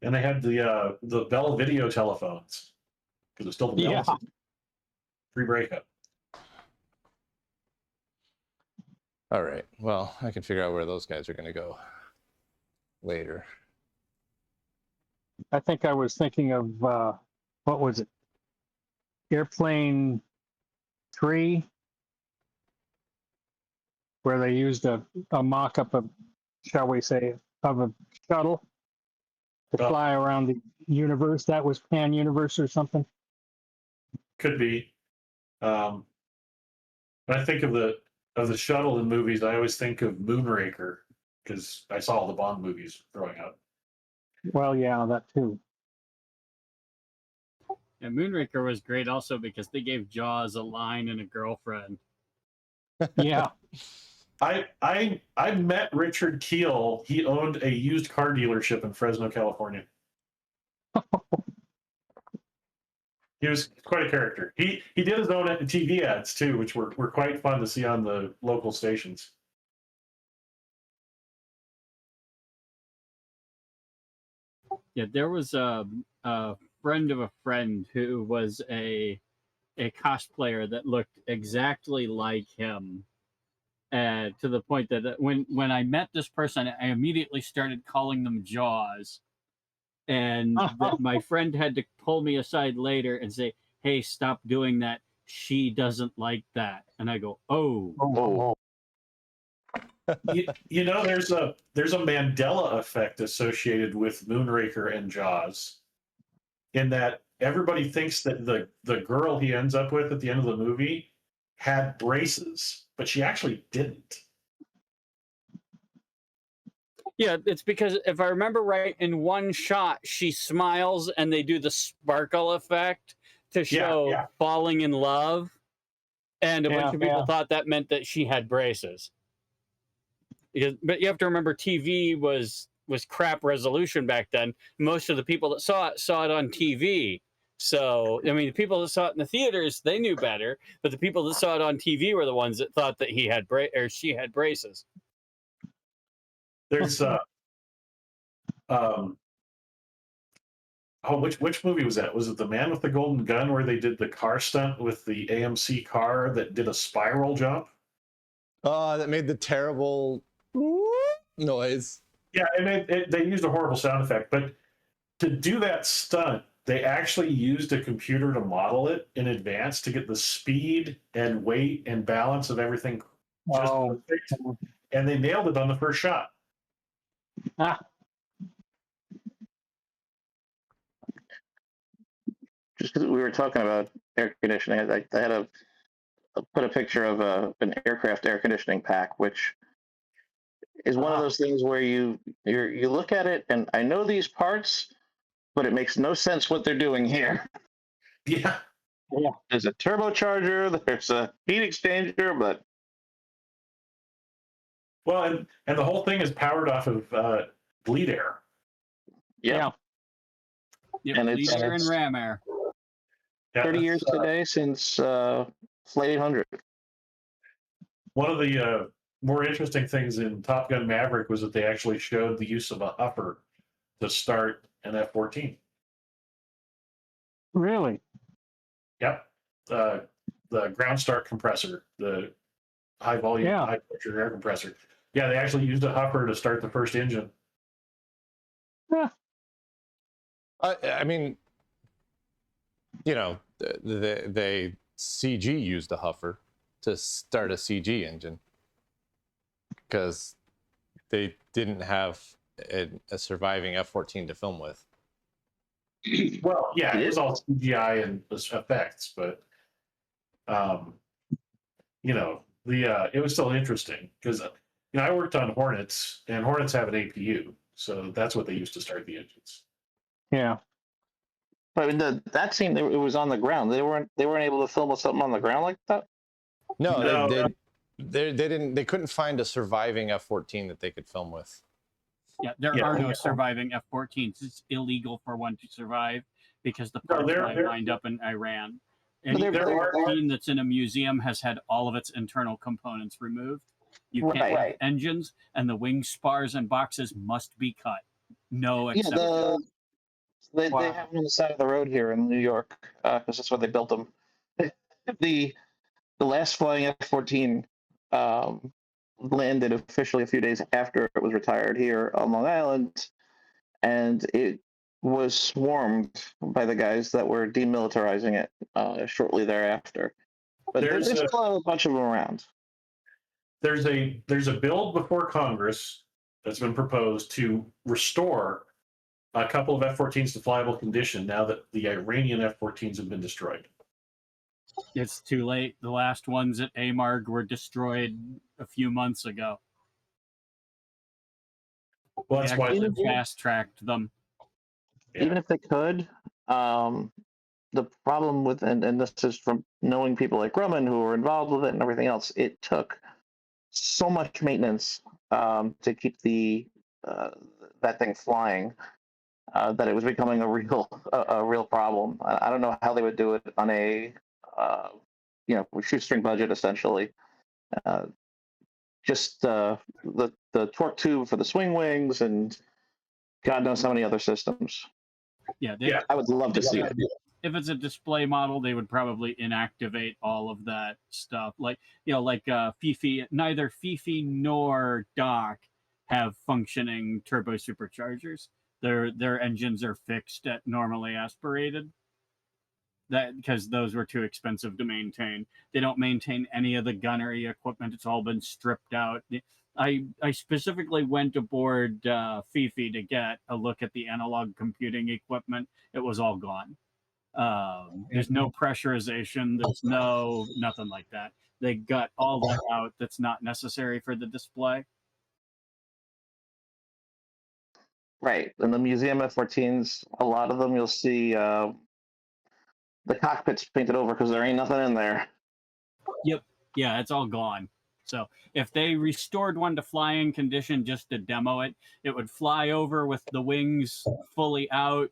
Speaker 3: And they had the Bell video telephones because it was still the Bell
Speaker 6: Yeah.
Speaker 3: system. Free breakup.
Speaker 1: All right. Well, I can figure out where those guys are going to go later.
Speaker 6: I think I was thinking of what was it? Airplane 3, where they used a mock-up of, shall we say, of a shuttle to
Speaker 3: Oh.
Speaker 6: fly around the universe. That was Pan Universe or something.
Speaker 3: Could be. When I think of the shuttle in movies, I always think of Moonraker because I saw all the Bond movies growing up.
Speaker 6: Well, yeah, that too.
Speaker 2: And Moonraker was great also because they gave Jaws a line and a girlfriend.
Speaker 6: Yeah.
Speaker 3: I met Richard Keel. He owned a used car dealership in Fresno, California. He was quite a character. He did his own TV ads too, which were quite fun to see on the local stations.
Speaker 2: Yeah, there was a friend of a friend who was a cosplayer that looked exactly like him. To the point that when I met this person, I immediately started calling them Jaws. And that my friend had to pull me aside later and say, "Hey, stop doing that. She doesn't like that." And I go, "Oh,
Speaker 7: Oh,
Speaker 3: you know, there's a Mandela effect associated with Moonraker and Jaws, in that everybody thinks that the girl he ends up with at the end of the movie had braces, but she actually didn't.
Speaker 2: yeah." It's because if I remember right, in one shot she smiles and they do the sparkle effect to show
Speaker 3: yeah.
Speaker 2: falling in love, and a bunch of people
Speaker 6: Yeah.
Speaker 2: thought that meant that she had braces. But you have to remember, TV was crap resolution back then. Most of the people that saw it on TV. So I mean, the people that saw it in the theaters, they knew better. But the people that saw it on TV were the ones that thought that he had or she had braces.
Speaker 3: There's which movie was that? Was it The Man with the Golden Gun, where they did the car stunt with the AMC car that did a spiral jump?
Speaker 1: That made the terrible noise.
Speaker 3: Yeah, and they used a horrible sound effect, but to do that stunt, they actually used a computer to model it in advance to get the speed and weight and balance of everything just perfect. And they nailed it on the first shot.
Speaker 7: just because we were talking about air conditioning, I had put a picture of an aircraft air conditioning pack, which is one of those things where you look at it and I know these parts, but it makes no sense what they're doing here.
Speaker 3: Yeah.
Speaker 7: There's a turbocharger, there's a heat exchanger, but
Speaker 3: well, and the whole thing is powered off of bleed air.
Speaker 6: Yeah.
Speaker 2: Yep,
Speaker 7: And
Speaker 2: bleed air and
Speaker 7: it's
Speaker 2: ram air.
Speaker 3: Yeah,
Speaker 7: 30 years today since Flight 800.
Speaker 3: One of the more interesting things in Top Gun Maverick was that they actually showed the use of a huffer to start an F-14.
Speaker 6: Really?
Speaker 3: Yep. The ground start compressor, the high volume, high pressure air compressor. Yeah, they actually used a huffer to start the first engine.
Speaker 6: Yeah.
Speaker 1: I mean, you know, they CG used a huffer to start a CG engine because they didn't have a surviving F-14 to film with.
Speaker 3: Well, yeah, it was all CGI and effects, but you know, it was still interesting because I worked on Hornets, and Hornets have an APU, so that's what they used to start the engines.
Speaker 6: Yeah.
Speaker 7: But that scene, it was on the ground. They weren't able to film with something on the ground like that.
Speaker 1: No, they didn't. They couldn't find a surviving F-14 that they could film with.
Speaker 2: Yeah, there are no surviving F-14s. It's illegal for one to survive because the
Speaker 3: No,
Speaker 2: parts
Speaker 3: they're-
Speaker 2: might
Speaker 3: they're-
Speaker 2: wind up in Iran.
Speaker 7: But
Speaker 2: Any
Speaker 7: they're-
Speaker 2: F-14 that's in a museum has had all of its internal components removed. You can't have
Speaker 7: Right.
Speaker 2: engines, and the wing spars and boxes must be cut. No
Speaker 7: Yeah,
Speaker 2: exception.
Speaker 7: they
Speaker 2: Wow.
Speaker 7: have them on the side of the road here in New York because that's where they built them. the last flying F-14 landed officially a few days after it was retired here on Long Island, and it was swarmed by the guys that were demilitarizing it shortly thereafter. But there's still a bunch of them around.
Speaker 3: There's a bill before Congress that's been proposed to restore a couple of F-14s to flyable condition now that the Iranian F-14s have been destroyed.
Speaker 2: It's too late. The last ones at AMARG were destroyed a few months ago.
Speaker 3: Well, that's why
Speaker 2: they fast-tracked them.
Speaker 3: Yeah.
Speaker 7: Even if they could, the problem with and this is from knowing people like Grumman who were involved with it and everything else, it took so much maintenance to keep that thing flying that it was becoming a real problem. I don't know how they would do it on a shoestring budget essentially. Just the torque tube for the swing wings and God knows how many other systems.
Speaker 2: Yeah,
Speaker 7: I would love to see it.
Speaker 2: If it's a display model, they would probably inactivate all of that stuff. Like Fifi, neither Fifi nor Doc have functioning turbo superchargers. Their engines are fixed at normally aspirated. That because those were too expensive to maintain. They don't maintain any of the gunnery equipment. It's all been stripped out. I specifically went aboard Fifi to get a look at the analog computing equipment. It was all gone. There's no pressurization. There's nothing like that. They got all that out that's not necessary for the display.
Speaker 7: Right. In the museum F-14s, a lot of them you'll see the cockpit's painted over because there ain't nothing in there.
Speaker 2: Yep. Yeah, it's all gone. So if they restored one to flying condition just to demo it, it would fly over with the wings fully out,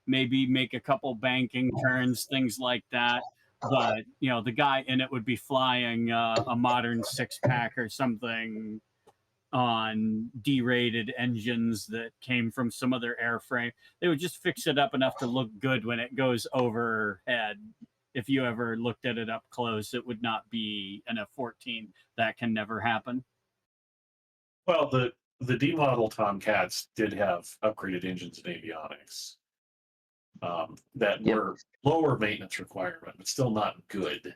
Speaker 2: maybe make a couple banking turns, things like that. But, the guy in it would be flying a modern six-pack or something on derated engines that came from some other airframe. They would just fix it up enough to look good when it goes overhead. If you ever looked at it up close, it would not be an F-14. That can never happen.
Speaker 3: Well, the D model Tomcats did have upgraded engines and avionics that were lower maintenance requirement, but still not good.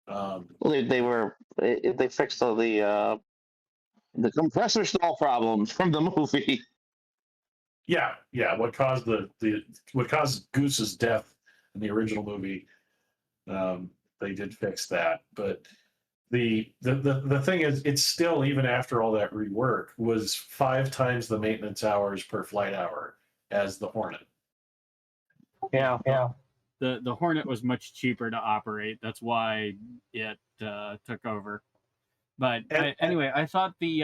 Speaker 7: Well, they fixed all the compressor stall problems from the movie.
Speaker 3: Yeah. What caused what caused Goose's death in the original movie? They did fix that, but the thing is, it's still, even after all that rework, was 5 times the maintenance hours per flight hour as the Hornet.
Speaker 6: Yeah.
Speaker 2: The Hornet was much cheaper to operate. That's why it took over. But anyway, I thought the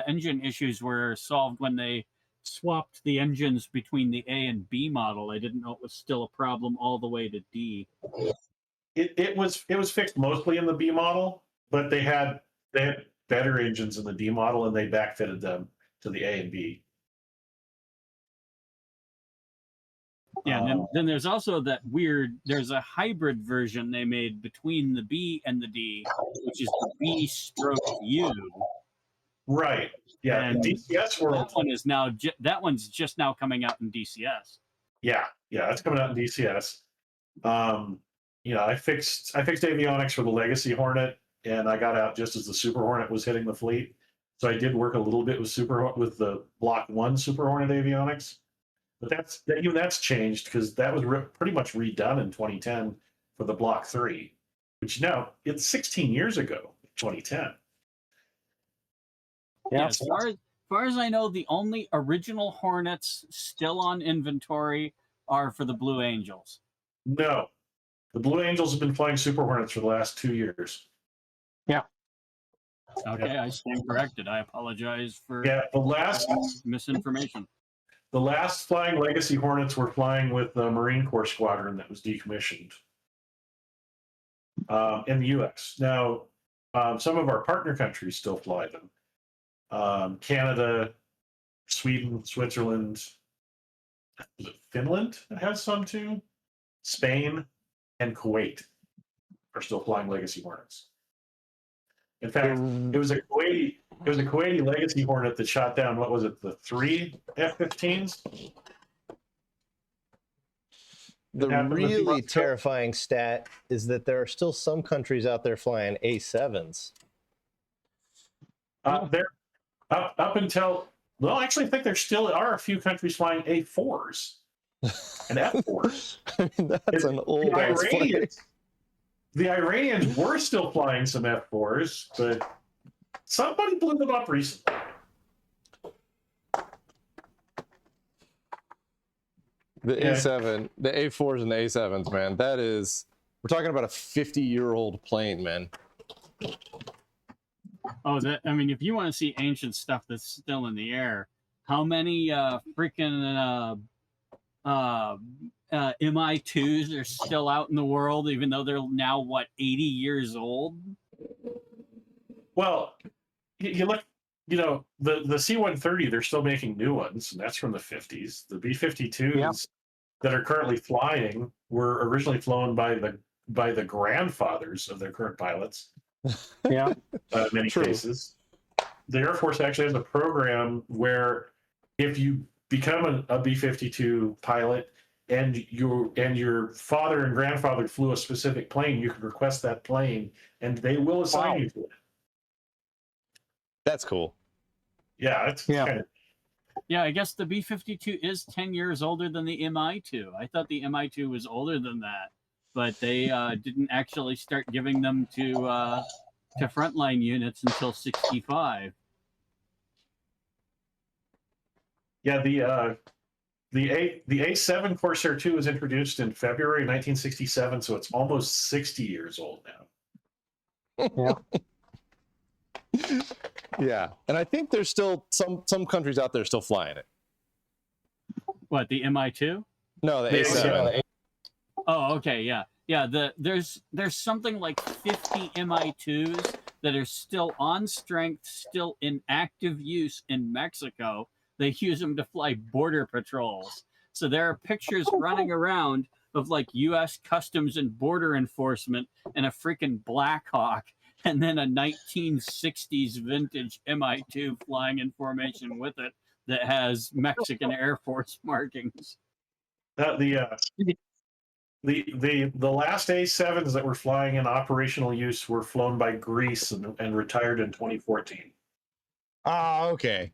Speaker 2: engine issues were solved when they swapped the engines between the A and B model. I didn't know it was still a problem all the way to D.
Speaker 3: It was fixed mostly in the B model, but they had better engines in the D model, and they backfitted them to the A and B.
Speaker 2: Yeah, and then there's also there's a hybrid version they made between the B and the D, which is the B/U.
Speaker 3: Right. Yeah.
Speaker 2: And
Speaker 3: DCS world.
Speaker 2: That one's just now coming out in DCS.
Speaker 3: Yeah, that's coming out in DCS. I fixed avionics for the Legacy Hornet, and I got out just as the Super Hornet was hitting the fleet. So I did work a little bit with the Block 1 Super Hornet avionics, but that's changed because that was pretty much redone in 2010 for the Block 3, which it's 16 years ago, 2010.
Speaker 2: Yeah, as far as I know, the only original Hornets still on inventory are for the Blue Angels.
Speaker 3: No, the Blue Angels have been flying Super Hornets for the last 2 years.
Speaker 6: Yeah.
Speaker 2: Okay, I stand corrected. I apologize for
Speaker 3: the last
Speaker 2: misinformation.
Speaker 3: The last flying Legacy Hornets were flying with the Marine Corps squadron that was decommissioned in the U.S. Now, some of our partner countries still fly them. Canada, Sweden, Switzerland, Finland has some too. Spain and Kuwait are still flying Legacy Hornets. In fact, it was a Kuwaiti Legacy Hornet that shot down, what was it, the 3 F-15s?
Speaker 1: The really terrifying stat is that there are still some countries out there flying A7s.
Speaker 3: They're up until, well, actually, I think there still are a few countries flying A4s and F4s.
Speaker 1: I mean, that's an old ass plane.
Speaker 3: The Iranians were still flying some F4s, but somebody blew them up recently.
Speaker 1: The A7, the A4s and the A7s, man, that is, we're talking about a 50-year-old plane, man.
Speaker 2: Oh, I mean, if you want to see ancient stuff that's still in the air, how many freaking Mi-2s are still out in the world, even though they're now, what, 80 years old?
Speaker 3: Well, you look, you know, the C-130, they're still making new ones, and that's from the 50s. The B-52s that are currently flying were originally flown by the grandfathers of their current pilots.
Speaker 6: Yeah.
Speaker 3: In many cases. The Air Force actually has a program where if you become a B-52 pilot and your father and grandfather flew a specific plane, you can request that plane and they will assign you to it.
Speaker 1: That's cool.
Speaker 3: Yeah, it's kind of...
Speaker 2: Yeah, I guess the B-52 is 10 years older than the Mi-2. I thought the Mi-2 was older than that, but they didn't actually start giving them to frontline units until 65.
Speaker 3: Yeah, the A7 Corsair 2 was introduced in February 1967, so it's almost 60 years old now.
Speaker 6: Yeah.
Speaker 1: Yeah, and I think there's still some countries out there still flying it.
Speaker 2: What, the Mi-2?
Speaker 1: No, the A7.
Speaker 2: Oh, okay, yeah. Yeah, there's something like 50 Mi-2s that are still on strength, still in active use in Mexico. They use them to fly border patrols. So there are pictures running around of like U.S. Customs and Border Enforcement and a freaking Black Hawk, and then a 1960s vintage Mi-2 flying in formation with it that has Mexican Air Force markings.
Speaker 3: The last A7s that were flying in operational use were flown by Greece and retired in 2014.
Speaker 1: Ah, okay.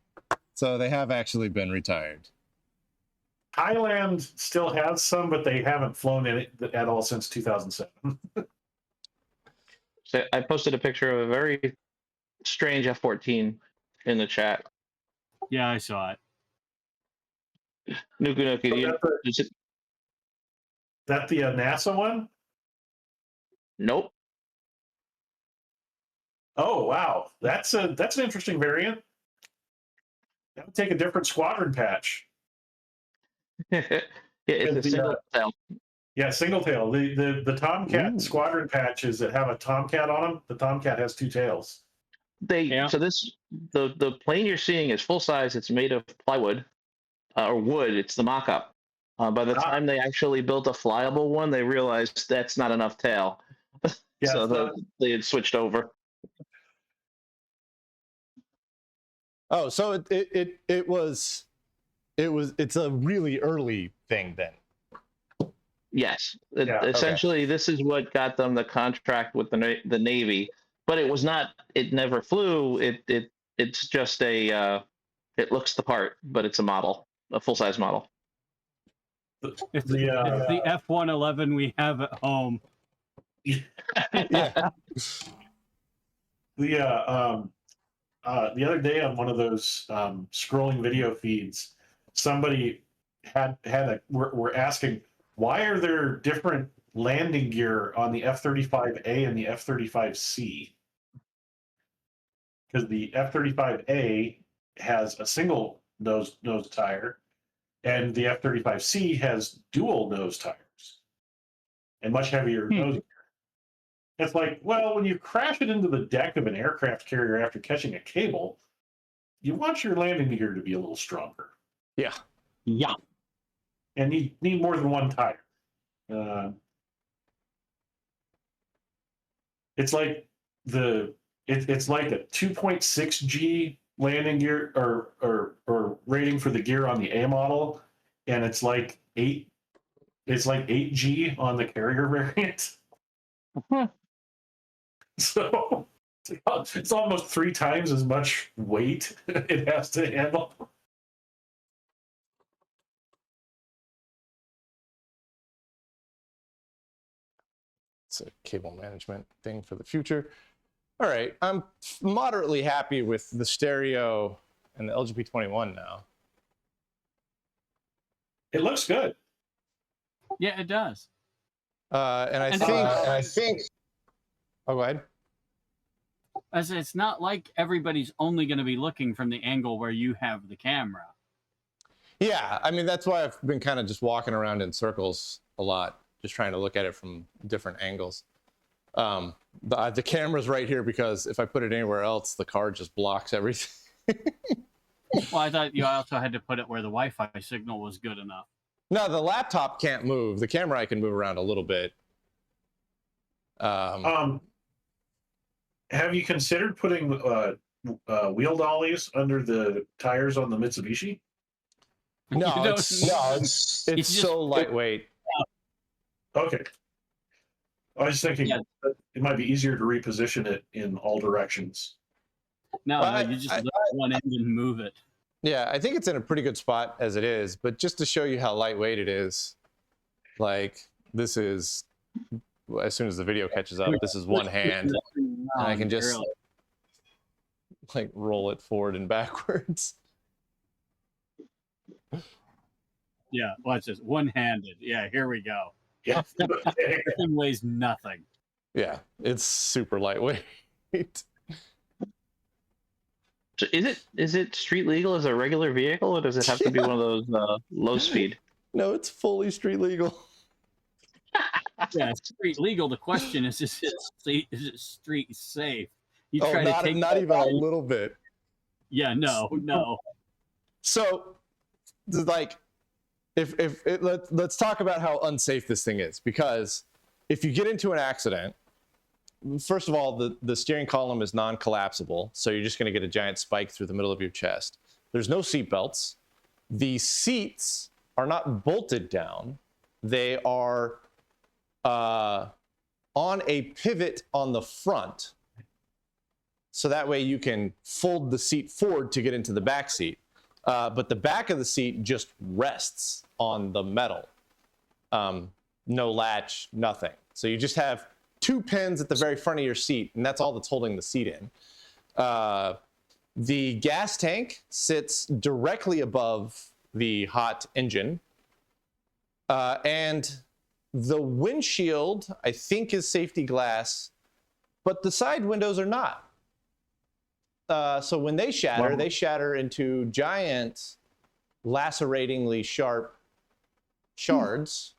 Speaker 1: So they have actually been retired.
Speaker 3: Thailand still has some, but they haven't flown in it at all since 2007.
Speaker 7: So I posted a picture of a very strange F-14 in the chat.
Speaker 2: Yeah, I saw it.
Speaker 7: Nuku Nuki,
Speaker 3: That the NASA one?
Speaker 7: Nope.
Speaker 3: Oh wow, that's an interesting variant. That would take a different squadron patch.
Speaker 7: Yeah, it's a single tail.
Speaker 3: Yeah, single tail. The Tomcat squadron patches that have a Tomcat on them. The Tomcat has 2 tails.
Speaker 7: So the plane you're seeing is full size. It's made of plywood or wood. It's the mock-up. By the time they actually built a flyable one, they realized that's not enough tail.
Speaker 3: Yeah,
Speaker 7: so they had switched over.
Speaker 1: Oh, so it's a really early thing then.
Speaker 7: Yes, essentially, this is what got them the contract with the Navy. But it was not. It never flew. It's just a. It looks the part, but it's a model, a full size model.
Speaker 2: It's the F-111 we have at home.
Speaker 1: Yeah.
Speaker 3: The other day on one of those scrolling video feeds, somebody were asking, why are there different landing gear on the F-35A and the F-35C? Because the F-35A has a single nose tire, And the F-35C has dual nose tires and much heavier nose gear. It's like, well, when you crash it into the deck of an aircraft carrier after catching a cable, you want your landing gear to be a little stronger.
Speaker 1: Yeah.
Speaker 6: Yeah.
Speaker 3: And you need more than one tire. It's like it's like a 2.6 G landing gear or rating for the gear on the A model, and it's like 8 G on the carrier variant. So it's almost 3 times as much weight it has to handle.
Speaker 1: It's a cable management thing for the future. All right, I'm moderately happy with the stereo and the LGP21 now.
Speaker 3: It looks good.
Speaker 2: Yeah, it does.
Speaker 1: And I think. Oh, go ahead.
Speaker 2: As it's not like everybody's only going to be looking from the angle where you have the camera.
Speaker 1: Yeah, I mean, that's why I've been kind of just walking around in circles a lot, just trying to look at it from different angles. The camera's right here because if I put it anywhere else, the car just blocks everything.
Speaker 2: Well, I thought you also had to put it where the Wi-Fi signal was good enough.
Speaker 1: No, the laptop can't move. The camera I can move around a little bit.
Speaker 3: Have you considered putting wheel dollies under the tires on the Mitsubishi?
Speaker 1: No, it's so lightweight.
Speaker 3: Okay. I was thinking that it might be easier to reposition it in all directions.
Speaker 2: No, you just lift one end and move it.
Speaker 1: Yeah, I think it's in a pretty good spot as it is, but just to show you how lightweight it is, like this is, as soon as the video catches up, this is one hand, and I can just like roll it forward and backwards.
Speaker 2: Yeah, watch this. One-handed. Yeah, here we go.
Speaker 3: Yeah.
Speaker 2: The thing weighs nothing.
Speaker 1: Yeah, it's super lightweight.
Speaker 7: So is it street legal as a regular vehicle, or does it have to be one of those low speed?
Speaker 1: No, it's fully street legal.
Speaker 2: Yeah, it's street legal. The question is it street safe? You
Speaker 1: Oh,
Speaker 2: try to take
Speaker 1: not even a little bit.
Speaker 2: Yeah, no.
Speaker 1: So, like, let's talk about how unsafe this thing is, because if you get into an accident, first of all, the steering column is non-collapsible, so you're just going to get a giant spike through the middle of your chest. There's no seat belts. The seats are not bolted down. They are on a pivot on the front, so that way you can fold the seat forward to get into the back seat. But the back of the seat just rests on the metal. No latch, nothing. So you just have 2 pins at the very front of your seat, and that's all that's holding the seat in. The gas tank sits directly above the hot engine. And the windshield, I think, is safety glass, but the side windows are not. So when they shatter into giant, laceratingly sharp shards.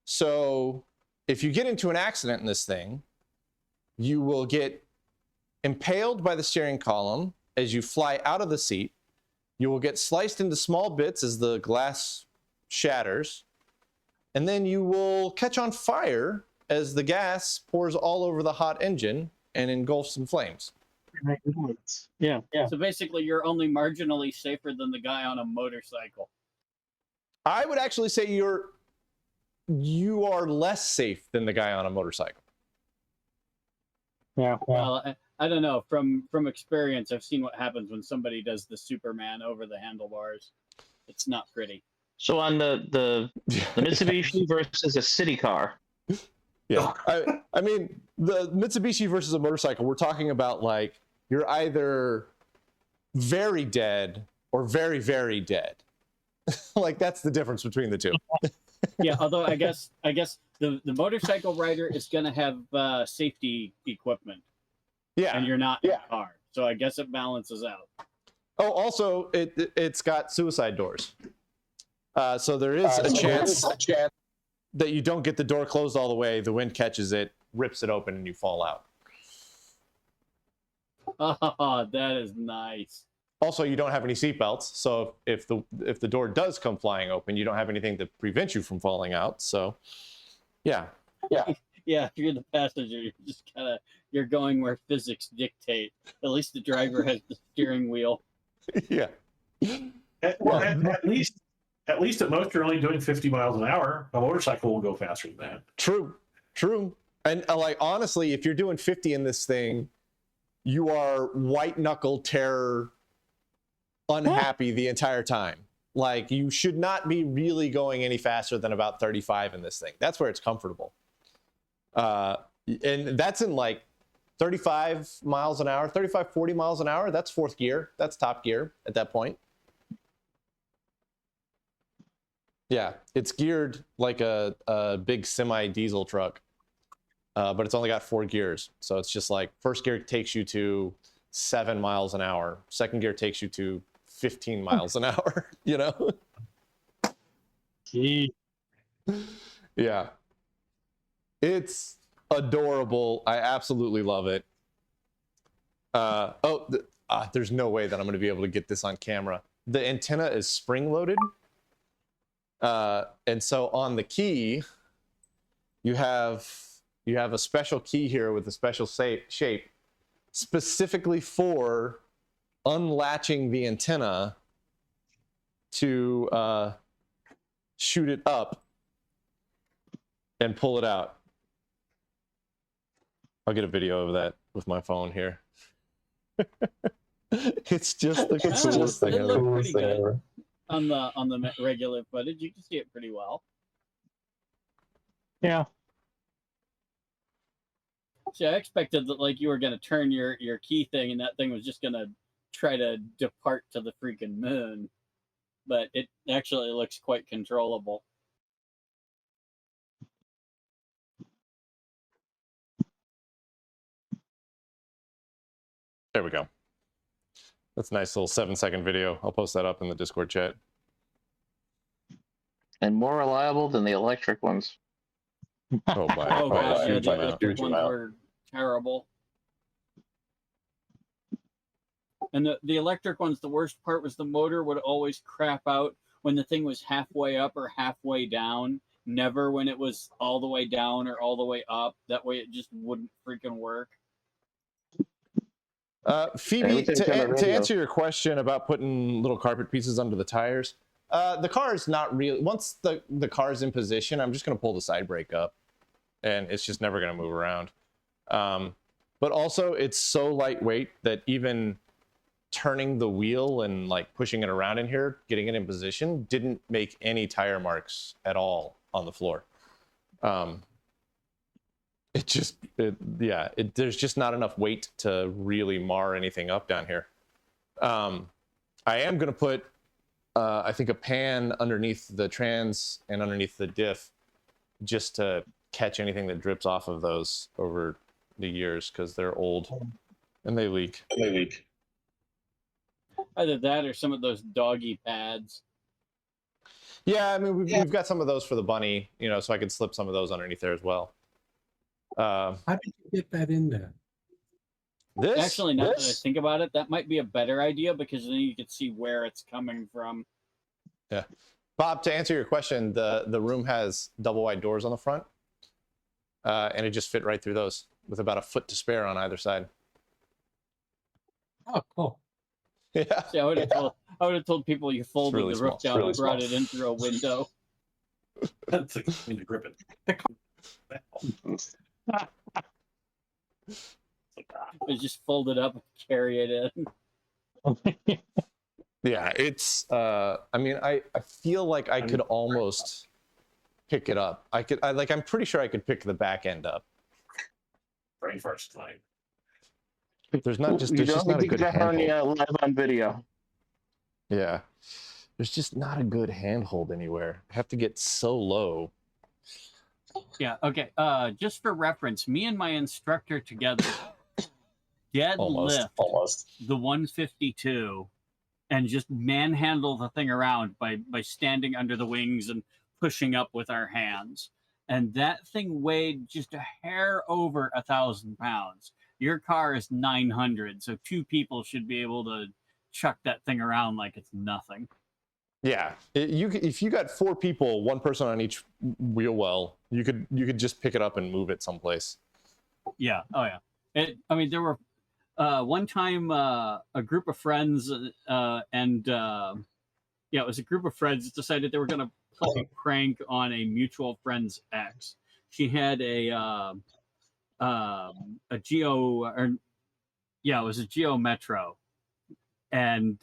Speaker 1: So if you get into an accident in this thing, you will get impaled by the steering column as you fly out of the seat. You will get sliced into small bits as the glass shatters. And then you will catch on fire as the gas pours all over the hot engine and engulfs in flames.
Speaker 6: Yeah.
Speaker 2: So basically, you're only marginally safer than the guy on a motorcycle.
Speaker 1: I would actually say you are less safe than the guy on a motorcycle.
Speaker 6: Yeah.
Speaker 2: Well, I don't know. From experience, I've seen what happens when somebody does the Superman over the handlebars. It's not pretty.
Speaker 7: So on the Mitsubishi versus a city car.
Speaker 1: Yeah. I mean, the Mitsubishi versus a motorcycle, we're talking about like you're either very dead or very, very dead. Like that's the difference between the two.
Speaker 2: Yeah, although I guess the motorcycle rider is going to have safety equipment.
Speaker 1: Yeah.
Speaker 2: And you're not in a car. So I guess it balances out.
Speaker 1: Oh, also, it's got suicide doors. So there is a chance that you don't get the door closed all the way. The wind catches it, rips it open, and you fall out.
Speaker 2: Oh, that is nice.
Speaker 1: Also, you don't have any seatbelts, so if the door does come flying open, you don't have anything to prevent you from falling out. So, yeah.
Speaker 2: Yeah, if you're the passenger, you're going where physics dictate. At least the driver has the steering wheel.
Speaker 1: Yeah.
Speaker 3: Well, at least at most you're only doing 50 miles an hour. A motorcycle will go faster than that.
Speaker 1: True. And like honestly, if you're doing 50 in this thing, you are white knuckle terror unhappy the entire time. Like you should not be really going any faster than about 35 in this thing. That's where it's comfortable. And that's in like 35 miles an hour, 35, 40 miles an hour. That's fourth gear. That's top gear at that point. Yeah, it's geared like a big semi diesel truck, but it's only got 4 gears. So it's just like first gear takes you to 7 miles an hour. Second gear takes you to 15 miles an hour, you know? Yeah. It's adorable. I absolutely love it. There's no way that I'm going to be able to get this on camera. The antenna is spring-loaded. And so on the key, you have a special key here with a special shape specifically for unlatching the antenna to shoot it up and pull it out. I'll get a video of that with my phone here. It's just the coolest thing
Speaker 2: It looked
Speaker 1: ever.
Speaker 2: pretty good. On the regular footage, you can see it pretty well.
Speaker 6: Yeah.
Speaker 2: See, I expected that like you were gonna turn your key thing and that thing was just gonna try to depart to the freaking moon, but it actually looks quite controllable.
Speaker 1: There we go. That's a nice little 7-second video. I'll post that up in the Discord chat.
Speaker 7: And more reliable than the electric ones.
Speaker 1: Oh, by
Speaker 2: Oh
Speaker 1: by
Speaker 2: gosh,
Speaker 1: a
Speaker 2: yeah,
Speaker 1: huge
Speaker 2: the
Speaker 1: amount.
Speaker 2: electric ones were terrible. And the electric ones, the worst part was the motor would always crap out when the thing was halfway up or halfway down. Never when it was all the way down or all the way up. That way it just wouldn't freaking work.
Speaker 1: Phoebe, to answer your question about putting little carpet pieces under the tires, the car is not really, once the car's in position, I'm just going to pull the side brake up and it's just never going to move around. But also it's so lightweight that even turning the wheel and like pushing it around in here, getting it in position, didn't make any tire marks at all on the floor. There's just not enough weight to really mar anything up down here. I am going to put, I think, a pan underneath the trans and underneath the diff just to catch anything that drips off of those over the years because they're old and they leak.
Speaker 2: Either that or some of those doggy pads.
Speaker 1: Yeah, I mean, we've got some of those for the bunny, you know, so I could slip some of those underneath there as well.
Speaker 8: How did you get that in there?
Speaker 2: Actually, now that I think about it, that might be a better idea because then you could see where it's coming from.
Speaker 1: Yeah. Bob, to answer your question, the room has double wide doors on the front, and it just fit right through those with about a foot to spare on either side.
Speaker 8: Oh, cool.
Speaker 1: Yeah.
Speaker 2: See, I would have told people you folded
Speaker 1: really
Speaker 2: the roof
Speaker 1: small.
Speaker 2: down and brought it in through a window.
Speaker 3: That's a need to grip it.
Speaker 2: It just folded up and carry it in.
Speaker 1: Yeah, it's I mean, I feel like I could almost pick it up. I'm pretty sure I could pick the back end up.
Speaker 3: Brain farts tonight.
Speaker 1: There's not just
Speaker 7: You
Speaker 1: there's just
Speaker 7: don't
Speaker 1: not a
Speaker 7: think
Speaker 1: good
Speaker 7: you got
Speaker 1: handhold.
Speaker 7: live on video.
Speaker 1: Yeah. There's just not a good handhold anywhere. I have to get so low.
Speaker 2: Yeah, okay. Just for reference, me and my instructor together deadlift
Speaker 1: Almost.
Speaker 2: the 152 and just manhandle the thing around by standing under the wings and pushing up with our hands. And that thing weighed just a hair over 1,000 pounds. Your car is 900, so 2 people should be able to chuck that thing around like it's nothing.
Speaker 1: Yeah, if you got 4 people, 1 person on each wheel well, you could just pick it up and move it someplace.
Speaker 2: Yeah. Oh yeah. I mean, there were one time a group of friends it was a group of friends decided they were going to play a prank on a mutual friend's ex. She had a Geo, or yeah, it was a Geo Metro, and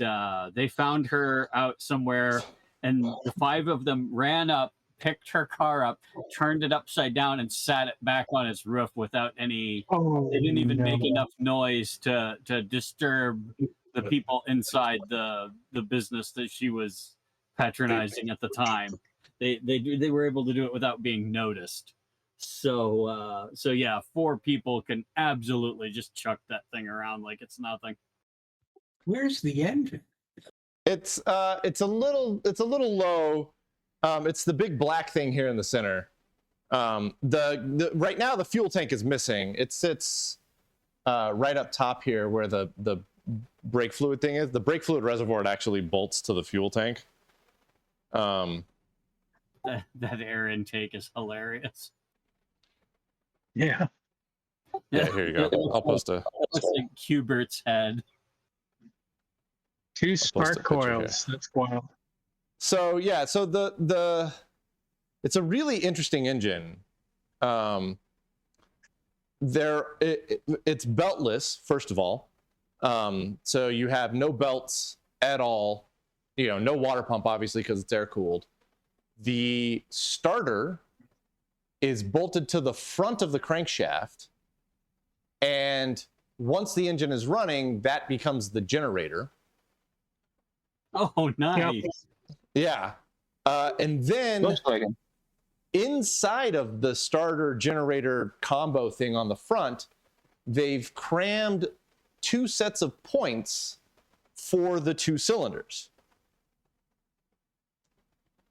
Speaker 2: they found her out somewhere, and the 5 of them ran up, picked her car up, turned it upside down, and sat it back on its roof without any.
Speaker 6: Oh,
Speaker 2: They didn't even
Speaker 6: no.
Speaker 2: make enough noise to disturb the people inside the business that she was patronizing at the time. They were able to do it without being noticed. So yeah, 4 people can absolutely just chuck that thing around like it's nothing.
Speaker 8: Where's the engine?
Speaker 1: It's a little low. It's the big black thing here in the center. The right now the fuel tank is missing. It sits right up top here where the brake fluid thing is. The brake fluid reservoir actually bolts to the fuel tank.
Speaker 2: That air intake is hilarious.
Speaker 6: Yeah.
Speaker 1: Yeah, here you go. I'll post a.
Speaker 2: It looks like Hubert's head.
Speaker 6: 2
Speaker 1: post a
Speaker 6: spark
Speaker 1: picture
Speaker 6: coils. That's wild.
Speaker 1: So yeah, so the it's a really interesting engine. It's beltless, first of all. So you have no belts at all. No water pump, obviously, because it's air cooled. The starter is bolted to the front of the crankshaft, and once the engine is running, that becomes the generator.
Speaker 2: Oh, nice.
Speaker 1: Yeah. And then
Speaker 7: Volkswagen.
Speaker 1: inside of the starter generator combo thing on the front, they've crammed 2 sets of points for the 2 cylinders.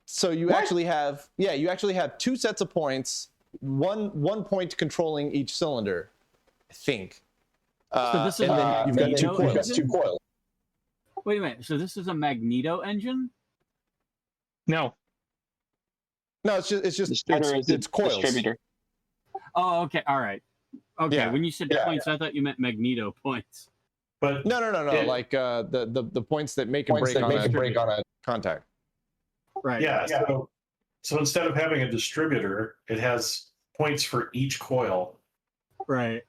Speaker 1: So you actually have 2 sets of points, one point controlling each cylinder, I think.
Speaker 2: So this is
Speaker 1: and then you've got
Speaker 2: Magneto
Speaker 1: 2 coils.
Speaker 2: Wait a minute. So this is a Magneto engine?
Speaker 6: No.
Speaker 1: No, it's
Speaker 7: The starter is
Speaker 1: it's
Speaker 7: the
Speaker 1: coils.
Speaker 7: distributor.
Speaker 2: Oh, okay. All right. Okay.
Speaker 1: Yeah.
Speaker 2: When you said points, I thought you meant Magneto points.
Speaker 3: But
Speaker 1: No.
Speaker 3: Yeah.
Speaker 1: Like the points that make and break on a contact.
Speaker 2: Right.
Speaker 3: yeah, so instead of having a distributor, it has points for each coil.
Speaker 2: Right.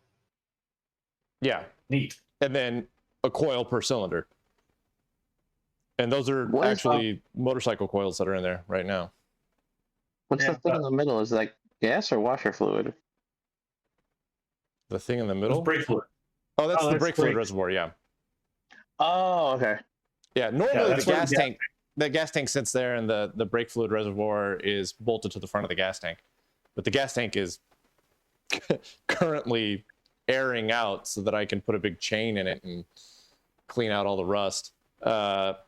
Speaker 1: Yeah.
Speaker 3: Neat.
Speaker 1: And then a coil per cylinder. And those are
Speaker 7: What is
Speaker 1: actually motorcycle coils that are in there right now.
Speaker 7: What's
Speaker 3: Yeah,
Speaker 7: the thing in the middle? Is that gas or washer fluid?
Speaker 1: The thing in the
Speaker 3: It's
Speaker 1: middle?
Speaker 3: brake fluid.
Speaker 1: Oh, that's the
Speaker 3: that's
Speaker 1: brake fluid
Speaker 3: brake.
Speaker 1: reservoir, yeah.
Speaker 7: Oh, okay.
Speaker 1: Yeah, normally
Speaker 3: that's
Speaker 1: the
Speaker 3: where
Speaker 1: gas
Speaker 3: the
Speaker 1: tank the gas tank sits there and the brake fluid reservoir is bolted to the front of the gas tank. But the gas tank is currently airing out so that I can put a big chain in it and clean out all the rust. I'll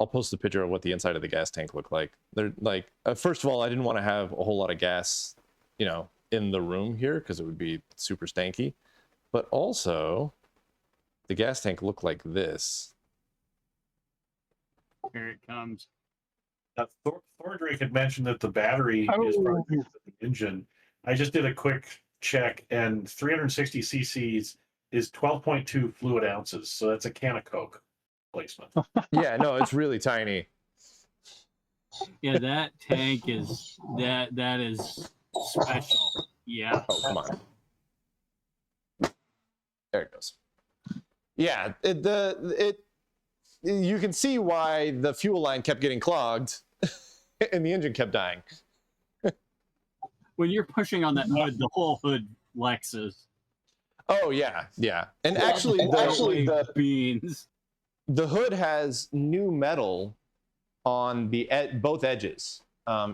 Speaker 1: post a picture of what the inside of the gas tank looked like. They're like, first of all, I didn't want to have a whole lot of gas, in the room here because it would be super stanky. But also, the gas tank looked like this.
Speaker 2: Here it comes.
Speaker 3: Thordrake had mentioned that the battery is probably used in the engine. I just did a quick check, and 360 cc's is 12.2 fluid ounces. So that's a can of Coke placement.
Speaker 1: Yeah, no, it's really tiny.
Speaker 2: Yeah, that tank is that is special. Yeah.
Speaker 1: Oh, come on. There it goes. Yeah, you can see why the fuel line kept getting clogged and the engine kept dying.
Speaker 2: When you're pushing on that hood, the whole hood flexes.
Speaker 1: Oh yeah. And actually
Speaker 2: beans.
Speaker 1: the hood has new metal on both edges.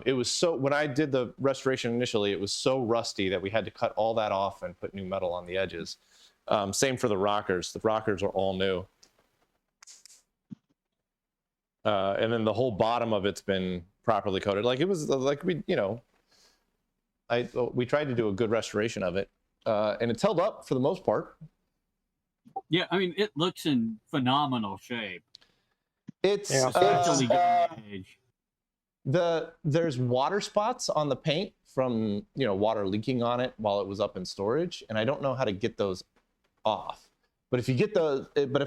Speaker 1: It was when I did the restoration initially, it was so rusty that we had to cut all that off and put new metal on the edges. Same for the rockers. The rockers are all new. And then the whole bottom of it's been properly coated. Like it was like we tried to do a good restoration of it, and it's held up for the most part.
Speaker 2: Yeah, I mean, it looks in phenomenal shape,
Speaker 1: It's
Speaker 2: especially given the age.
Speaker 1: There's water spots on the paint from water leaking on it while it was up in storage, and I don't know how to get those off. But if I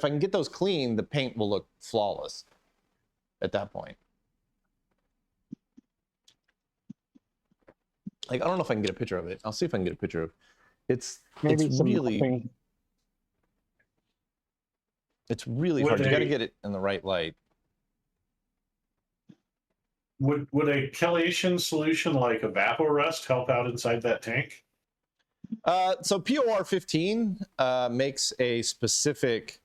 Speaker 1: can get those clean, the paint will look flawless at that point. Like I don't know if I can get a picture of it. I'll see if I can get a picture of it's really hard. You got to get it in the right light.
Speaker 3: Would a chelation solution like Evaporust help out inside that tank?
Speaker 1: So POR 15 makes a specific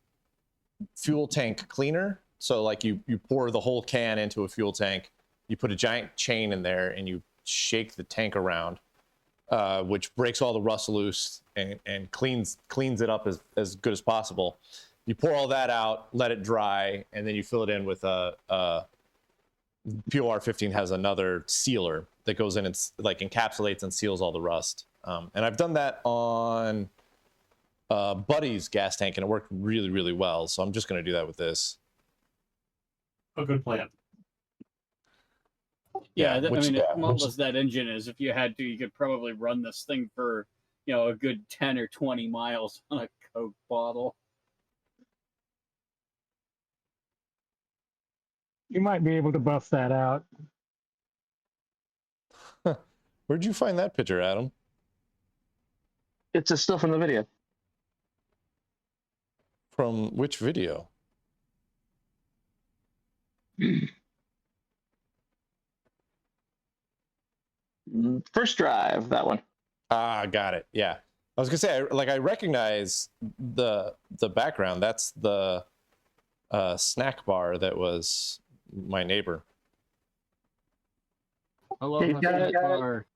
Speaker 1: fuel tank cleaner. So like you pour the whole can into a fuel tank, you put a giant chain in there, and you shake the tank around, which breaks all the rust loose and cleans it up as good as possible. You pour all that out, let it dry, and then you fill it in with POR 15 has another sealer that goes in and like encapsulates and seals all the rust. And I've done that on Buddy's gas tank, and it worked really, really well. So I'm just going to do that with this.
Speaker 3: A good plan.
Speaker 2: Yeah, I mean, as small as that engine is, if you had to, you could probably run this thing for, a good 10 or 20 miles on a Coke bottle.
Speaker 6: You might be able to buff that out.
Speaker 1: Where'd you find that picture, Adam?
Speaker 7: It's just still from the video.
Speaker 1: From which video?
Speaker 7: First drive, that one.
Speaker 1: Ah, got it. Yeah, I was gonna say, I recognize the background. That's the snack bar that was my neighbor.
Speaker 2: I love the snack bar.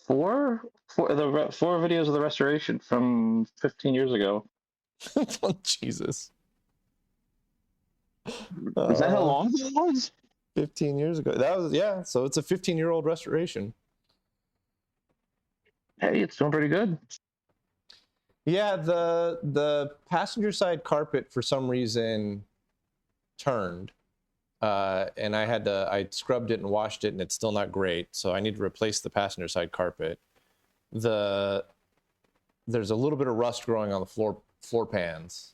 Speaker 7: Four videos of the restoration from 15 years ago.
Speaker 1: Oh, Jesus.
Speaker 7: Is that how long it was?
Speaker 1: 15 years ago. That was, yeah. So it's a 15-year-old restoration.
Speaker 7: Hey, it's doing pretty good.
Speaker 1: Yeah, the passenger side carpet for some reason turned, and I scrubbed it and washed it, and it's still not great. So I need to replace the passenger side carpet. There's a little bit of rust growing on the floor pans.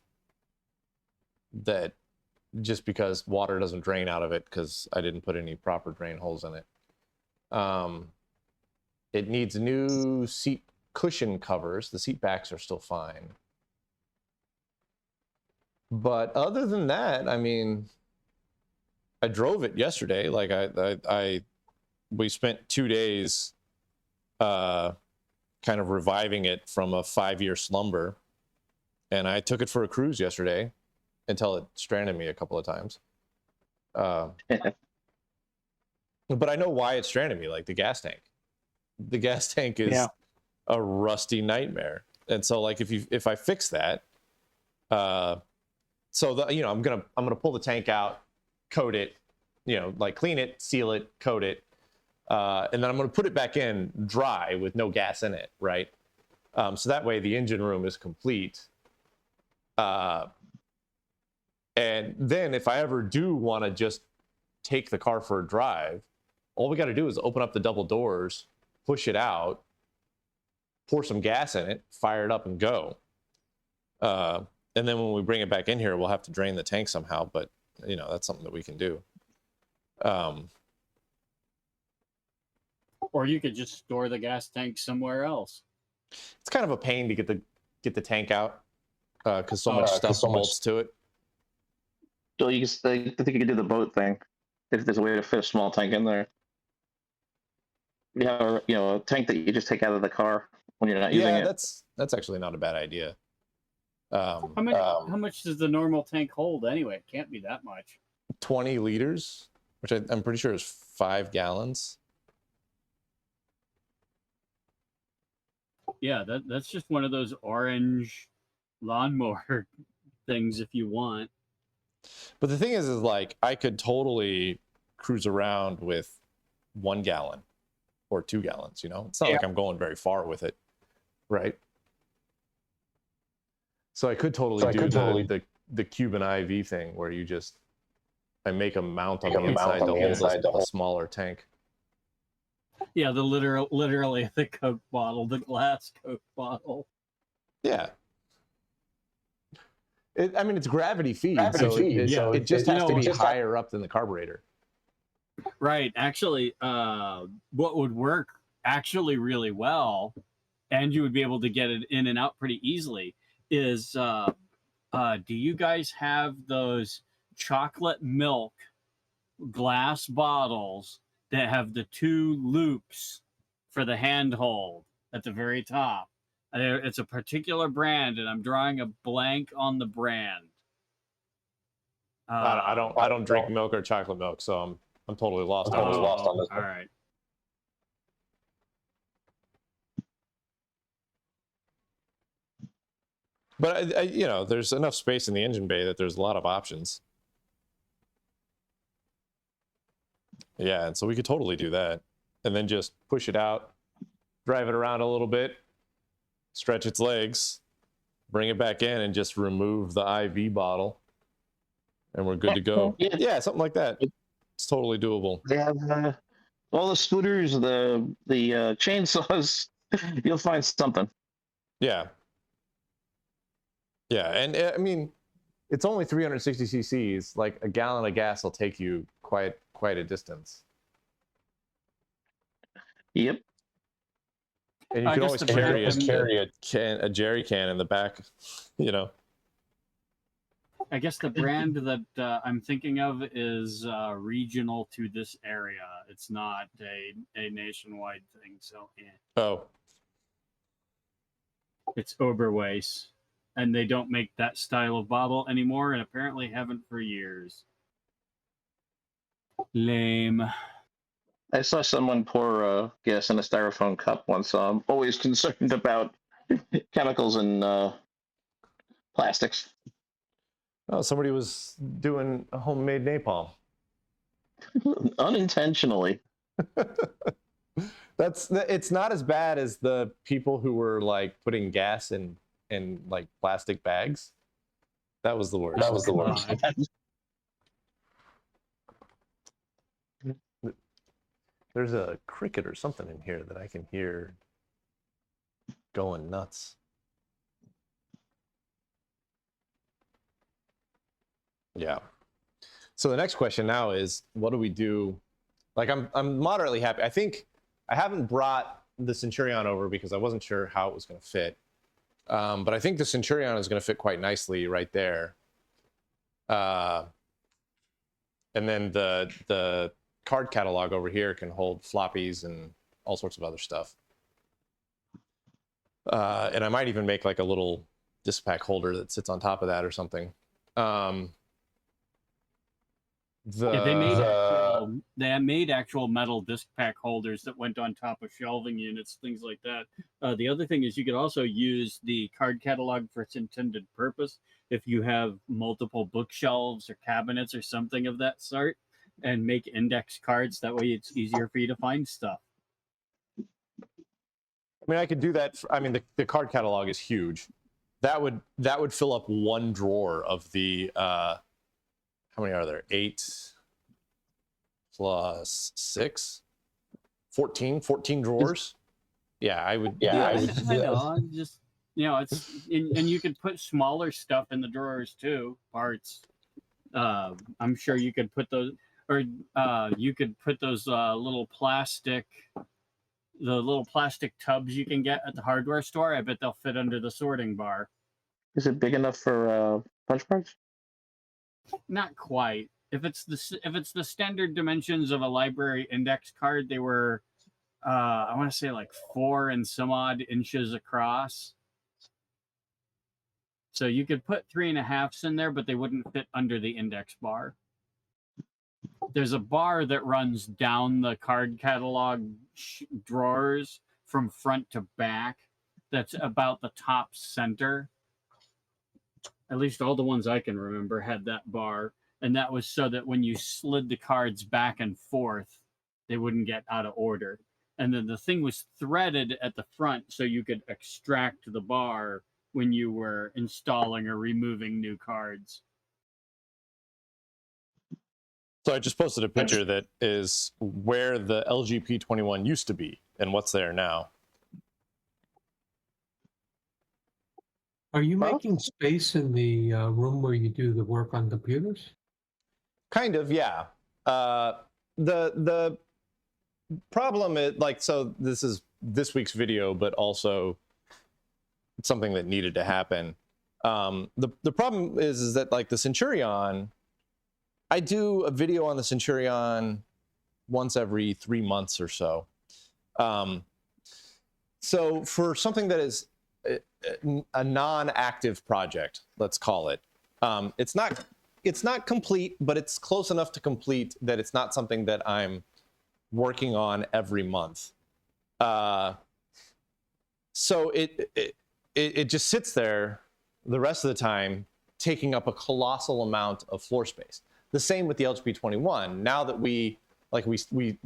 Speaker 1: That just because water doesn't drain out of it because I didn't put any proper drain holes in it. It needs new seat cushion covers. The seat backs are still fine. But other than that, I mean, I drove it yesterday. Like we spent 2 days kind of reviving it from a 5-year slumber. And I took it for a cruise yesterday until it stranded me a couple of times. But I know why it stranded me, like the gas tank. The gas tank is a rusty nightmare. And so like if I fix that, I'm gonna pull the tank out, coat it, like clean it, seal it, coat it, and then I'm gonna put it back in dry with no gas in it, right? So that way the engine room is complete. And then if I ever do want to just take the car for a drive, all we got to do is open up the double doors, push it out, pour some gas in it, fire it up, and go. And then when we bring it back in here, we'll have to drain the tank somehow, but that's something that we can do.
Speaker 2: Or you could just store the gas tank somewhere else.
Speaker 1: It's kind of a pain to get the tank out because so much stuff bolts to it.
Speaker 7: So I think you could do the boat thing if there's a way to fit a small tank in there. You have a tank that you just take out of the car when you're not using it.
Speaker 1: Yeah, that's actually not a bad idea.
Speaker 2: How much does the normal tank hold anyway? It can't be that much.
Speaker 1: 20 liters, which I'm pretty sure is 5 gallons.
Speaker 2: Yeah, that's just one of those orange lawnmower things if you want.
Speaker 1: But the thing is like I could totally cruise around with 1 gallon or 2 gallons, you know? It's not like I'm going very far with it, right? So I could totally do the Cuban IV thing where you just I make a mount on the inside to hold a smaller tank.
Speaker 2: Yeah, literally the Coke bottle, the glass Coke bottle.
Speaker 1: Yeah. I mean, it's gravity feed, so it just has to be higher up than the carburetor.
Speaker 2: Right. Actually, what would work actually really well, and you would be able to get it in and out pretty easily, is do you guys have those chocolate milk glass bottles that have the 2 loops for the handhold at the very top? It's a particular brand, and I'm drawing a blank on the brand.
Speaker 1: I don't drink milk or chocolate milk, so I'm totally lost on this one.
Speaker 2: All right.
Speaker 1: But you know, there's enough space in the engine bay that there's a lot of options. Yeah, and so we could totally do that, and then just push it out, drive it around a little bit, stretch its legs, bring it back in, and just remove the IV bottle, and we're good to go. Yeah, something like that. It's totally doable.
Speaker 7: They have all the scooters, the chainsaws. You'll find something.
Speaker 1: Yeah. Yeah, and I mean, it's only 360 cc's. Like a gallon of gas will take you quite a distance.
Speaker 7: Yep.
Speaker 1: And you can always carry a jerry can in the back, you know.
Speaker 2: I guess the brand that I'm thinking of is regional to this area. It's not a nationwide thing. So yeah.
Speaker 1: Oh.
Speaker 2: It's Oberweis. And they don't make that style of bottle anymore, and apparently haven't for years. Lame.
Speaker 7: I saw someone pour gas in a styrofoam cup once, so I'm always concerned about chemicals and plastics.
Speaker 1: Oh, somebody was doing a homemade napalm.
Speaker 7: Unintentionally.
Speaker 1: It's not as bad as the people who were like putting gas in like plastic bags. That was the worst. There's a cricket or something in here that I can hear going nuts. Yeah. So the next question now is, what do we do? Like, I'm moderately happy. I think I haven't brought the Centurion over because I wasn't sure how it was going to fit. But I think the Centurion is going to fit quite nicely right there. And then the card catalog over here can hold floppies and all sorts of other stuff. And I might even make like a little disc pack holder that sits on top of that or something.
Speaker 2: They made actual metal disc pack holders that went on top of shelving units, things like that. The other thing is you could also use the card catalog for its intended purpose if you have multiple bookshelves or cabinets or something of that sort, and make index cards. That way it's easier for you to find stuff.
Speaker 1: I mean, I could do that. I mean, the card catalog is huge. That would fill up one drawer of the how many are there? 8 plus 6? 14 drawers. Yeah, I would. Yeah, I would.
Speaker 2: I know. Just, you know, it's and you could put smaller stuff in the drawers too. Parts. I'm sure you could put those, or you could put those little plastic tubs you can get at the hardware store. I bet they'll fit under the sorting bar.
Speaker 7: Is it big enough for punch cards?
Speaker 2: Not quite. If it's the standard dimensions of a library index card, they were I want to say like 4 and some odd inches across. So you could put 3.5s in there, but they wouldn't fit under the index bar. There's a bar that runs down the card catalog drawers from front to back. That's about the top center. at least all the ones I can remember, had that bar. And that was so that when you slid the cards back and forth, they wouldn't get out of order. And then the thing was threaded at the front so you could extract the bar when you were installing or removing new cards.
Speaker 1: So I just posted a picture that is where the LGP21 used to be and what's there now.
Speaker 8: Are you making space in the room where you do the work on computers?
Speaker 1: Kind of, yeah. The problem is, like, so this is this week's video, but also something that needed to happen. The problem is that, like, the Centurion, I do a video on the Centurion once every 3 months or so. So for something that is a non-active project, let's call it, it's not complete, but it's close enough to complete that it's not something that I'm working on every month. So it just sits there the rest of the time, taking up a colossal amount of floor space. The same with the LGP21. Now that we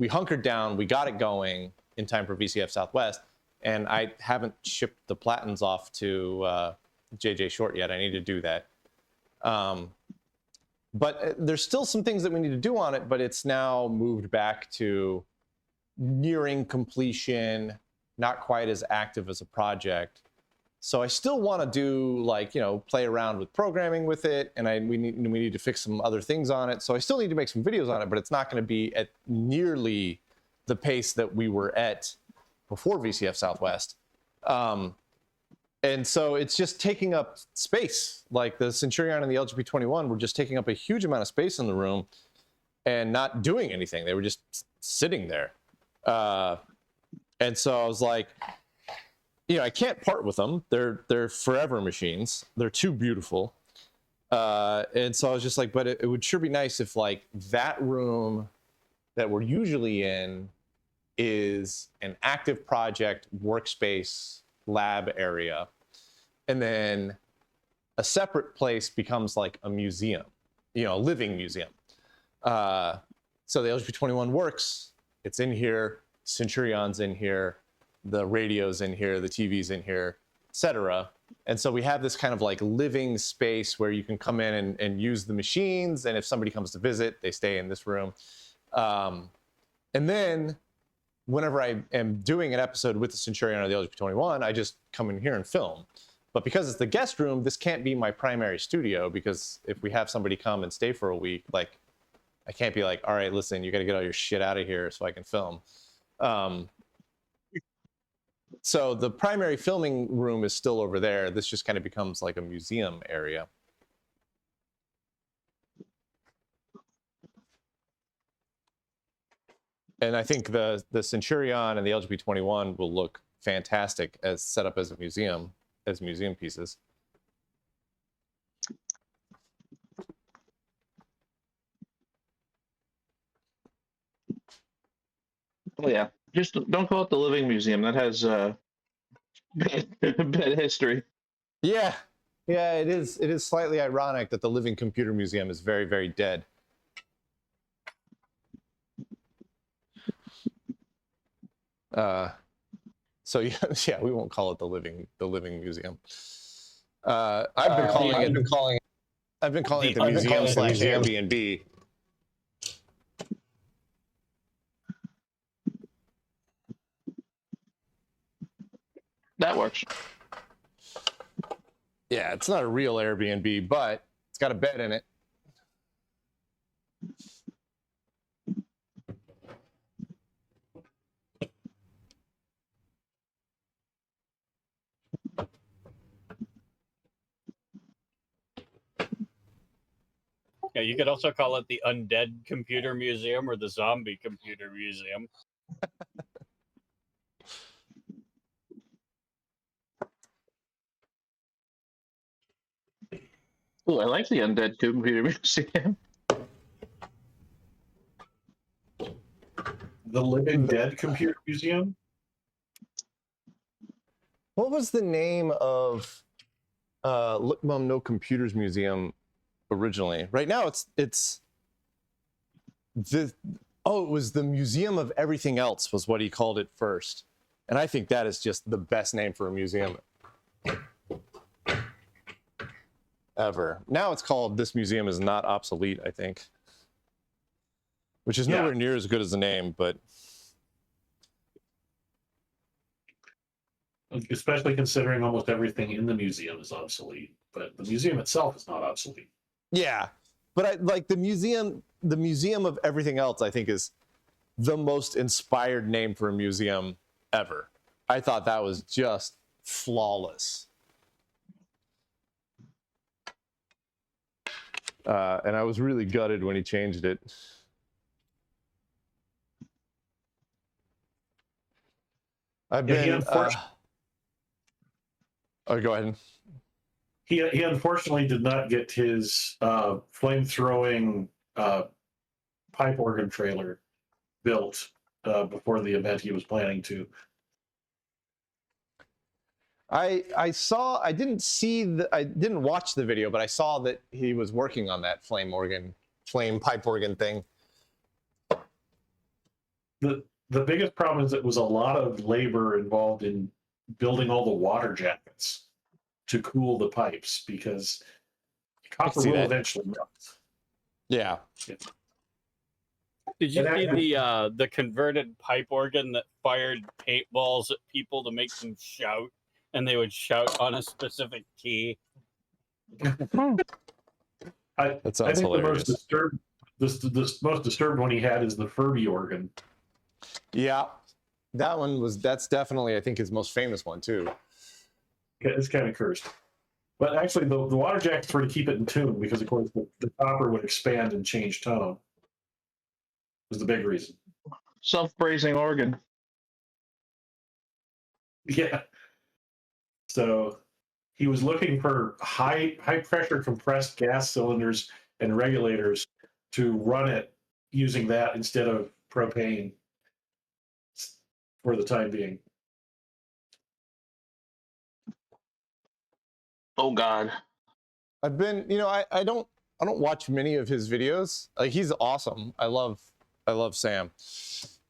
Speaker 1: hunkered down, we got it going in time for VCF Southwest, and I haven't shipped the Platins off to JJ Short yet. I need to do that. But there's still some things that we need to do on it, but it's now moved back to nearing completion, not quite as active as a project. So I still want to do, like, you know, play around with programming with it, and we need to fix some other things on it. So I still need to make some videos on it, but it's not going to be at nearly the pace that we were at before VCF Southwest. And so it's just taking up space. Like the Centurion and the LGP21 were just taking up a huge amount of space in the room and not doing anything. They were just sitting there. And so I was like, you know, I can't part with them. They're forever machines. They're too beautiful. And so I was just like, but it would sure be nice if, like, that room that we're usually in is an active project workspace lab area, and then a separate place becomes like a museum, you know, a living museum. So the LGP21 works. It's in here. Centurion's in here. The radio's in here. The TV's in here, etc. And so we have this kind of like living space where you can come in and use the machines. And if somebody comes to visit, they stay in this room. And then whenever I am doing an episode with the Centurion or the LGP21, I just come in here and film. But because it's the guest room, this can't be my primary studio, because if we have somebody come and stay for a week, like, I can't be like, all right, listen, you got to get all your shit out of here so I can film. So the primary filming room is still over there. This just kind of becomes like a museum area. And I think the Centurion and the LGP21 will look fantastic as set up as a museum, as museum pieces.
Speaker 7: Oh yeah, just don't call it the Living Museum. That has bad history.
Speaker 1: Yeah, yeah, it is. It is slightly ironic that the Living Computer Museum is very, very dead. So yeah, we won't call it the Living Museum. I've been calling it the museum slash Airbnb.
Speaker 7: That works.
Speaker 1: Yeah, it's not a real Airbnb, but it's got a bed in it.
Speaker 2: Yeah, you could also call it the Undead Computer Museum or the Zombie Computer Museum.
Speaker 7: Oh, I like the Undead Computer Museum.
Speaker 3: The Living Dead Computer Museum?
Speaker 1: What was the name of Look Mom No Computers Museum originally. Right now it's the it was the Museum of Everything Else was what he called it first. And I think that is just the best name for a museum ever. Now it's called This Museum Is Not Obsolete, I think. Which is nowhere near as good as the name, but
Speaker 3: especially considering almost everything in the museum is obsolete, but the museum itself is not obsolete.
Speaker 1: yeah. But I like the Museum of Everything Else, I think, is the most inspired name for a museum ever. I thought that was just flawless. And I was really gutted when he changed it. I've been. Go ahead.
Speaker 3: He unfortunately did not get his flame-throwing pipe organ trailer built before the event he was planning to.
Speaker 1: I didn't watch the video, but I saw that he was working on that flame pipe organ thing.
Speaker 3: The biggest problem is it was a lot of labor involved in building all the water jackets to cool the pipes, because copper will eventually melt.
Speaker 1: Yeah.
Speaker 2: Did you see the converted pipe organ that fired paintballs at people to make them shout, and they would shout on a specific key?
Speaker 3: That sounds hilarious. The most disturbed one he had is the Furby organ.
Speaker 1: Yeah, that's definitely, I think, his most famous one too.
Speaker 3: It's kind of cursed. But actually, the water jackets were to keep it in tune, because, of course, the copper would expand and change tone. Was the big reason.
Speaker 7: Self-brazing organ.
Speaker 3: Yeah. So he was looking for high pressure compressed gas cylinders and regulators to run it using that instead of propane for the time being.
Speaker 7: Oh God.
Speaker 1: I've been, I don't watch many of his videos. Like, he's awesome. I love Sam.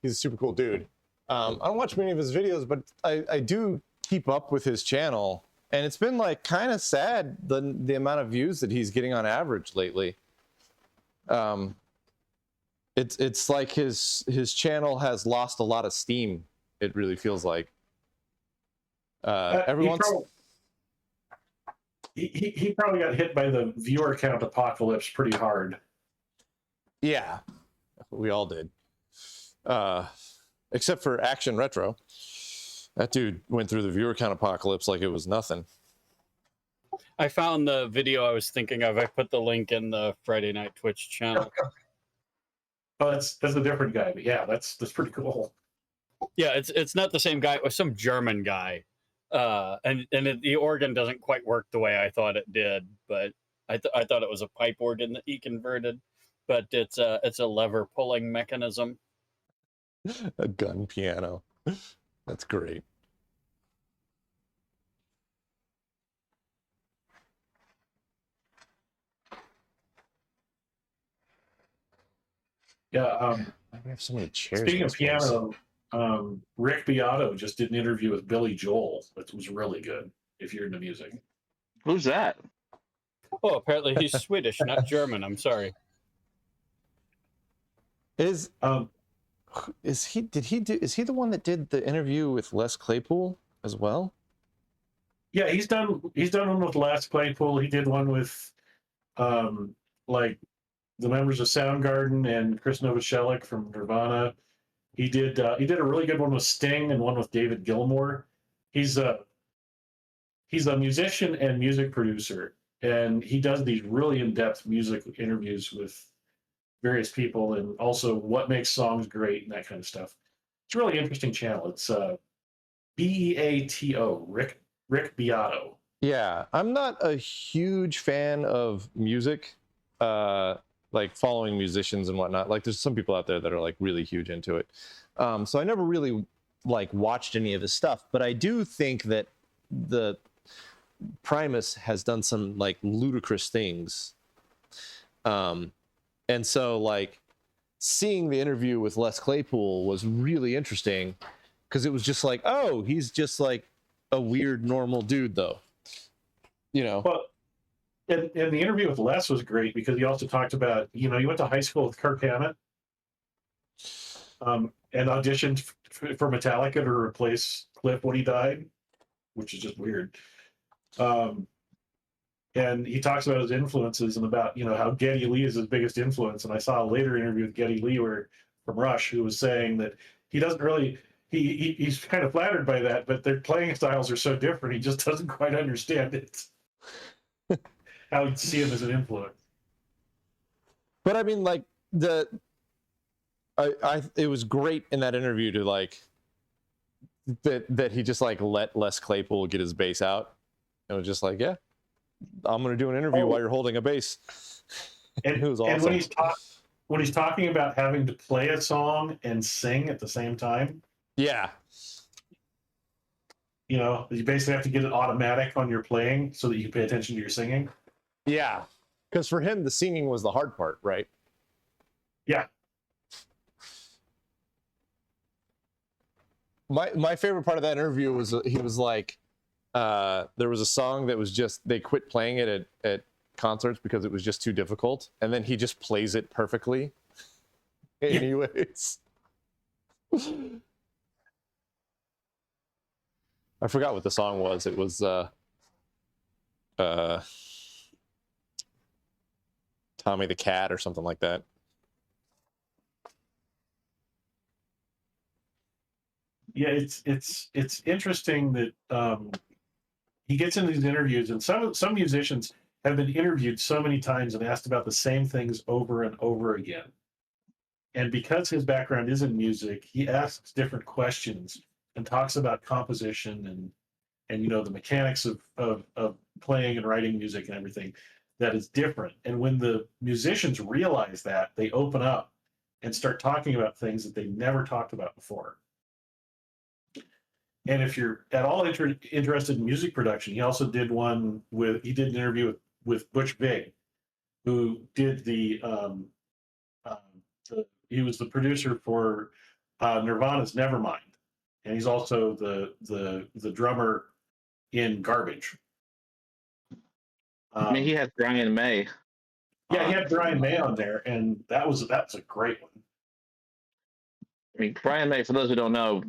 Speaker 1: He's a super cool dude. I don't watch many of his videos, but I do keep up with his channel, and it's been like kind of sad the amount of views that he's getting on average lately. It's like his channel has lost a lot of steam. It really feels like.
Speaker 3: He probably got hit by the viewer count apocalypse pretty hard.
Speaker 1: Yeah, we all did. Except for Action Retro. That dude went through the viewer count apocalypse like it was nothing.
Speaker 2: I found the video I was thinking of. I put the link in the Friday Night Twitch channel.
Speaker 3: Oh, that's a different guy, but yeah, that's pretty cool.
Speaker 2: Yeah, it's not the same guy. It was some German guy. The organ doesn't quite work the way I thought it did, but I thought it was a pipe organ that he converted, but it's a lever pulling mechanism.
Speaker 1: A gun piano. That's great.
Speaker 3: Yeah.
Speaker 1: We have so many chairs.
Speaker 3: Speaking of piano, Rick Beato just did an interview with Billy Joel. That was really good, if you're into music.
Speaker 7: Who's that?
Speaker 2: Oh, apparently he's Swedish, not German. I'm sorry.
Speaker 1: Is he the one that did the interview with Les Claypool as well?
Speaker 3: Yeah, he's done one with Les Claypool. He did one with like the members of Soundgarden and Chris Novoselic from Nirvana. He did a really good one with Sting and one with David Gilmour. He's a musician and music producer, and he does these really in-depth music interviews with various people, and also what makes songs great and that kind of stuff. It's a really interesting channel. It's Beato, Rick Beato.
Speaker 1: Yeah, I'm not a huge fan of music, like following musicians and whatnot. Like, there's some people out there that are like really huge into it. So I never really like watched any of his stuff, but I do think that Primus has done some like ludicrous things. And so like seeing the interview with Les Claypool was really interesting because it was just like, oh, he's just like a weird normal dude though. You know.
Speaker 3: Well, and the interview with Les was great because he also talked about, you know, he went to high school with Kirk Hammett, and auditioned for Metallica to replace Cliff when he died, which is just weird. And he talks about his influences and about, you know, how Geddy Lee is his biggest influence. And I saw a later interview with Geddy Lee from Rush, who was saying that he doesn't really, he's kind of flattered by that, but their playing styles are so different, he just doesn't quite understand it. How he'd see him as an influence.
Speaker 1: But I mean, like it was great in that interview to like that he just like let Les Claypool get his bass out. It was just like, yeah, I'm gonna do an interview while you're holding a bass.
Speaker 3: And
Speaker 1: it was awesome.
Speaker 3: And when he's talking about having to play a song and sing at the same time,
Speaker 1: yeah,
Speaker 3: you know, you basically have to get it automatic on your playing so that you can pay attention to your singing.
Speaker 1: Yeah, because for him the singing was the hard part, right?
Speaker 3: Yeah.
Speaker 1: My favorite part of that interview was he was like, there was a song that was just, they quit playing it at concerts because it was just too difficult, and then he just plays it perfectly anyways. I forgot what the song was. It was Tommy the Cat or something like that.
Speaker 3: Yeah, it's interesting that he gets into these interviews, and some musicians have been interviewed so many times and asked about the same things over and over again. And because his background is in music, he asks different questions and talks about composition and you know, the mechanics of playing and writing music and everything that is different. And when the musicians realize that, they open up and start talking about things that they never talked about before. And if you're at all interested in music production, he also did an interview with Butch Vig, who did he was the producer for Nirvana's Nevermind, and he's also the drummer in Garbage.
Speaker 7: I mean, he had Brian May.
Speaker 3: Yeah, he had Brian May on there, and that's a great one.
Speaker 7: I mean, Brian May, for those who don't know,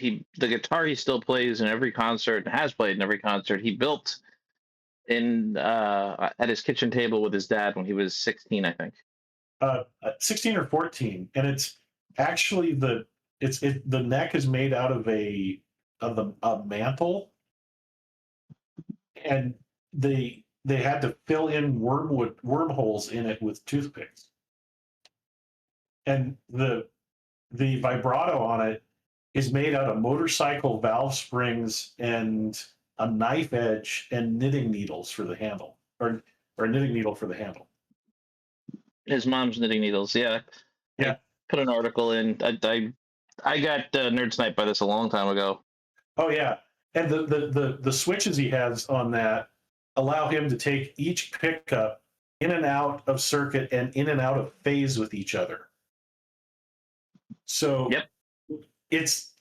Speaker 7: the guitar he still plays in every concert and has played in every concert. He built at his kitchen table with his dad when he was 16, I think.
Speaker 3: 16 or 14, and it's actually the neck is made out of a mantle, and they had to fill in wormholes in it with toothpicks, and the vibrato on it is made out of motorcycle valve springs and a knife edge and knitting needles for the handle, or a knitting needle for the handle.
Speaker 7: His mom's knitting needles. Yeah.
Speaker 3: Yeah.
Speaker 7: I put an article in. I got nerd sniped by this a long time ago.
Speaker 3: Oh yeah, and the switches he has on that allow him to take each pickup in and out of circuit and in and out of phase with each other. So
Speaker 7: yep.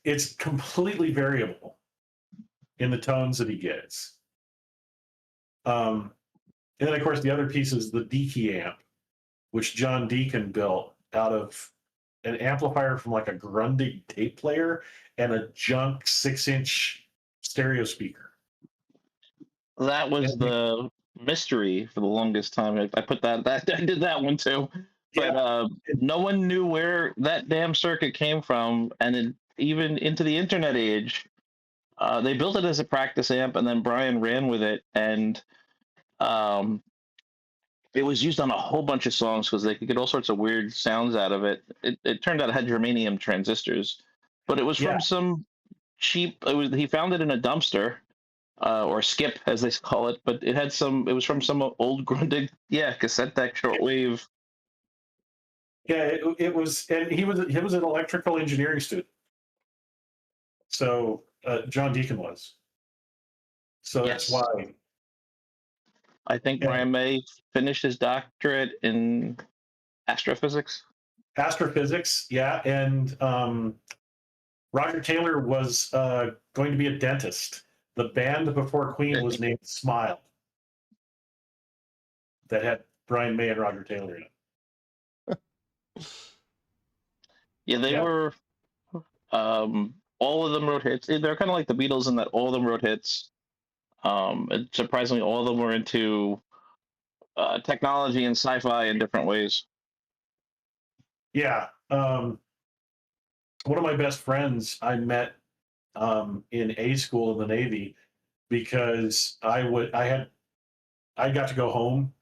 Speaker 3: It's completely variable in the tones that he gets. And then of course the other piece is the Deaky amp, which John Deacon built out of an amplifier from like a Grundig tape player and a junk 6-inch stereo speaker.
Speaker 7: That was the mystery for the longest time. I put that I did that one too. But no one knew where that damn circuit came from, and even into the internet age, they built it as a practice amp, and then Brian ran with it, and it was used on a whole bunch of songs because they could get all sorts of weird sounds out of it. It turned out it had germanium transistors, but it was from some cheap. He found it in a dumpster, or skip as they call it, but it was from some old Grundig, cassette deck shortwave.
Speaker 3: Yeah, it was, and he was an electrical engineering student. So John Deacon was. So that's
Speaker 7: Yes.
Speaker 3: why.
Speaker 7: I think
Speaker 3: Yeah.
Speaker 7: Brian May finished his doctorate in astrophysics.
Speaker 3: Astrophysics, yeah, and Roger Taylor was going to be a dentist. The band before Queen was named Smile. That had Brian May and Roger Taylor in it.
Speaker 7: Yeah, they were. All of them wrote hits. They're kind of like the Beatles in that all of them wrote hits. And surprisingly, all of them were into technology and sci-fi in different ways.
Speaker 3: Yeah. One of my best friends I met in A school in the Navy because I got to go home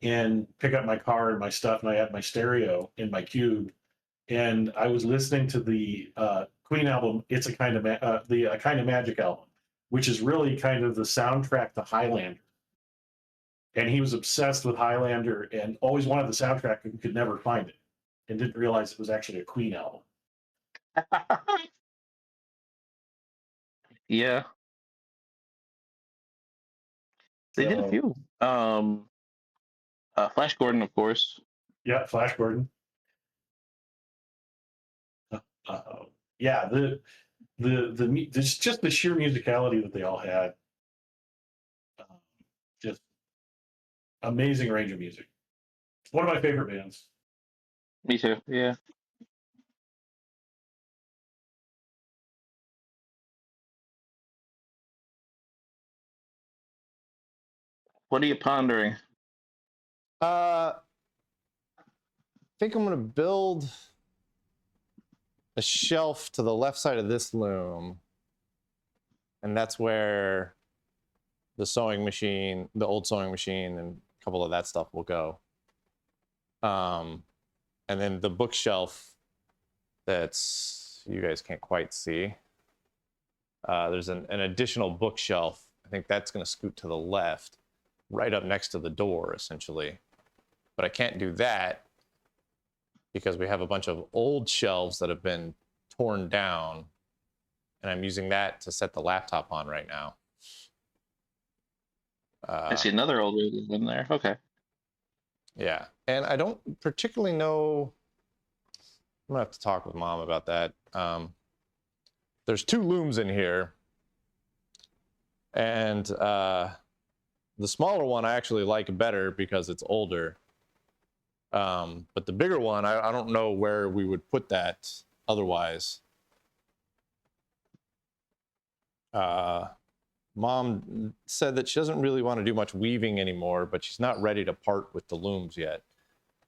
Speaker 3: and pick up my car and my stuff, and I had my stereo in my cube, and I was listening to the Queen album, "It's a Kind of the Kind of Magic" album, which is really kind of the soundtrack to Highlander. And he was obsessed with Highlander and always wanted the soundtrack and could never find it, and didn't realize it was actually a Queen album.
Speaker 7: Yeah, they did a
Speaker 3: So,
Speaker 7: few. Flash Gordon, of course.
Speaker 3: yeah, Flash Gordon. Yeah, just the sheer musicality that they all had. Just amazing range of music. One of my favorite bands.
Speaker 7: Me too. Yeah. What are you pondering?
Speaker 1: I think I'm gonna build a shelf to the left side of this loom, and that's where the sewing machine, the old sewing machine, and a couple of that stuff will go. And then the bookshelf that's, you guys can't quite see. There's an additional bookshelf. I think that's going to scoot to the left, right up next to the door, essentially. But I can't do that because we have a bunch of old shelves that have been torn down, and I'm using that to set the laptop on right now.
Speaker 7: I see another old lady in there. Okay.
Speaker 1: Yeah, and I don't particularly know. I'm gonna have to talk with Mom about that. There's two looms in here, and the smaller one I actually like better because it's older. But the bigger one, I don't know where we would put that otherwise. Mom said that she doesn't really want to do much weaving anymore, but she's not ready to part with the looms yet.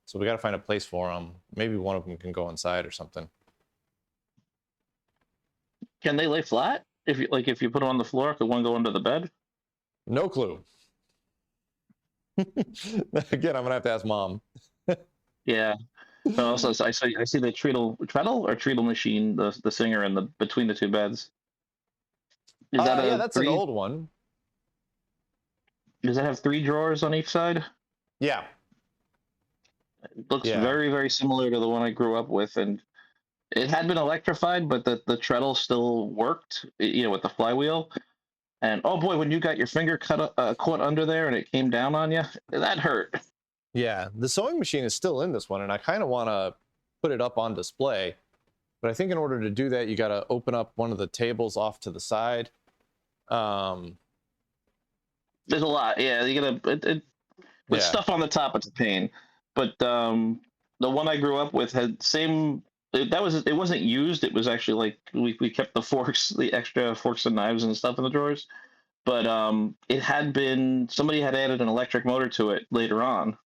Speaker 1: So we got to find a place for them. Maybe one of them can go inside or something.
Speaker 7: Can they lay flat? If you put them on the floor, could one go under the bed?
Speaker 1: No clue. Again, I'm gonna have to ask Mom.
Speaker 7: Yeah. But also, I see the treadle machine, the Singer, in the between the two beds. Is that
Speaker 1: yeah, that's an old one.
Speaker 7: Does that have 3 drawers on each side?
Speaker 1: Yeah.
Speaker 7: It looks
Speaker 1: Yeah.
Speaker 7: very, very similar to the one I grew up with, and it had been electrified, but the treadle still worked, with the flywheel. And oh boy, when you got your finger caught under there and it came down on you, that hurt.
Speaker 1: Yeah, the sewing machine is still in this one, and I kind of want to put it up on display. But I think in order to do that, you got to open up one of the tables off to the side.
Speaker 7: There's a lot. Yeah, you gotta with stuff on the top. It's a pain. But the one I grew up with had same. It wasn't used. It was actually like we kept the forks, the extra forks and knives and stuff in the drawers. But it had been, somebody had added an electric motor to it later on,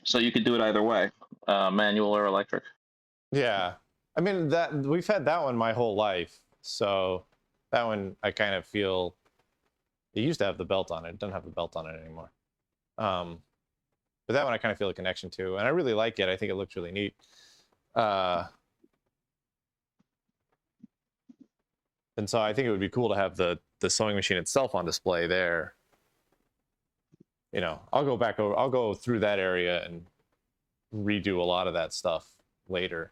Speaker 7: so you could do it either way, manual or electric.
Speaker 1: Yeah, I mean that we've had that one my whole life, so that one I kind of feel it used to have the belt on it. It doesn't have the belt on it anymore. But that one I kind of feel a connection to, and I really like it. I think it looks really neat. And so I think it would be cool to have the sewing machine itself on display there. I'll go through that area and redo a lot of that stuff later.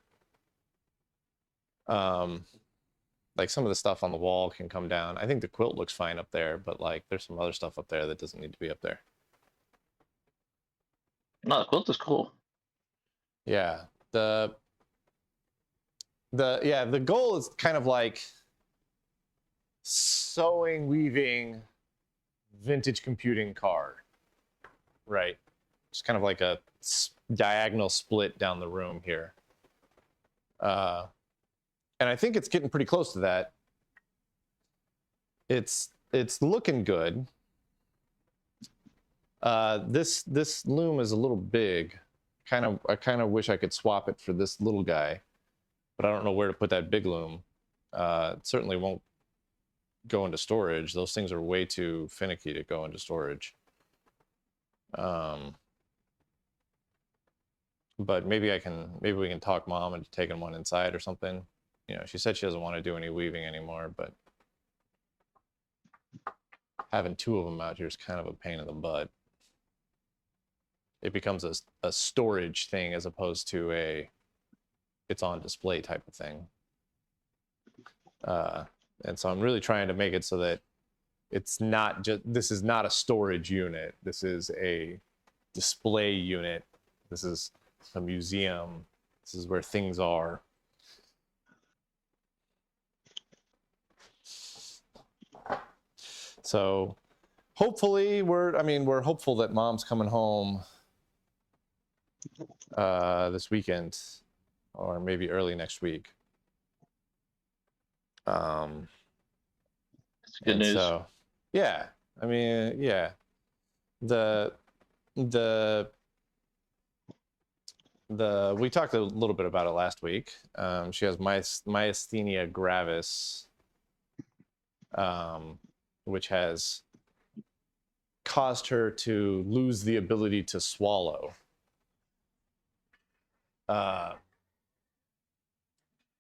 Speaker 1: like some of the stuff on the wall can come down. I think the quilt looks fine up there, but like there's some other stuff up there that doesn't need to be up there.
Speaker 7: No, the quilt is cool.
Speaker 1: Yeah. The goal is kind of like sewing, weaving, vintage computing car, right? It's kind of like a diagonal split down the room here. And I think it's getting pretty close to that. It's looking good. This loom is a little big. I kind of wish I could swap it for this little guy, but I don't know where to put that big loom. It certainly won't go into storage. Those things are way too finicky to go into storage. But maybe we can talk Mom into taking one inside or something. You know, she said she doesn't want to do any weaving anymore, but having two of them out here is kind of a pain in the butt. It becomes a storage thing as opposed to it's on display type of thing. And so I'm really trying to make it so that it's not just, this is not a storage unit. This is a display unit. This is a museum. This is where things are. So hopefully we're hopeful that Mom's coming home this weekend or maybe early next week.
Speaker 7: It's good news.
Speaker 1: So, yeah, I mean, yeah, we talked a little bit about it last week. She has myasthenia gravis, which has caused her to lose the ability to swallow.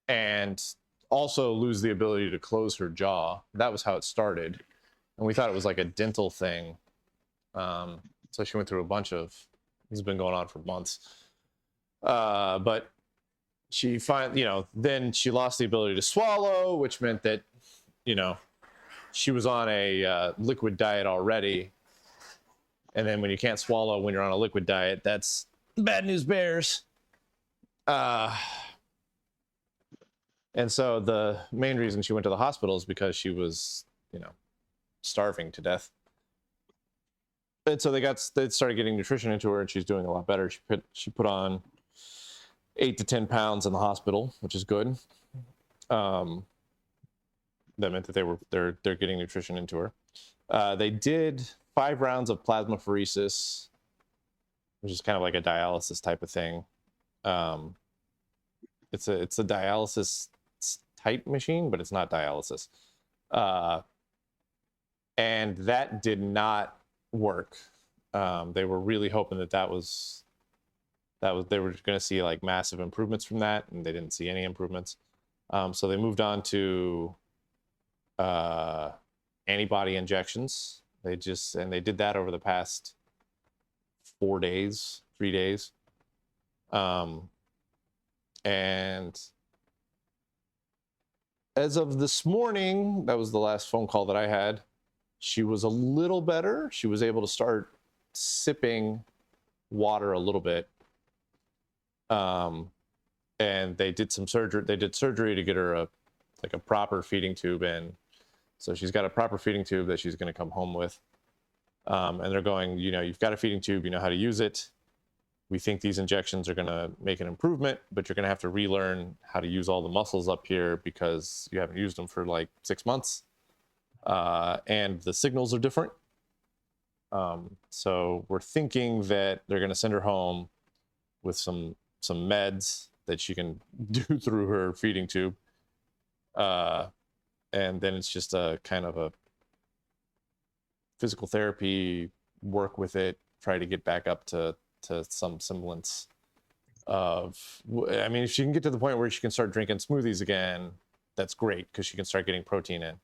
Speaker 1: And also lose the ability to close her jaw. That was how it started. And we thought it was like a dental thing. So she went through a bunch of, this has been going on for months. But she then she lost the ability to swallow, which meant that, she was on a liquid diet already. And then when you can't swallow when you're on a liquid diet, that's bad news bears. And so the main reason she went to the hospital is because she was, starving to death. And so they started getting nutrition into her, and she's doing a lot better. She put on 8 to 10 pounds in the hospital, which is good. That meant that they're getting nutrition into her. They did 5 rounds of plasmapheresis, which is kind of like a dialysis type of thing. It's a dialysis type machine, but it's not dialysis. And that did not work. They were really hoping that they were going to see like massive improvements from that, and they didn't see any improvements. So they moved on to antibody injections. They did that over the past 3 days. And as of this morning, that was the last phone call that I had, she was a little better. She was able to start sipping water a little bit. And they did some surgery. They did surgery to get her a proper feeding tube in. So she's got a proper feeding tube that she's going to come home with. And they're going, you've got a feeding tube, you know how to use it. We think these injections are going to make an improvement, but you're going to have to relearn how to use all the muscles up here because you haven't used them for like 6 months. And the signals are different. So we're thinking that they're going to send her home with some meds that she can do through her feeding tube. And then it's just a kind of a physical therapy, work with it, try to get back up to some semblance of, if she can get to the point where she can start drinking smoothies again, that's great because she can start getting protein in.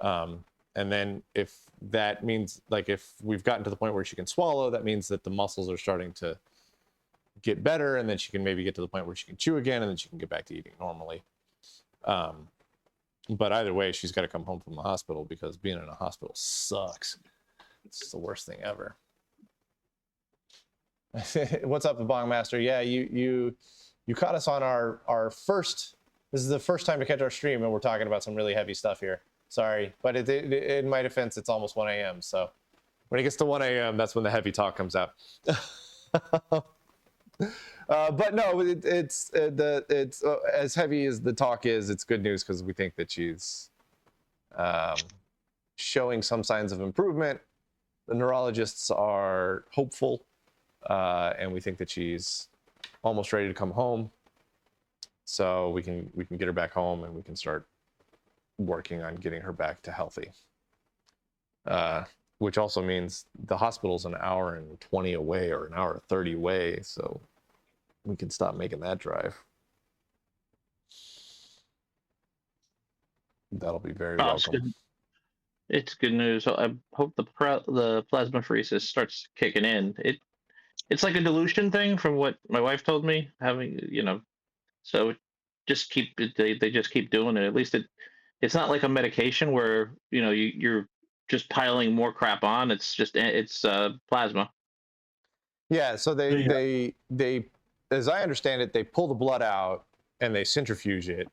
Speaker 1: And then if that means, like, if we've gotten to the point where she can swallow, that means that the muscles are starting to get better, and then she can maybe get to the point where she can chew again, and then she can get back to eating normally. But either way, she's got to come home from the hospital because being in a hospital sucks. It's just the worst thing ever. What's up, the Bong Master? Yeah, you caught us on our first. This is the first time to catch our stream, and we're talking about some really heavy stuff here. Sorry, but in my defense, it's almost 1 a.m. So when it gets to 1 a.m., that's when the heavy talk comes out. But no, it's as heavy as the talk is. It's good news because we think that she's showing some signs of improvement. The neurologists are hopeful, and we think that she's almost ready to come home. So we can get her back home, and we can start working on getting her back to healthy. Which also means the hospital's an hour and 20 away or an hour and 30 away, so we can stop making that drive. That'll be very welcome.
Speaker 7: It's good news. I hope the plasmapheresis starts kicking in. It's like a dilution thing from what my wife told me. So just they just keep doing it. At least it's not like a medication where you're just piling more crap on. It's plasma.
Speaker 1: Yeah. So they as I understand it, they pull the blood out and they centrifuge it,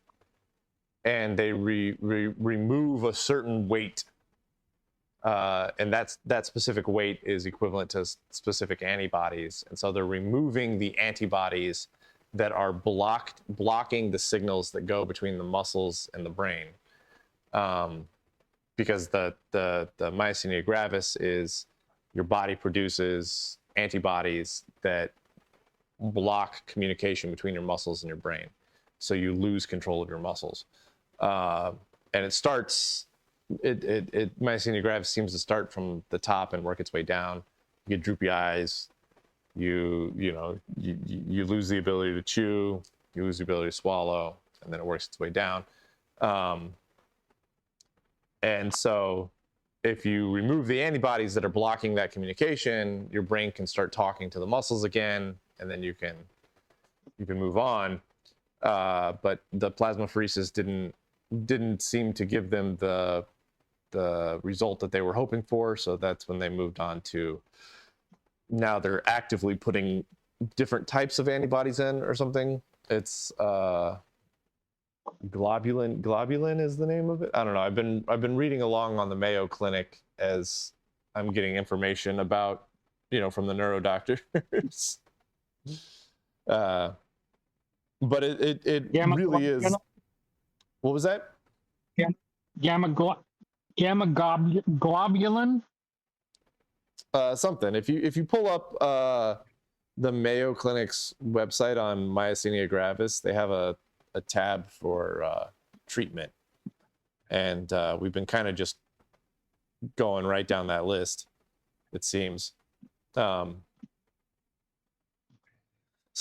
Speaker 1: and they remove a certain weight. And that specific weight is equivalent to specific antibodies. And so they're removing the antibodies that are blocking the signals that go between the muscles and the brain. Because the myasthenia gravis is your body produces antibodies that block communication between your muscles and your brain. So you lose control of your muscles. And it starts... myasthenia gravis seems to start from the top and work its way down. You get droopy eyes. You lose the ability to chew. You lose the ability to swallow, and then it works its way down. And so, if you remove the antibodies that are blocking that communication, your brain can start talking to the muscles again, and then you can move on. But the plasmapheresis didn't seem to give them the result that they were hoping for, so that's when they moved on to now they're actively putting different types of antibodies in or something. It's globulin is the name of it. I don't know. I've been reading along on the Mayo Clinic as I'm getting information about from the neuro doctors. But it really is. What was that?
Speaker 6: Gamma globulin.
Speaker 1: Something. If you pull up the Mayo Clinic's website on myasthenia gravis, they have a tab for treatment, and we've been kind of just going right down that list, it seems. So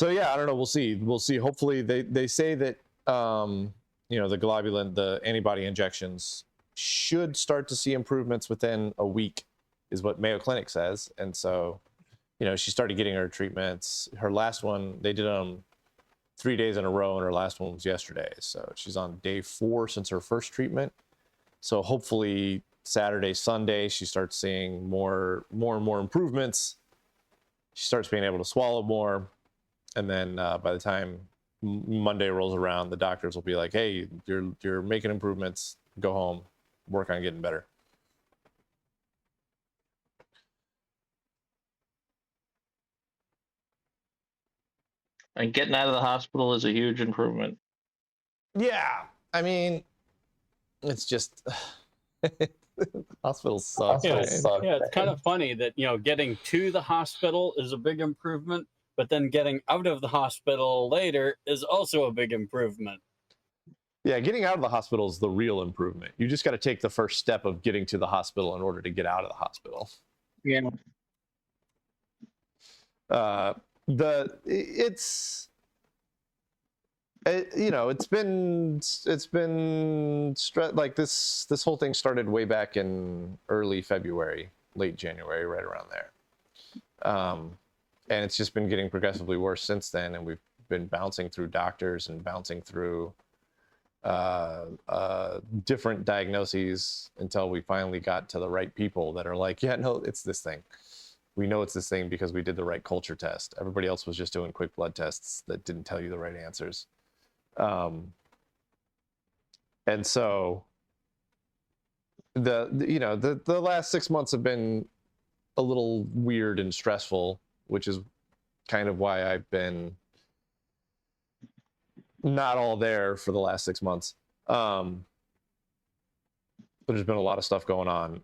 Speaker 1: yeah, I don't know. We'll see. Hopefully, they say that the globulin, the antibody injections, should start to see improvements within a week, is what Mayo Clinic says. And so, she started getting her treatments. Her last one, they did them 3 days in a row, and her last one was yesterday. So she's on day 4 since her first treatment. So hopefully Saturday, Sunday, she starts seeing more and more improvements. She starts being able to swallow more. And then by the time Monday rolls around, the doctors will be like, hey, you're making improvements. Go home, work on getting better.
Speaker 7: And getting out of the hospital is a huge improvement.
Speaker 1: Yeah, I mean, it's just hospitals suck.
Speaker 2: Yeah, it's kind of funny that getting to the hospital is a big improvement, but then getting out of the hospital later is also a big improvement.
Speaker 1: Yeah, getting out of the hospital is the real improvement. You just got to take the first step of getting to the hospital in order to get out of the hospital.
Speaker 6: Yeah.
Speaker 1: It's been like this whole thing started way back in early February, late January, right around there. And it's just been getting progressively worse since then, and we've been bouncing through doctors and bouncing through different diagnoses until we finally got to the right people that are like, yeah, no, it's this thing. We know it's this thing because we did the right culture test. Everybody else was just doing quick blood tests that didn't tell you the right answers. And so the last 6 months have been a little weird and stressful, which is kind of why I've been not all there for the last 6 months. But there's been a lot of stuff going on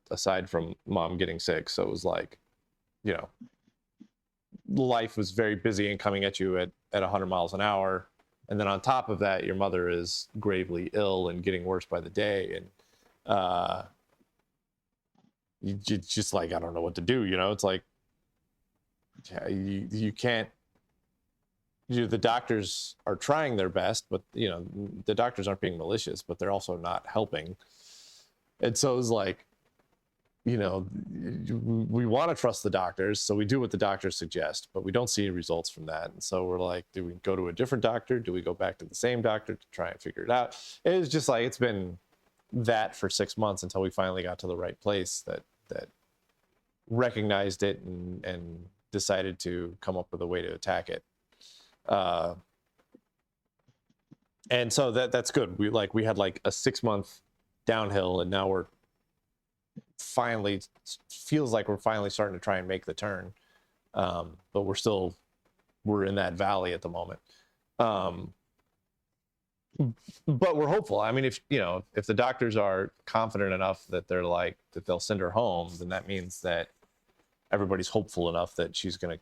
Speaker 1: aside from mom getting sick. So it was like, life was very busy and coming at you at 100 miles an hour. And then on top of that, your mother is gravely ill and getting worse by the day. And you just like, I don't know what to do. It's like, you can't, the doctors are trying their best, but the doctors aren't being malicious, but they're also not helping. And so it's like, we want to trust the doctors, so we do what the doctors suggest, but we don't see results from that. And so we're like, do we go to a different doctor? Do we go back to the same doctor to try and figure it out? It was just like, it's been that for 6 months until we finally got to the right place that recognized it and decided to come up with a way to attack it. And so that's good. We had like a 6 month downhill, and now we're feels like we're finally starting to try and make the turn. But we're in that valley at the moment. But we're hopeful. I mean, if the doctors are confident enough that they're like, that they'll send her home, then that means that everybody's hopeful enough that she's gonna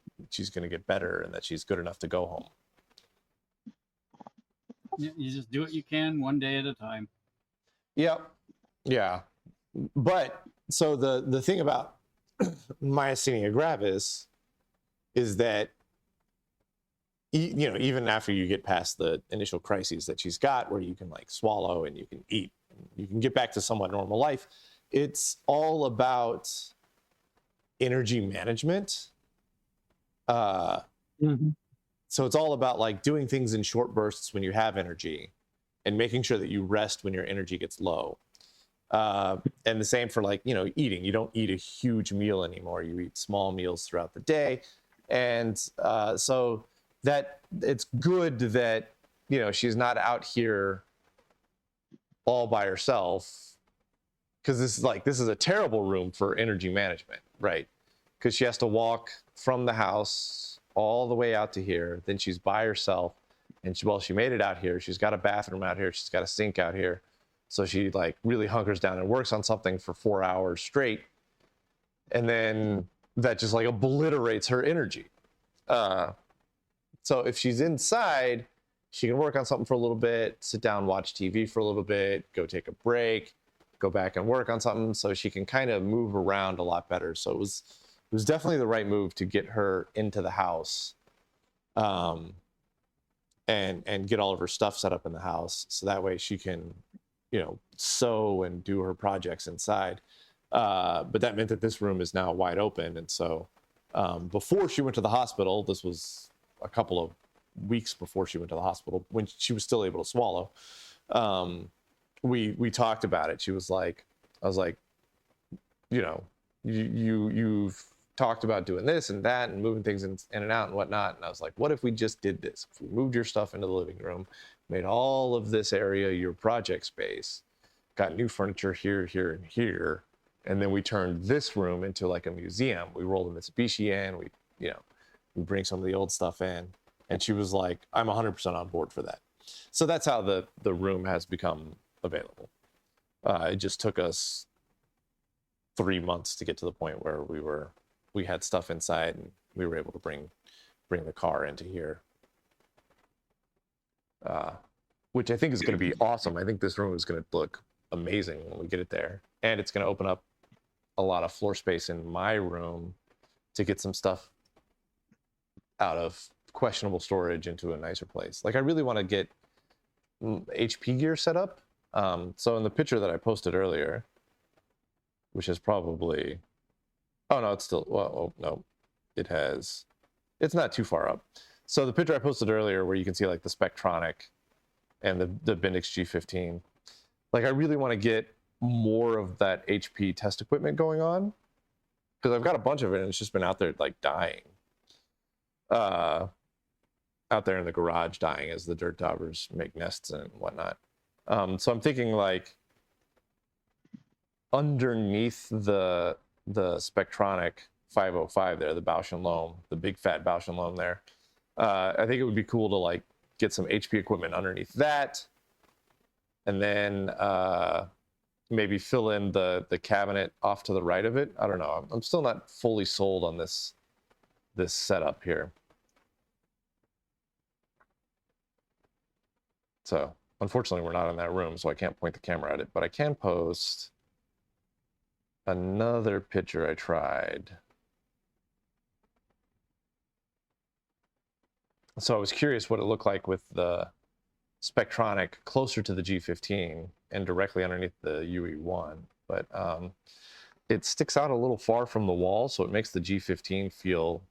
Speaker 1: get better and that she's good enough to go home.
Speaker 2: You just do what you can one day at a time.
Speaker 1: Yep. Yeah. But so the thing about myasthenia gravis is that even after you get past the initial crises that she's got, where you can like swallow and you can eat, you can get back to somewhat normal life, it's all about energy management. So it's all about like doing things in short bursts when you have energy and making sure that you rest when your energy gets low. And the same for like, eating. You don't eat a huge meal anymore. You eat small meals throughout the day. And so that it's good that, she's not out here all by herself, because this is a terrible room for energy management, right? Because she has to walk from the house all the way out to here. Then she's by herself. And she made it out here. She's got a bathroom out here. She's got a sink out here. So she like really hunkers down and works on something for 4 hours straight. And then that just like obliterates her energy. So if she's inside, she can work on something for a little bit, sit down, watch TV for a little bit, go take a break, go back and work on something, so she can kind of move around a lot better. So it was definitely the right move to get her into the house, and get all of her stuff set up in the house, so that way she can, sew and do her projects inside. But that meant that this room is now wide open, and so before she went to the hospital, this was a couple of weeks before she went to the hospital, when she was still able to swallow, we talked about it. She was like, I was like, you've talked about doing this and that and moving things in and out and whatnot. And I was like, what if we just did this? If we moved your stuff into the living room, made all of this area your project space, got new furniture here, here, and here, and then we turned this room into like a museum. We rolled a Mitsubishi in, we bring some of the old stuff in. And she was like, I'm 100% on board for that. So that's how the room has become available. It just took us 3 months to get to the point where we had stuff inside and we were able to bring the car into here. Which I think is going to be awesome. I think this room is going to look amazing when we get it there. And it's going to open up a lot of floor space in my room to get some stuff out of questionable storage into a nicer place. Like, I really want to get HP gear set up. So in the picture that I posted earlier, which is probably, oh no, it's still, well, oh, no, it's not too far up. So the picture I posted earlier where you can see like the Spectronic and the Bendix G15, like I really want to get more of that HP test equipment going on, because I've got a bunch of it and it's just been out there like dying. Out there in the garage dying as the dirt daubers make nests and whatnot. So I'm thinking like underneath the Spectronic 505 there, the Bausch and Lomb, the big fat Bausch and Lomb there. I think it would be cool to like get some HP equipment underneath that, and then maybe fill in the cabinet off to the right of it. I don't know. I'm still not fully sold on this setup here. So unfortunately, we're not in that room, so I can't point the camera at it, but I can post another picture I tried. So I was curious what it looked like with the Spectronic closer to the G15 and directly underneath the UE1, but it sticks out a little far from the wall, so it makes the G15 feel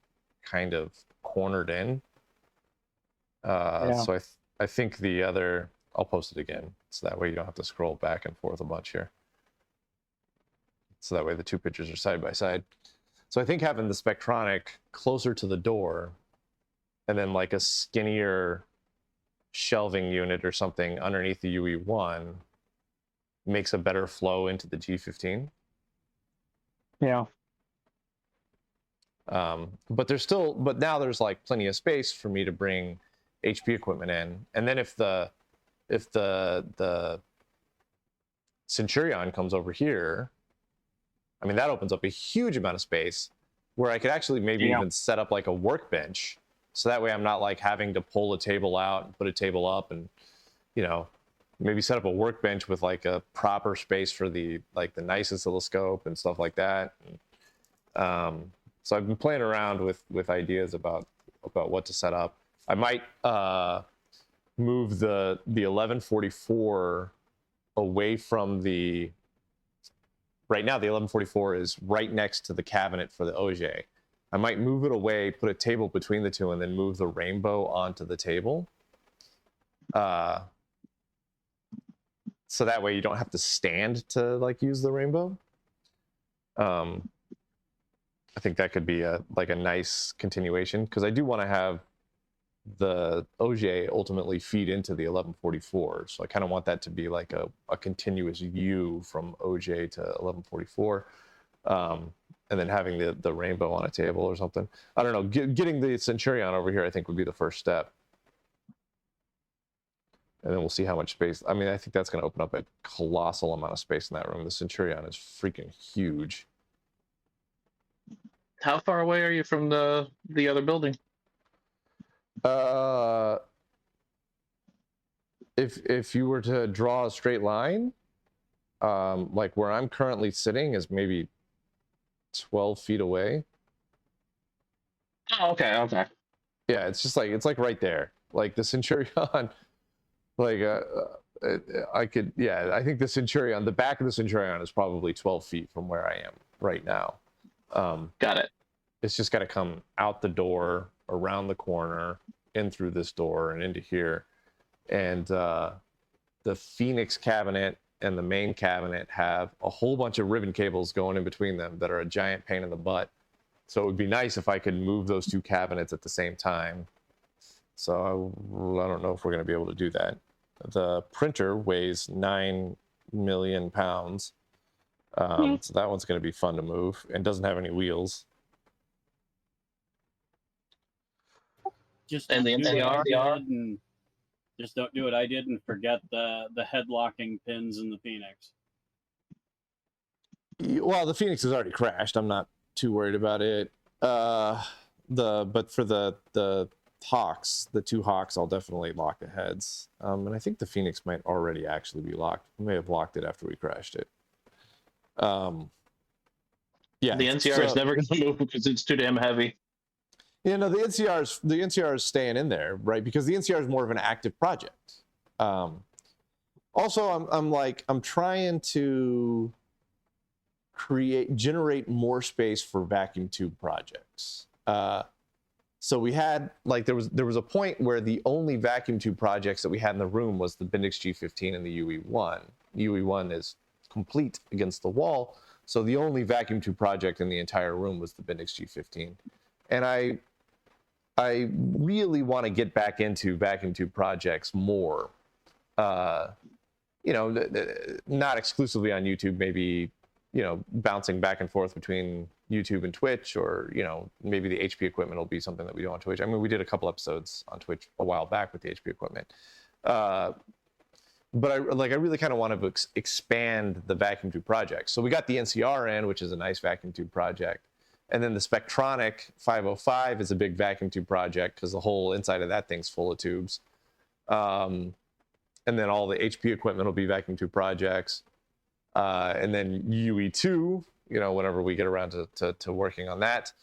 Speaker 1: kind of cornered in. So I think the other, I'll post it again, so that way you don't have to scroll back and forth a bunch here. So that way the two pictures are side by side. So I think having the Spectronic closer to the door and then like a skinnier shelving unit or something underneath the UE1 makes a better flow into the G15.
Speaker 6: Yeah.
Speaker 1: But now there's like plenty of space for me to bring HP equipment in. And then if the Centurion comes over here, I mean, that opens up a huge amount of space where I could actually maybe even set up like a workbench. So that way I'm not like having to pull a table out and put a table up and, you know, maybe set up a workbench with like a proper space for the nice oscilloscope and stuff like that. So I've been playing around with ideas about what to set up. I might move the 1144 away from the. Right now, the 1144 is right next to the cabinet for the OJ. I might move it away, put a table between the two, and then move the rainbow onto the table. So that way you don't have to stand to like use the rainbow. I think that could be a nice continuation, because I do want to have the OJ ultimately feed into the 1144. So I kind of want that to be like a continuous U from OJ to 1144. And then having the rainbow on a table or something. I don't know. Getting the Centurion over here, I think, would be the first step. And then we'll see how much space. I mean, I think that's going to open up a colossal amount of space in that room. The Centurion is freaking huge.
Speaker 7: How far away are you from the other building?
Speaker 1: If you were to draw a straight line, like where I'm currently sitting is maybe 12 feet away.
Speaker 7: Oh, okay.
Speaker 1: Yeah, it's just like, it's like right there. Like the Centurion, like I think the Centurion, the back of the Centurion is probably 12 feet from where I am right now.
Speaker 7: Got it.
Speaker 1: It's just got to come out the door, around the corner, in through this door and into here. And the Phoenix cabinet and the main cabinet have a whole bunch of ribbon cables going in between them that are a giant pain in the butt. So it would be nice if I could move those two cabinets at the same time. So I don't know if we're going to be able to do that. The printer weighs 9 million pounds. So that one's going to be fun to move and doesn't have any wheels.
Speaker 2: Just
Speaker 7: And the NCR?
Speaker 2: Just don't do what I did and forget the head locking pins in the Phoenix.
Speaker 1: Well, the Phoenix has already crashed. I'm not too worried about it. But for the Hawks, the two Hawks, I'll definitely lock the heads. And I think the Phoenix might already actually be locked. We may have locked it after we crashed it. Yeah.
Speaker 7: The NCR is never going to move because it's too damn heavy.
Speaker 1: Yeah, no, the NCR is staying in there, right? Because the NCR is more of an active project. Also, I'm trying to generate more space for vacuum tube projects. So we had there was a point where the only vacuum tube projects that we had in the room was the Bendix G15 and the UE1. UE1 is complete against the wall. So the only vacuum tube project in the entire room was the Bendix G15. And I really want to get back into vacuum tube projects more. You know, not exclusively on YouTube, maybe, you know, bouncing back and forth between YouTube and Twitch, or, you know, maybe the HP equipment will be something that we do on Twitch. I mean, we did a couple episodes on Twitch a while back with the HP equipment. But I really kind of want to expand the vacuum tube project. So we got the NCR in, which is a nice vacuum tube project. And then the Spectronic 505 is a big vacuum tube project because the whole inside of that thing's full of tubes. And then all the HP equipment will be vacuum tube projects. And then UE2, you know, whenever we get around to working on that,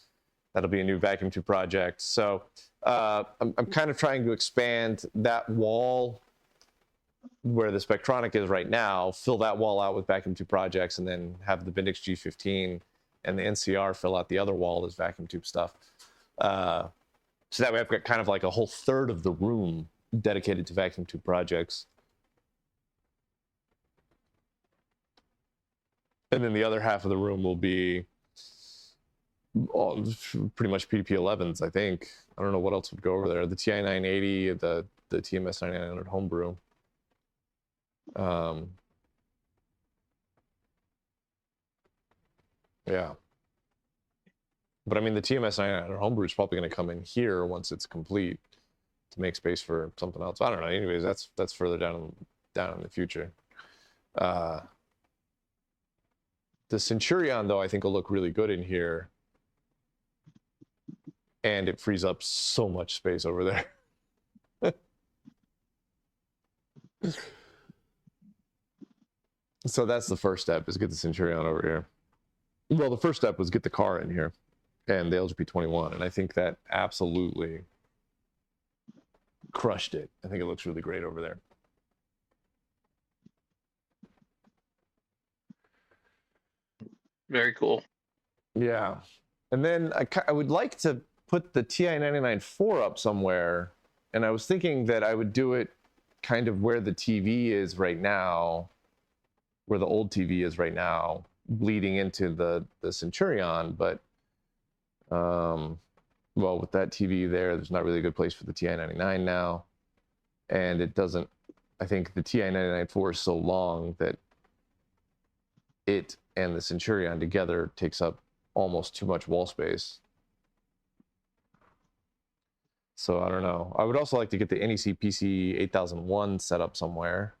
Speaker 1: that'll be a new vacuum tube project. So I'm kind of trying to expand that wall where the Spectronic is right now, fill that wall out with vacuum tube projects, and then have the Bendix G15 and the NCR fill out the other wall as vacuum tube stuff. So that way I've got kind of like a whole third of the room dedicated to vacuum tube projects. And then the other half of the room will be pretty much PP11s, I think. I don't know what else would go over there. The TI 980, the TMS 9900 homebrew. Yeah. But I mean, the TMS 9900 homebrew is probably going to come in here once it's complete to make space for something else. I don't know. Anyways, that's further down in the future. The Centurion, though, I think will look really good in here. And it frees up so much space over there. So that's the first step, is get the Centurion over here. Well, the first step was get the car in here and the LGP21. And I think that absolutely crushed it. I think it looks really great over there.
Speaker 7: Very cool.
Speaker 1: Yeah. And then I would like to put the TI 99.4 up somewhere. And I was thinking that I would do it kind of where the TV is right now, where the old TV is right now, bleeding into the Centurion. But, well, with that TV there's not really a good place for the TI 99 now. And it doesn't, I think the TI 99.4 is so long that it and the Centurion together takes up almost too much wall space. So I don't know. I would also like to get the NEC PC 8001 set up somewhere.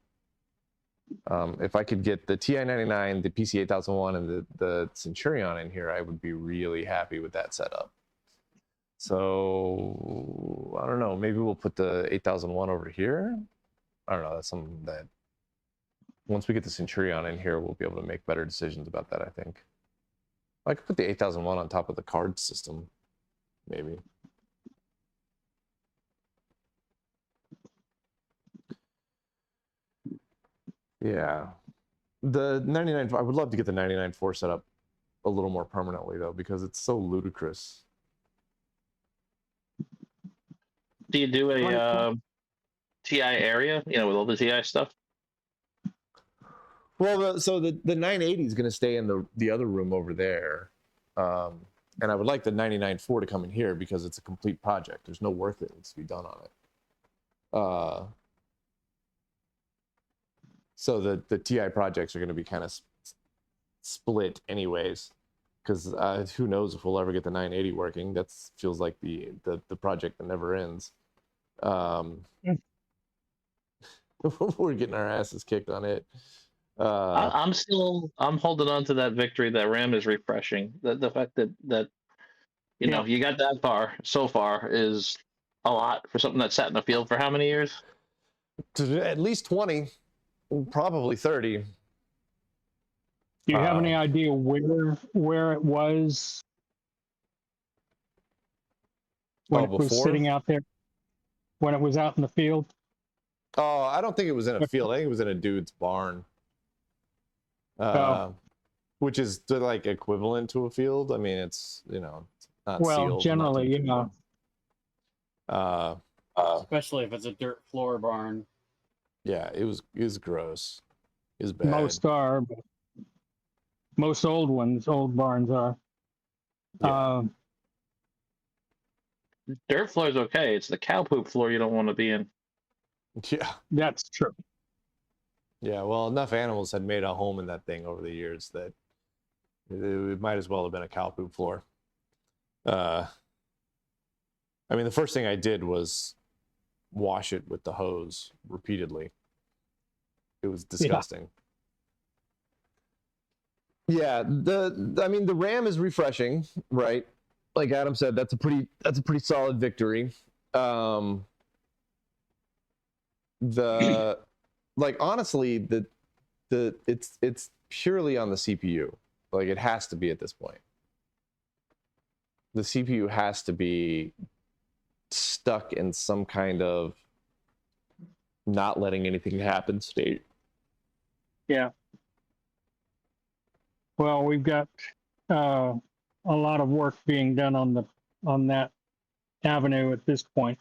Speaker 1: If I could get the TI-99, the PC 8001, and the Centurion in here, I would be really happy with that setup. So I don't know. Maybe we'll put the 8001 over here. I don't know. That's something that once we get the Centurion in here, we'll be able to make better decisions about that, I think. I could put the 8001 on top of the card system, maybe. Yeah. The 99, I would love to get the 99.4 set up a little more permanently, though, because it's so ludicrous.
Speaker 7: Do you do a TI area, you know, with all the TI stuff?
Speaker 1: Well, so the 980 is going to stay in the other room over there. And I would like the 99.4 to come in here because it's a complete project. There's no work that needs to be done on it. So the TI projects are going to be kind of split anyways, because who knows if we'll ever get the 980 working. That feels like the project that never ends. We're getting our asses kicked on it.
Speaker 7: I'm holding on to that victory that RAM is refreshing. The fact that you know you got that far so far is a lot for something that sat in the field for how many years?
Speaker 1: At least 20, probably 30.
Speaker 6: Do you have any idea where it was when it was sitting out there? When it was out in the field?
Speaker 1: Oh, I don't think it was in a field. I think it was in a dude's barn. Which is like equivalent to a field. I mean, it's, you know, it's not sealed,
Speaker 6: generally, you know.
Speaker 2: Especially if it's a dirt floor barn.
Speaker 1: Yeah, it was gross. is bad.
Speaker 6: Most are, but most old barns are.
Speaker 1: Yeah.
Speaker 7: Dirt floor is okay. It's the cow poop floor you don't want to be in.
Speaker 1: Yeah.
Speaker 6: That's true.
Speaker 1: Yeah. Well, enough animals had made a home in that thing over the years that it might as well have been a cow poop floor. I mean, the first thing I did was wash it with the hose repeatedly. It was disgusting. Yeah, I mean the RAM is refreshing, right? Like Adam said, that's a pretty solid victory. The like honestly, it's purely on the CPU. Like it has to be at this point. The CPU has to be stuck in some kind of not letting anything happen state.
Speaker 6: Yeah. Well, we've got a lot of work being done on that avenue at this point.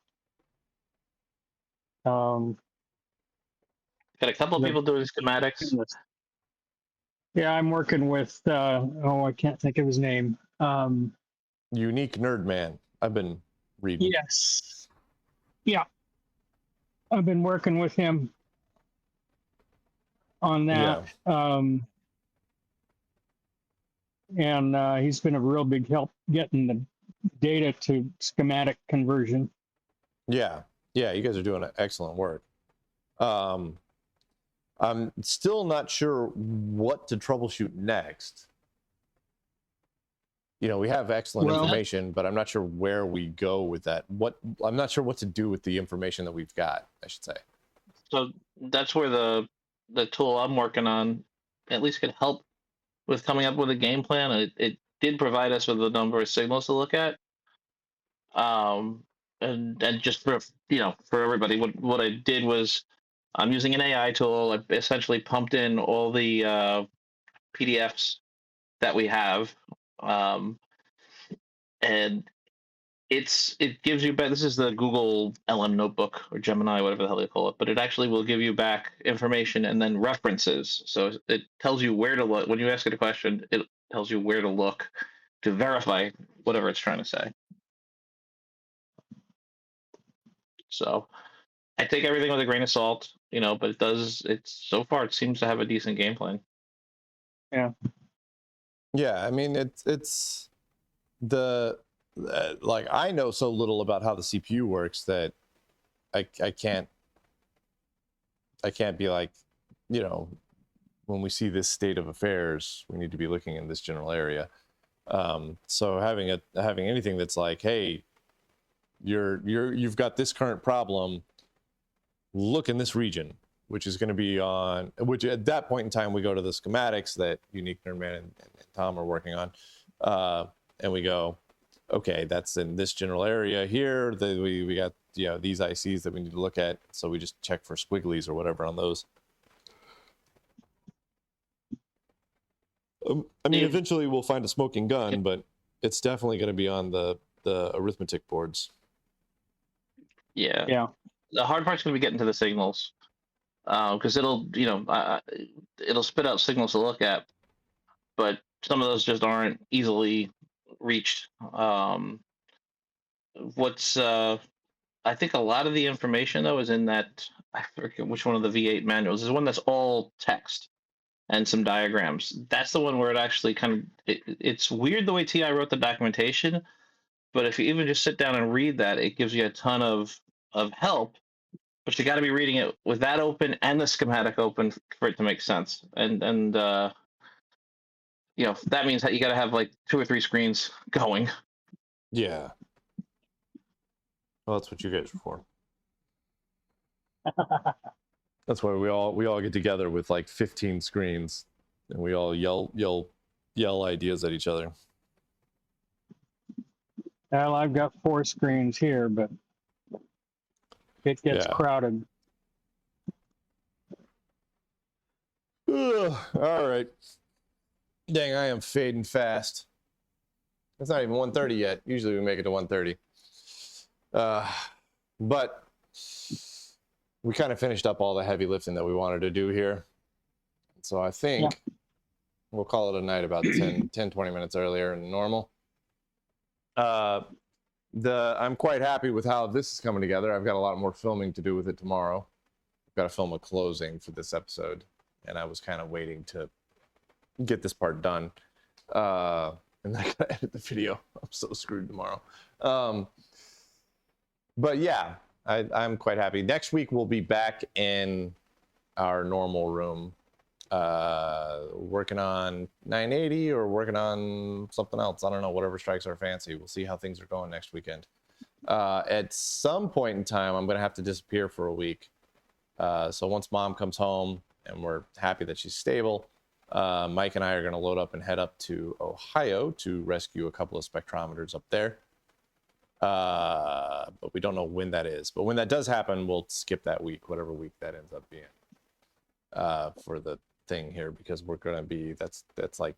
Speaker 7: Got a couple of people doing schematics.
Speaker 6: Yeah, I'm working with I can't think of his name.
Speaker 1: Unique Nerd Man. I've been reading.
Speaker 6: Yes. Yeah. I've been working with him on that. And he's been a real big help getting the data to schematic conversion.
Speaker 1: Yeah, you guys are doing excellent work. I'm still not sure what to troubleshoot next. You know, we have excellent information, but I'm not sure where we go with that. I'm not sure what to do with the information that we've got, I should say.
Speaker 7: So that's where the tool I'm working on at least could help with coming up with a game plan. It did provide us with a number of signals to look at. And just for everybody, what I did was I'm using an AI tool. I essentially pumped in all the PDFs that we have, and it gives you back. This is the Google LM Notebook or Gemini, whatever the hell they call it, but it actually will give you back information and then references. So it tells you where to look when you ask it a question. It tells you where to look to verify whatever it's trying to say. So I take everything with a grain of salt, but so far it seems to have a decent game plan.
Speaker 6: Yeah.
Speaker 1: Yeah, I mean it's the like I know so little about how the CPU works that I can't be like, when we see this state of affairs, we need to be looking in this general area. So having anything that's like, hey, you've got this current problem, look in this region, which is going to be which at that point in time we go to the schematics that Unique Nerdman and Tom are working on, and we go, okay, that's in this general area here. We got these ICs that we need to look at, so we just check for squigglies or whatever on those. I mean, eventually we'll find a smoking gun, but it's definitely going to be on the arithmetic boards.
Speaker 7: Yeah. The hard part's going to be getting to the signals, because it'll spit out signals to look at, but some of those just aren't easily reached. I think a lot of the information though is in that, I forget which one of the V8 manuals is one that's all text and some diagrams. That's the one where it actually it's weird the way TI wrote the documentation, but if you even just sit down and read that, it gives you a ton of help. But you got to be reading it with that open and the schematic open for it to make sense. And that means that you got to have like 2 or 3 screens going.
Speaker 1: Yeah. Well, that's what you guys are for. That's why we all get together with like 15 screens, and we all yell ideas at each other.
Speaker 6: Well, I've got 4 screens here, but it gets crowded.
Speaker 1: Ugh, all right. Dang, I am fading fast. It's not even 1:30 yet. Usually we make it to 1:30. But we kind of finished up all the heavy lifting that we wanted to do here. So I think we'll call it a night about 10, 20 minutes earlier than normal. I'm quite happy with how this is coming together. I've got a lot more filming to do with it tomorrow. I've got to film a closing for this episode, and I was kind of waiting to get this part done. And I gotta edit the video. I'm so screwed tomorrow. But yeah, I'm quite happy. Next week we'll be back in our normal room, working on 980 or working on something else. I don't know, whatever strikes our fancy. We'll see how things are going next weekend. At some point in time, I'm gonna have to disappear for a week. So once Mom comes home and we're happy that she's stable, Mike and I are going to load up and head up to Ohio to rescue a couple of spectrometers up there. But we don't know when that is. But when that does happen, we'll skip that week, whatever week that ends up being, for the thing here, because we're going to be, that's like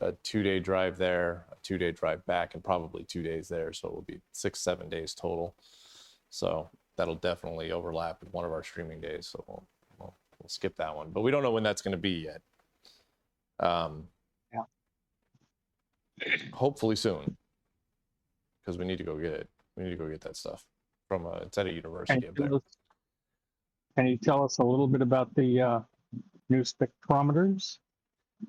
Speaker 1: a 2-day drive there, a 2-day drive back, and probably 2 days there. So it will be 6-7 days total. So that'll definitely overlap with one of our streaming days. So we'll skip that one. But we don't know when that's going to be yet. Hopefully soon, because we need to go get it. We need to go get that stuff from it's at a university up there.
Speaker 6: Can you tell us a little bit about the new spectrometers?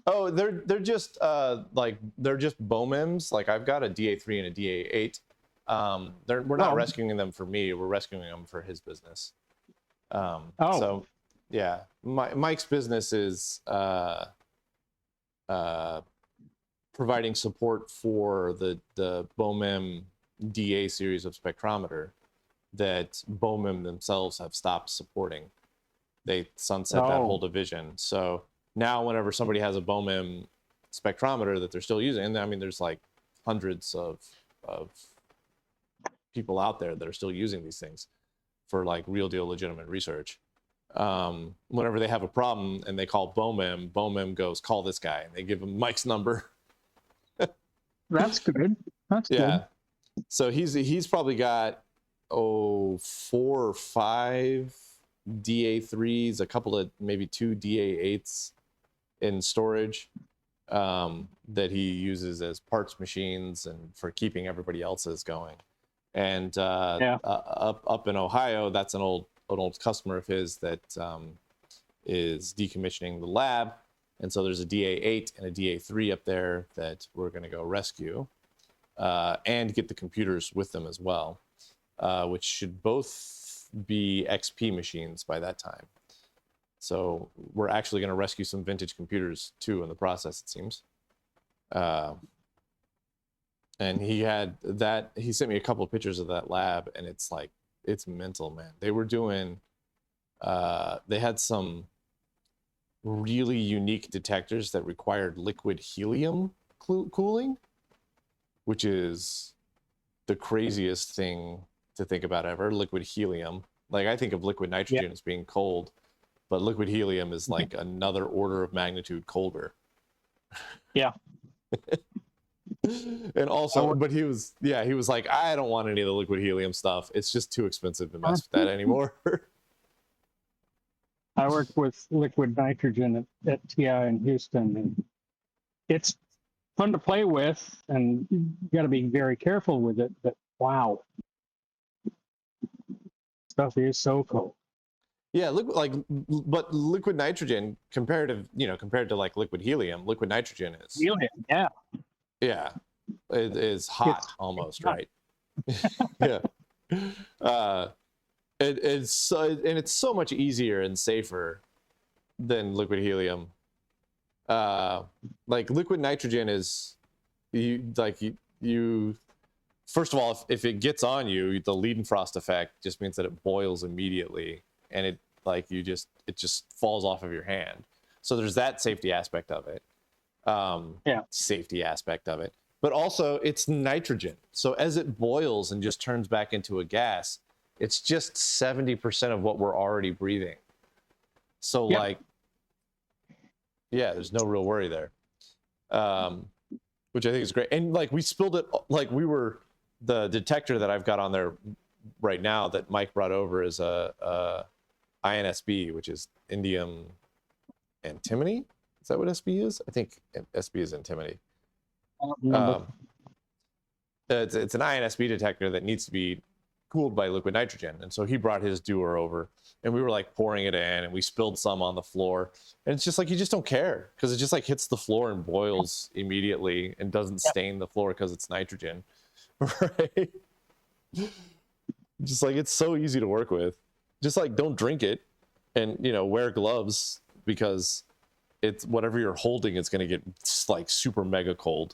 Speaker 1: Oh, they're just they're just BOMEMs. Like I've got a DA3 and a DA8. We're not rescuing them for me. We're rescuing them for his business. So yeah, Mike's business is providing support for the BOMEM DA series of spectrometer that BOMEM themselves have stopped supporting. They sunset that whole division. So now whenever somebody has a BOMEM spectrometer that they're still using, and I mean there's like hundreds of people out there that are still using these things for like real deal legitimate research. Whenever they have a problem and they call BOMEM goes, call this guy, and they give him Mike's number.
Speaker 6: That's good. That's good.
Speaker 1: So he's probably got 4 or 5 DA3s, a couple of maybe 2 DA8s in storage that he uses as parts machines and for keeping everybody else's going. And up in Ohio, that's an old customer of his that is decommissioning the lab. And so there's a DA8 and a DA3 up there that we're going to go rescue and get the computers with them as well, which should both be XP machines by that time. So we're actually going to rescue some vintage computers too in the process, it seems. And he sent me a couple of pictures of that lab, and it's like, it's mental, man. They were doing, they had some really unique detectors that required liquid helium cooling, which is the craziest thing to think about ever. Liquid helium. Like I think of liquid nitrogen as being cold, but liquid helium is like another order of magnitude colder.
Speaker 6: Yeah.
Speaker 1: And also, but he was like, I don't want any of the liquid helium stuff. It's just too expensive to mess with that anymore.
Speaker 6: I work with liquid nitrogen at TI in Houston, and it's fun to play with, and you got to be very careful with it. But wow, stuff is so cool.
Speaker 1: Yeah, but liquid nitrogen compared to like liquid helium, liquid nitrogen is
Speaker 6: helium.
Speaker 1: Yeah, it is hot almost, right? Yeah. It's so much easier and safer than liquid helium. Like liquid nitrogen is you first of all, if it gets on you, the Leidenfrost effect just means that it boils immediately, and it just falls off of your hand. So there's that safety aspect of it. Safety aspect of it, but also it's nitrogen. So as it boils and just turns back into a gas, it's just 70% of what we're already breathing. So there's no real worry there, which I think is great. And like we spilled it, like the detector that I've got on there right now that Mike brought over is a INSB, which is indium antimony. Is that what SB is? I think SB is antimony.
Speaker 6: I don't remember.
Speaker 1: It's an INSB detector that needs to be cooled by liquid nitrogen. And so he brought his doer over, and we were like pouring it in, and we spilled some on the floor. And it's just like, you just don't care, because it just like hits the floor and boils immediately and doesn't stain the floor because it's nitrogen. Right? Just like, it's so easy to work with. Just like, don't drink it, and wear gloves, because it's whatever you're holding is going to get like super mega cold.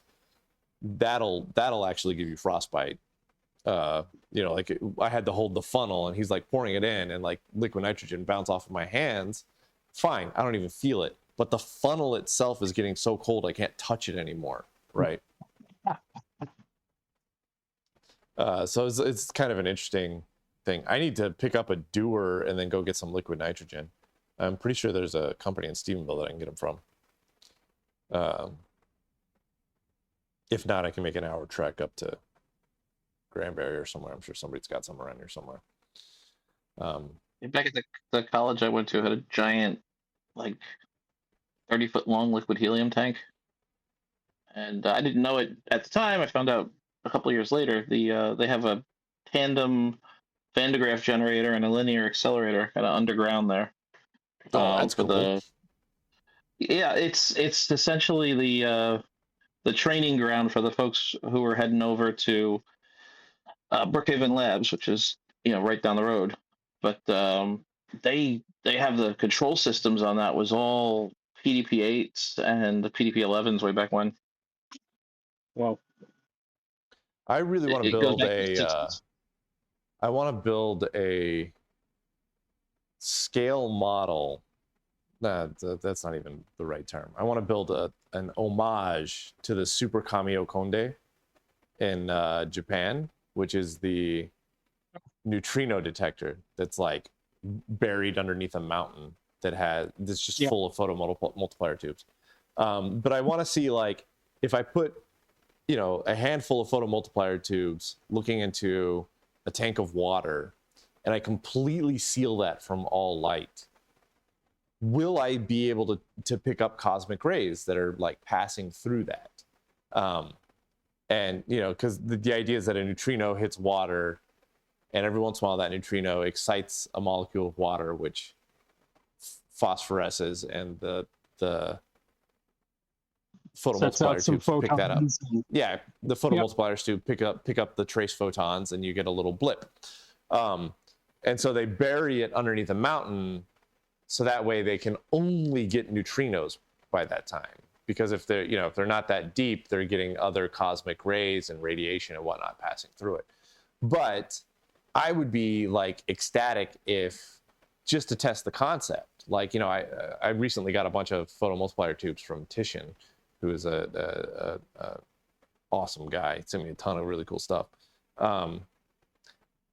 Speaker 1: That'll actually give you frostbite. Like I had to hold the funnel, and he's like pouring it in, and like liquid nitrogen bounce off of my hands. Fine, I don't even feel it, but the funnel itself is getting so cold I can't touch it anymore. Right. So it's kind of an interesting thing. I need to pick up a doer and then go get some liquid nitrogen. I'm pretty sure there's a company in Stephenville that I can get them from. If not, I can make an hour trek up to Granbury or somewhere. I'm sure somebody's got some around here somewhere.
Speaker 7: Back at the college I went to had a giant, like 30-foot long liquid helium tank, and I didn't know it at the time. I found out a couple years later. They have a tandem Van de Graaff generator and a linear accelerator kind of underground there.
Speaker 1: Oh, that's cool.
Speaker 7: It's essentially the training ground for the folks who are heading over to Brookhaven Labs, which is right down the road. But they have the control systems on that was all PDP-8s and the PDP-11s way back when.
Speaker 6: Well,
Speaker 1: I really want to build I want to build a scale model. Nah, that's not even the right term. I want to build an homage to the Super Kamio Konde in Japan, which is the neutrino detector that's like buried underneath a mountain that's just full of photomultiplier tubes. But I want to see, like, if I put a handful of photomultiplier tubes looking into a tank of water, and I completely seal that from all light, will I be able to pick up cosmic rays that are like passing through that? And because the idea is that a neutrino hits water, and every once in a while that neutrino excites a molecule of water which phosphoresces, and the photomultiplier tubes pick that up. Yeah, the photomultipliers tube pick up the trace photons, and you get a little blip. And so they bury it underneath a mountain, so that way they can only get neutrinos by that time. Because if they're not that deep, they're getting other cosmic rays and radiation and whatnot passing through it. But I would be like ecstatic if, just to test the concept, like, I recently got a bunch of photomultiplier tubes from Titian, who is a awesome guy. He sent me a ton of really cool stuff.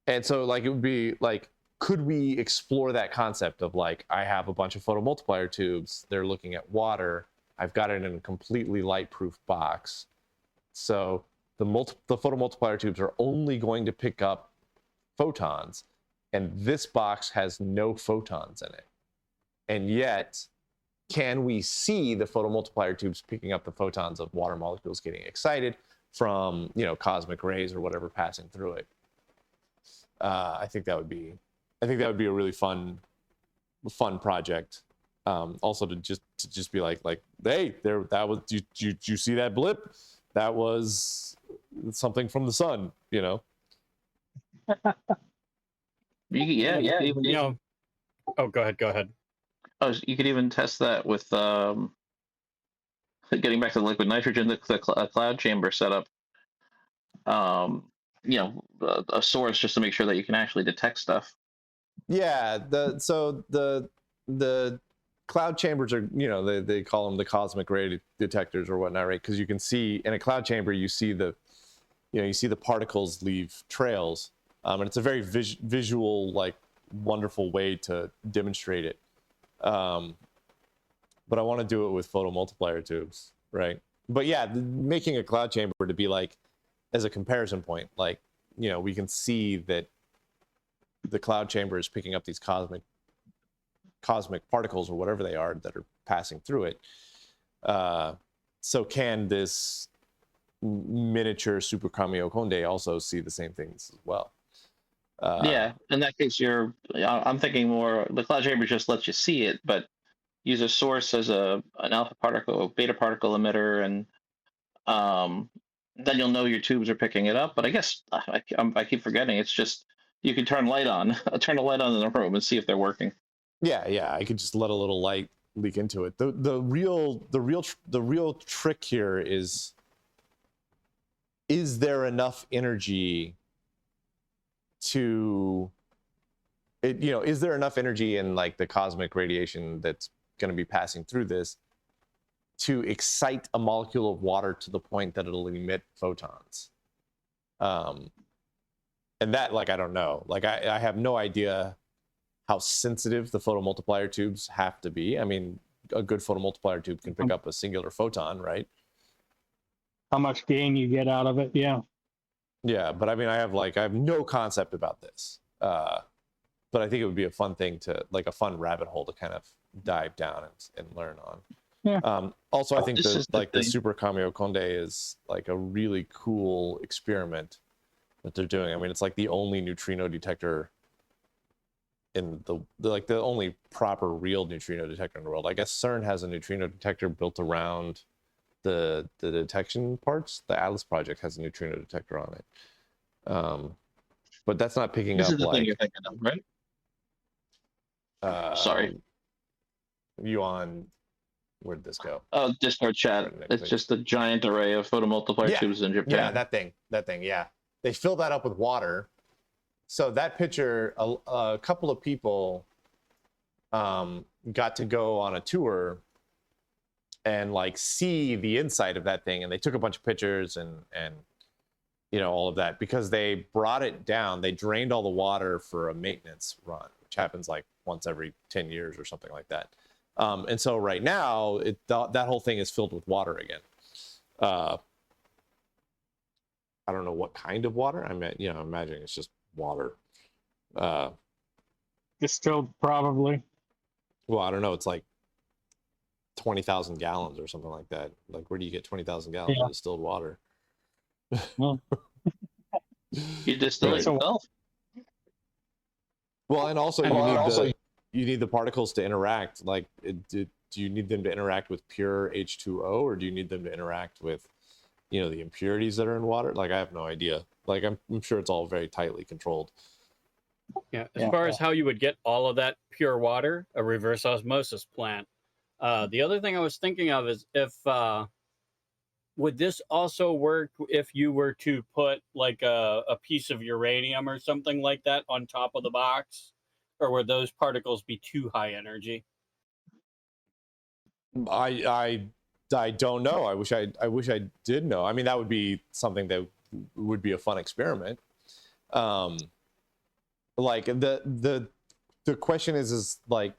Speaker 1: And so, like, it would be like, could we explore that concept of, like, I have a bunch of photomultiplier tubes, they're looking at water, I've got it in a completely light-proof box. So the photomultiplier tubes are only going to pick up photons, and this box has no photons in it. And yet, can we see the photomultiplier tubes picking up the photons of water molecules getting excited from, cosmic rays or whatever passing through it? I think that would be a really fun project. Also to just be like, hey, that was, did you see that blip? That was something from the sun,
Speaker 7: Yeah.
Speaker 2: Oh, go ahead.
Speaker 7: Oh, you could even test that with getting back to the liquid nitrogen, the cloud chamber setup. A source, just to make sure that you can actually detect stuff.
Speaker 1: Yeah, the cloud chambers are, they call them the cosmic ray detectors or whatnot, right? Because you can see in a cloud chamber, you see the particles leave trails, and it's a very visual, like, wonderful way to demonstrate it. But I want to do it with photomultiplier tubes, right? But yeah, making a cloud chamber to be like, as a comparison point, like, we can see that the cloud chamber is picking up these cosmic particles or whatever they are that are passing through it. So can this miniature Super Kamiokonde also see the same things as well?
Speaker 7: Yeah, in that case, I'm thinking more. The cloud chamber just lets you see it, but use a source as an alpha particle, beta particle emitter, and then you'll know your tubes are picking it up. But I guess I keep forgetting. It's just you can turn light on, turn a light on in the room, and see if they're working.
Speaker 1: Yeah. I could just let a little light leak into it. The real trick here is there enough energy to it? Is there enough energy in like the cosmic radiation that's going to be passing through this to excite a molecule of water to the point that it'll emit photons? And that, like, I don't know. Like, I have no idea how sensitive the photomultiplier tubes have to be. I mean, a good photomultiplier tube can pick up a singular photon, right?
Speaker 6: How much gain you get out of it? Yeah.
Speaker 1: Yeah, but I mean, I have no concept about this. But I think it would be a fun thing to, like, a fun rabbit hole to kind of dive down and learn on.
Speaker 6: Yeah.
Speaker 1: Also, I think
Speaker 7: This is
Speaker 1: the Super Kamiokonde is like a really cool experiment that they're doing. I mean, it's like the only neutrino detector in the only proper real neutrino detector in the world. I guess CERN has a neutrino detector built around the detection parts. The Atlas project has a neutrino detector on it. But that's not picking
Speaker 7: This
Speaker 1: up
Speaker 7: is the
Speaker 1: like
Speaker 7: thing you're thinking of, right? Sorry.
Speaker 1: You on, where'd this go?
Speaker 7: Oh, Discord chat. It's just a giant array of photomultiplier tubes in Japan.
Speaker 1: Yeah, that thing. Yeah, they fill that up with water. So that picture, a couple of people got to go on a tour and like see the inside of that thing, and they took a bunch of pictures and all of that, because they brought it down. They drained all the water for a maintenance run, which happens like once every 10 years or something like that. And so right now, that whole thing is filled with water again. I don't know what kind of water. I mean, I'm imagining it's just water.
Speaker 6: Distilled, probably.
Speaker 1: Well, I don't know. It's like 20,000 gallons or something like that. Like, where do you get 20,000 gallons of distilled water?
Speaker 6: Well,
Speaker 7: you distill it yourself.
Speaker 1: Well, and also you need the particles to interact. Like, do you need them to interact with pure H2O, or do you need them to interact with, the impurities that are in water? Like, I have no idea. Like, I'm sure it's all very tightly controlled.
Speaker 2: Yeah, as far as how you would get all of that pure water, a reverse osmosis plant. The other thing I was thinking of is if would this also work if you were to put like a piece of uranium or something like that on top of the box, or would those particles be too high energy?
Speaker 1: I don't know. I wish I did know. I mean, that would be something that would be a fun experiment. Like the question is like,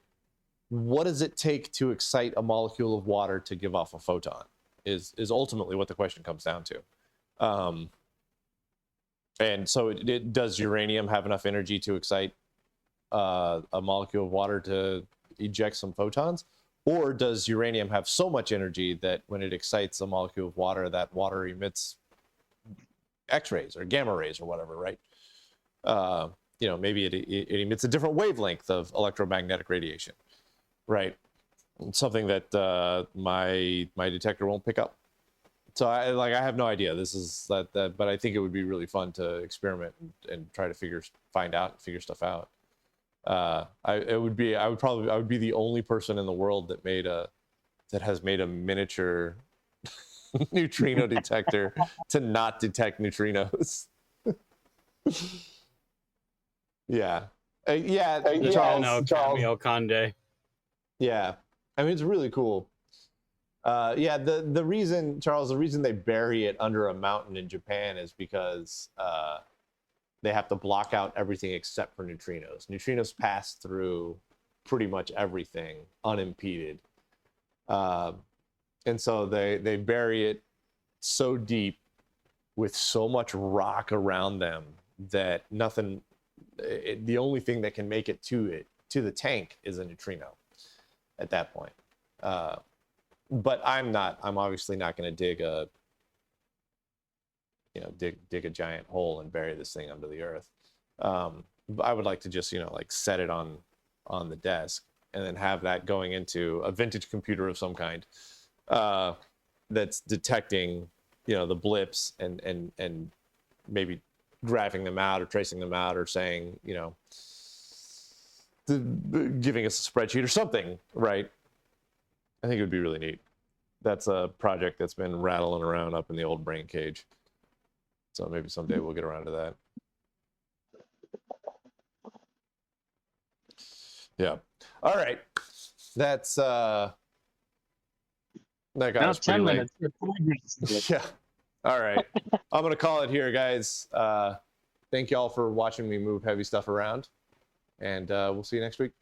Speaker 1: what does it take to excite a molecule of water to give off a photon? Is ultimately what the question comes down to. And so does uranium have enough energy to excite a molecule of water to eject some photons? Or does uranium have so much energy that when it excites a molecule of water, that water emits X-rays or gamma rays or whatever, right? Maybe it emits a different wavelength of electromagnetic radiation, right? Something that my detector won't pick up. So I have no idea. This is that, but I think it would be really fun to experiment and try to figure stuff out. I would be the only person in the world that has made a miniature neutrino detector to not detect neutrinos. Yeah.
Speaker 2: Charles Conde.
Speaker 1: Yeah. I mean, it's really cool. The reason they bury it under a mountain in Japan is because they have to block out everything except for neutrinos. Neutrinos pass through pretty much everything unimpeded. And so they bury it so deep with so much rock around them that the only thing that can make it to the tank is a neutrino at that point. but I'm obviously not going to dig a dig a giant hole and bury this thing under the earth. I would like to just like set it on the desk and then have that going into a vintage computer of some kind that's detecting the blips and maybe graphing them out or tracing them out or saying giving us a spreadsheet or something, right? I think it would be really neat. That's a project that's been rattling around up in the old brain cage. So maybe someday we'll get around to that. Yeah. All right. That's that got
Speaker 6: Now
Speaker 1: us pretty
Speaker 6: 10
Speaker 1: late.
Speaker 6: minutes. Or 4 minutes.
Speaker 1: Yeah. All right. I'm gonna call it here, guys. Thank you all for watching me move heavy stuff around, and we'll see you next week.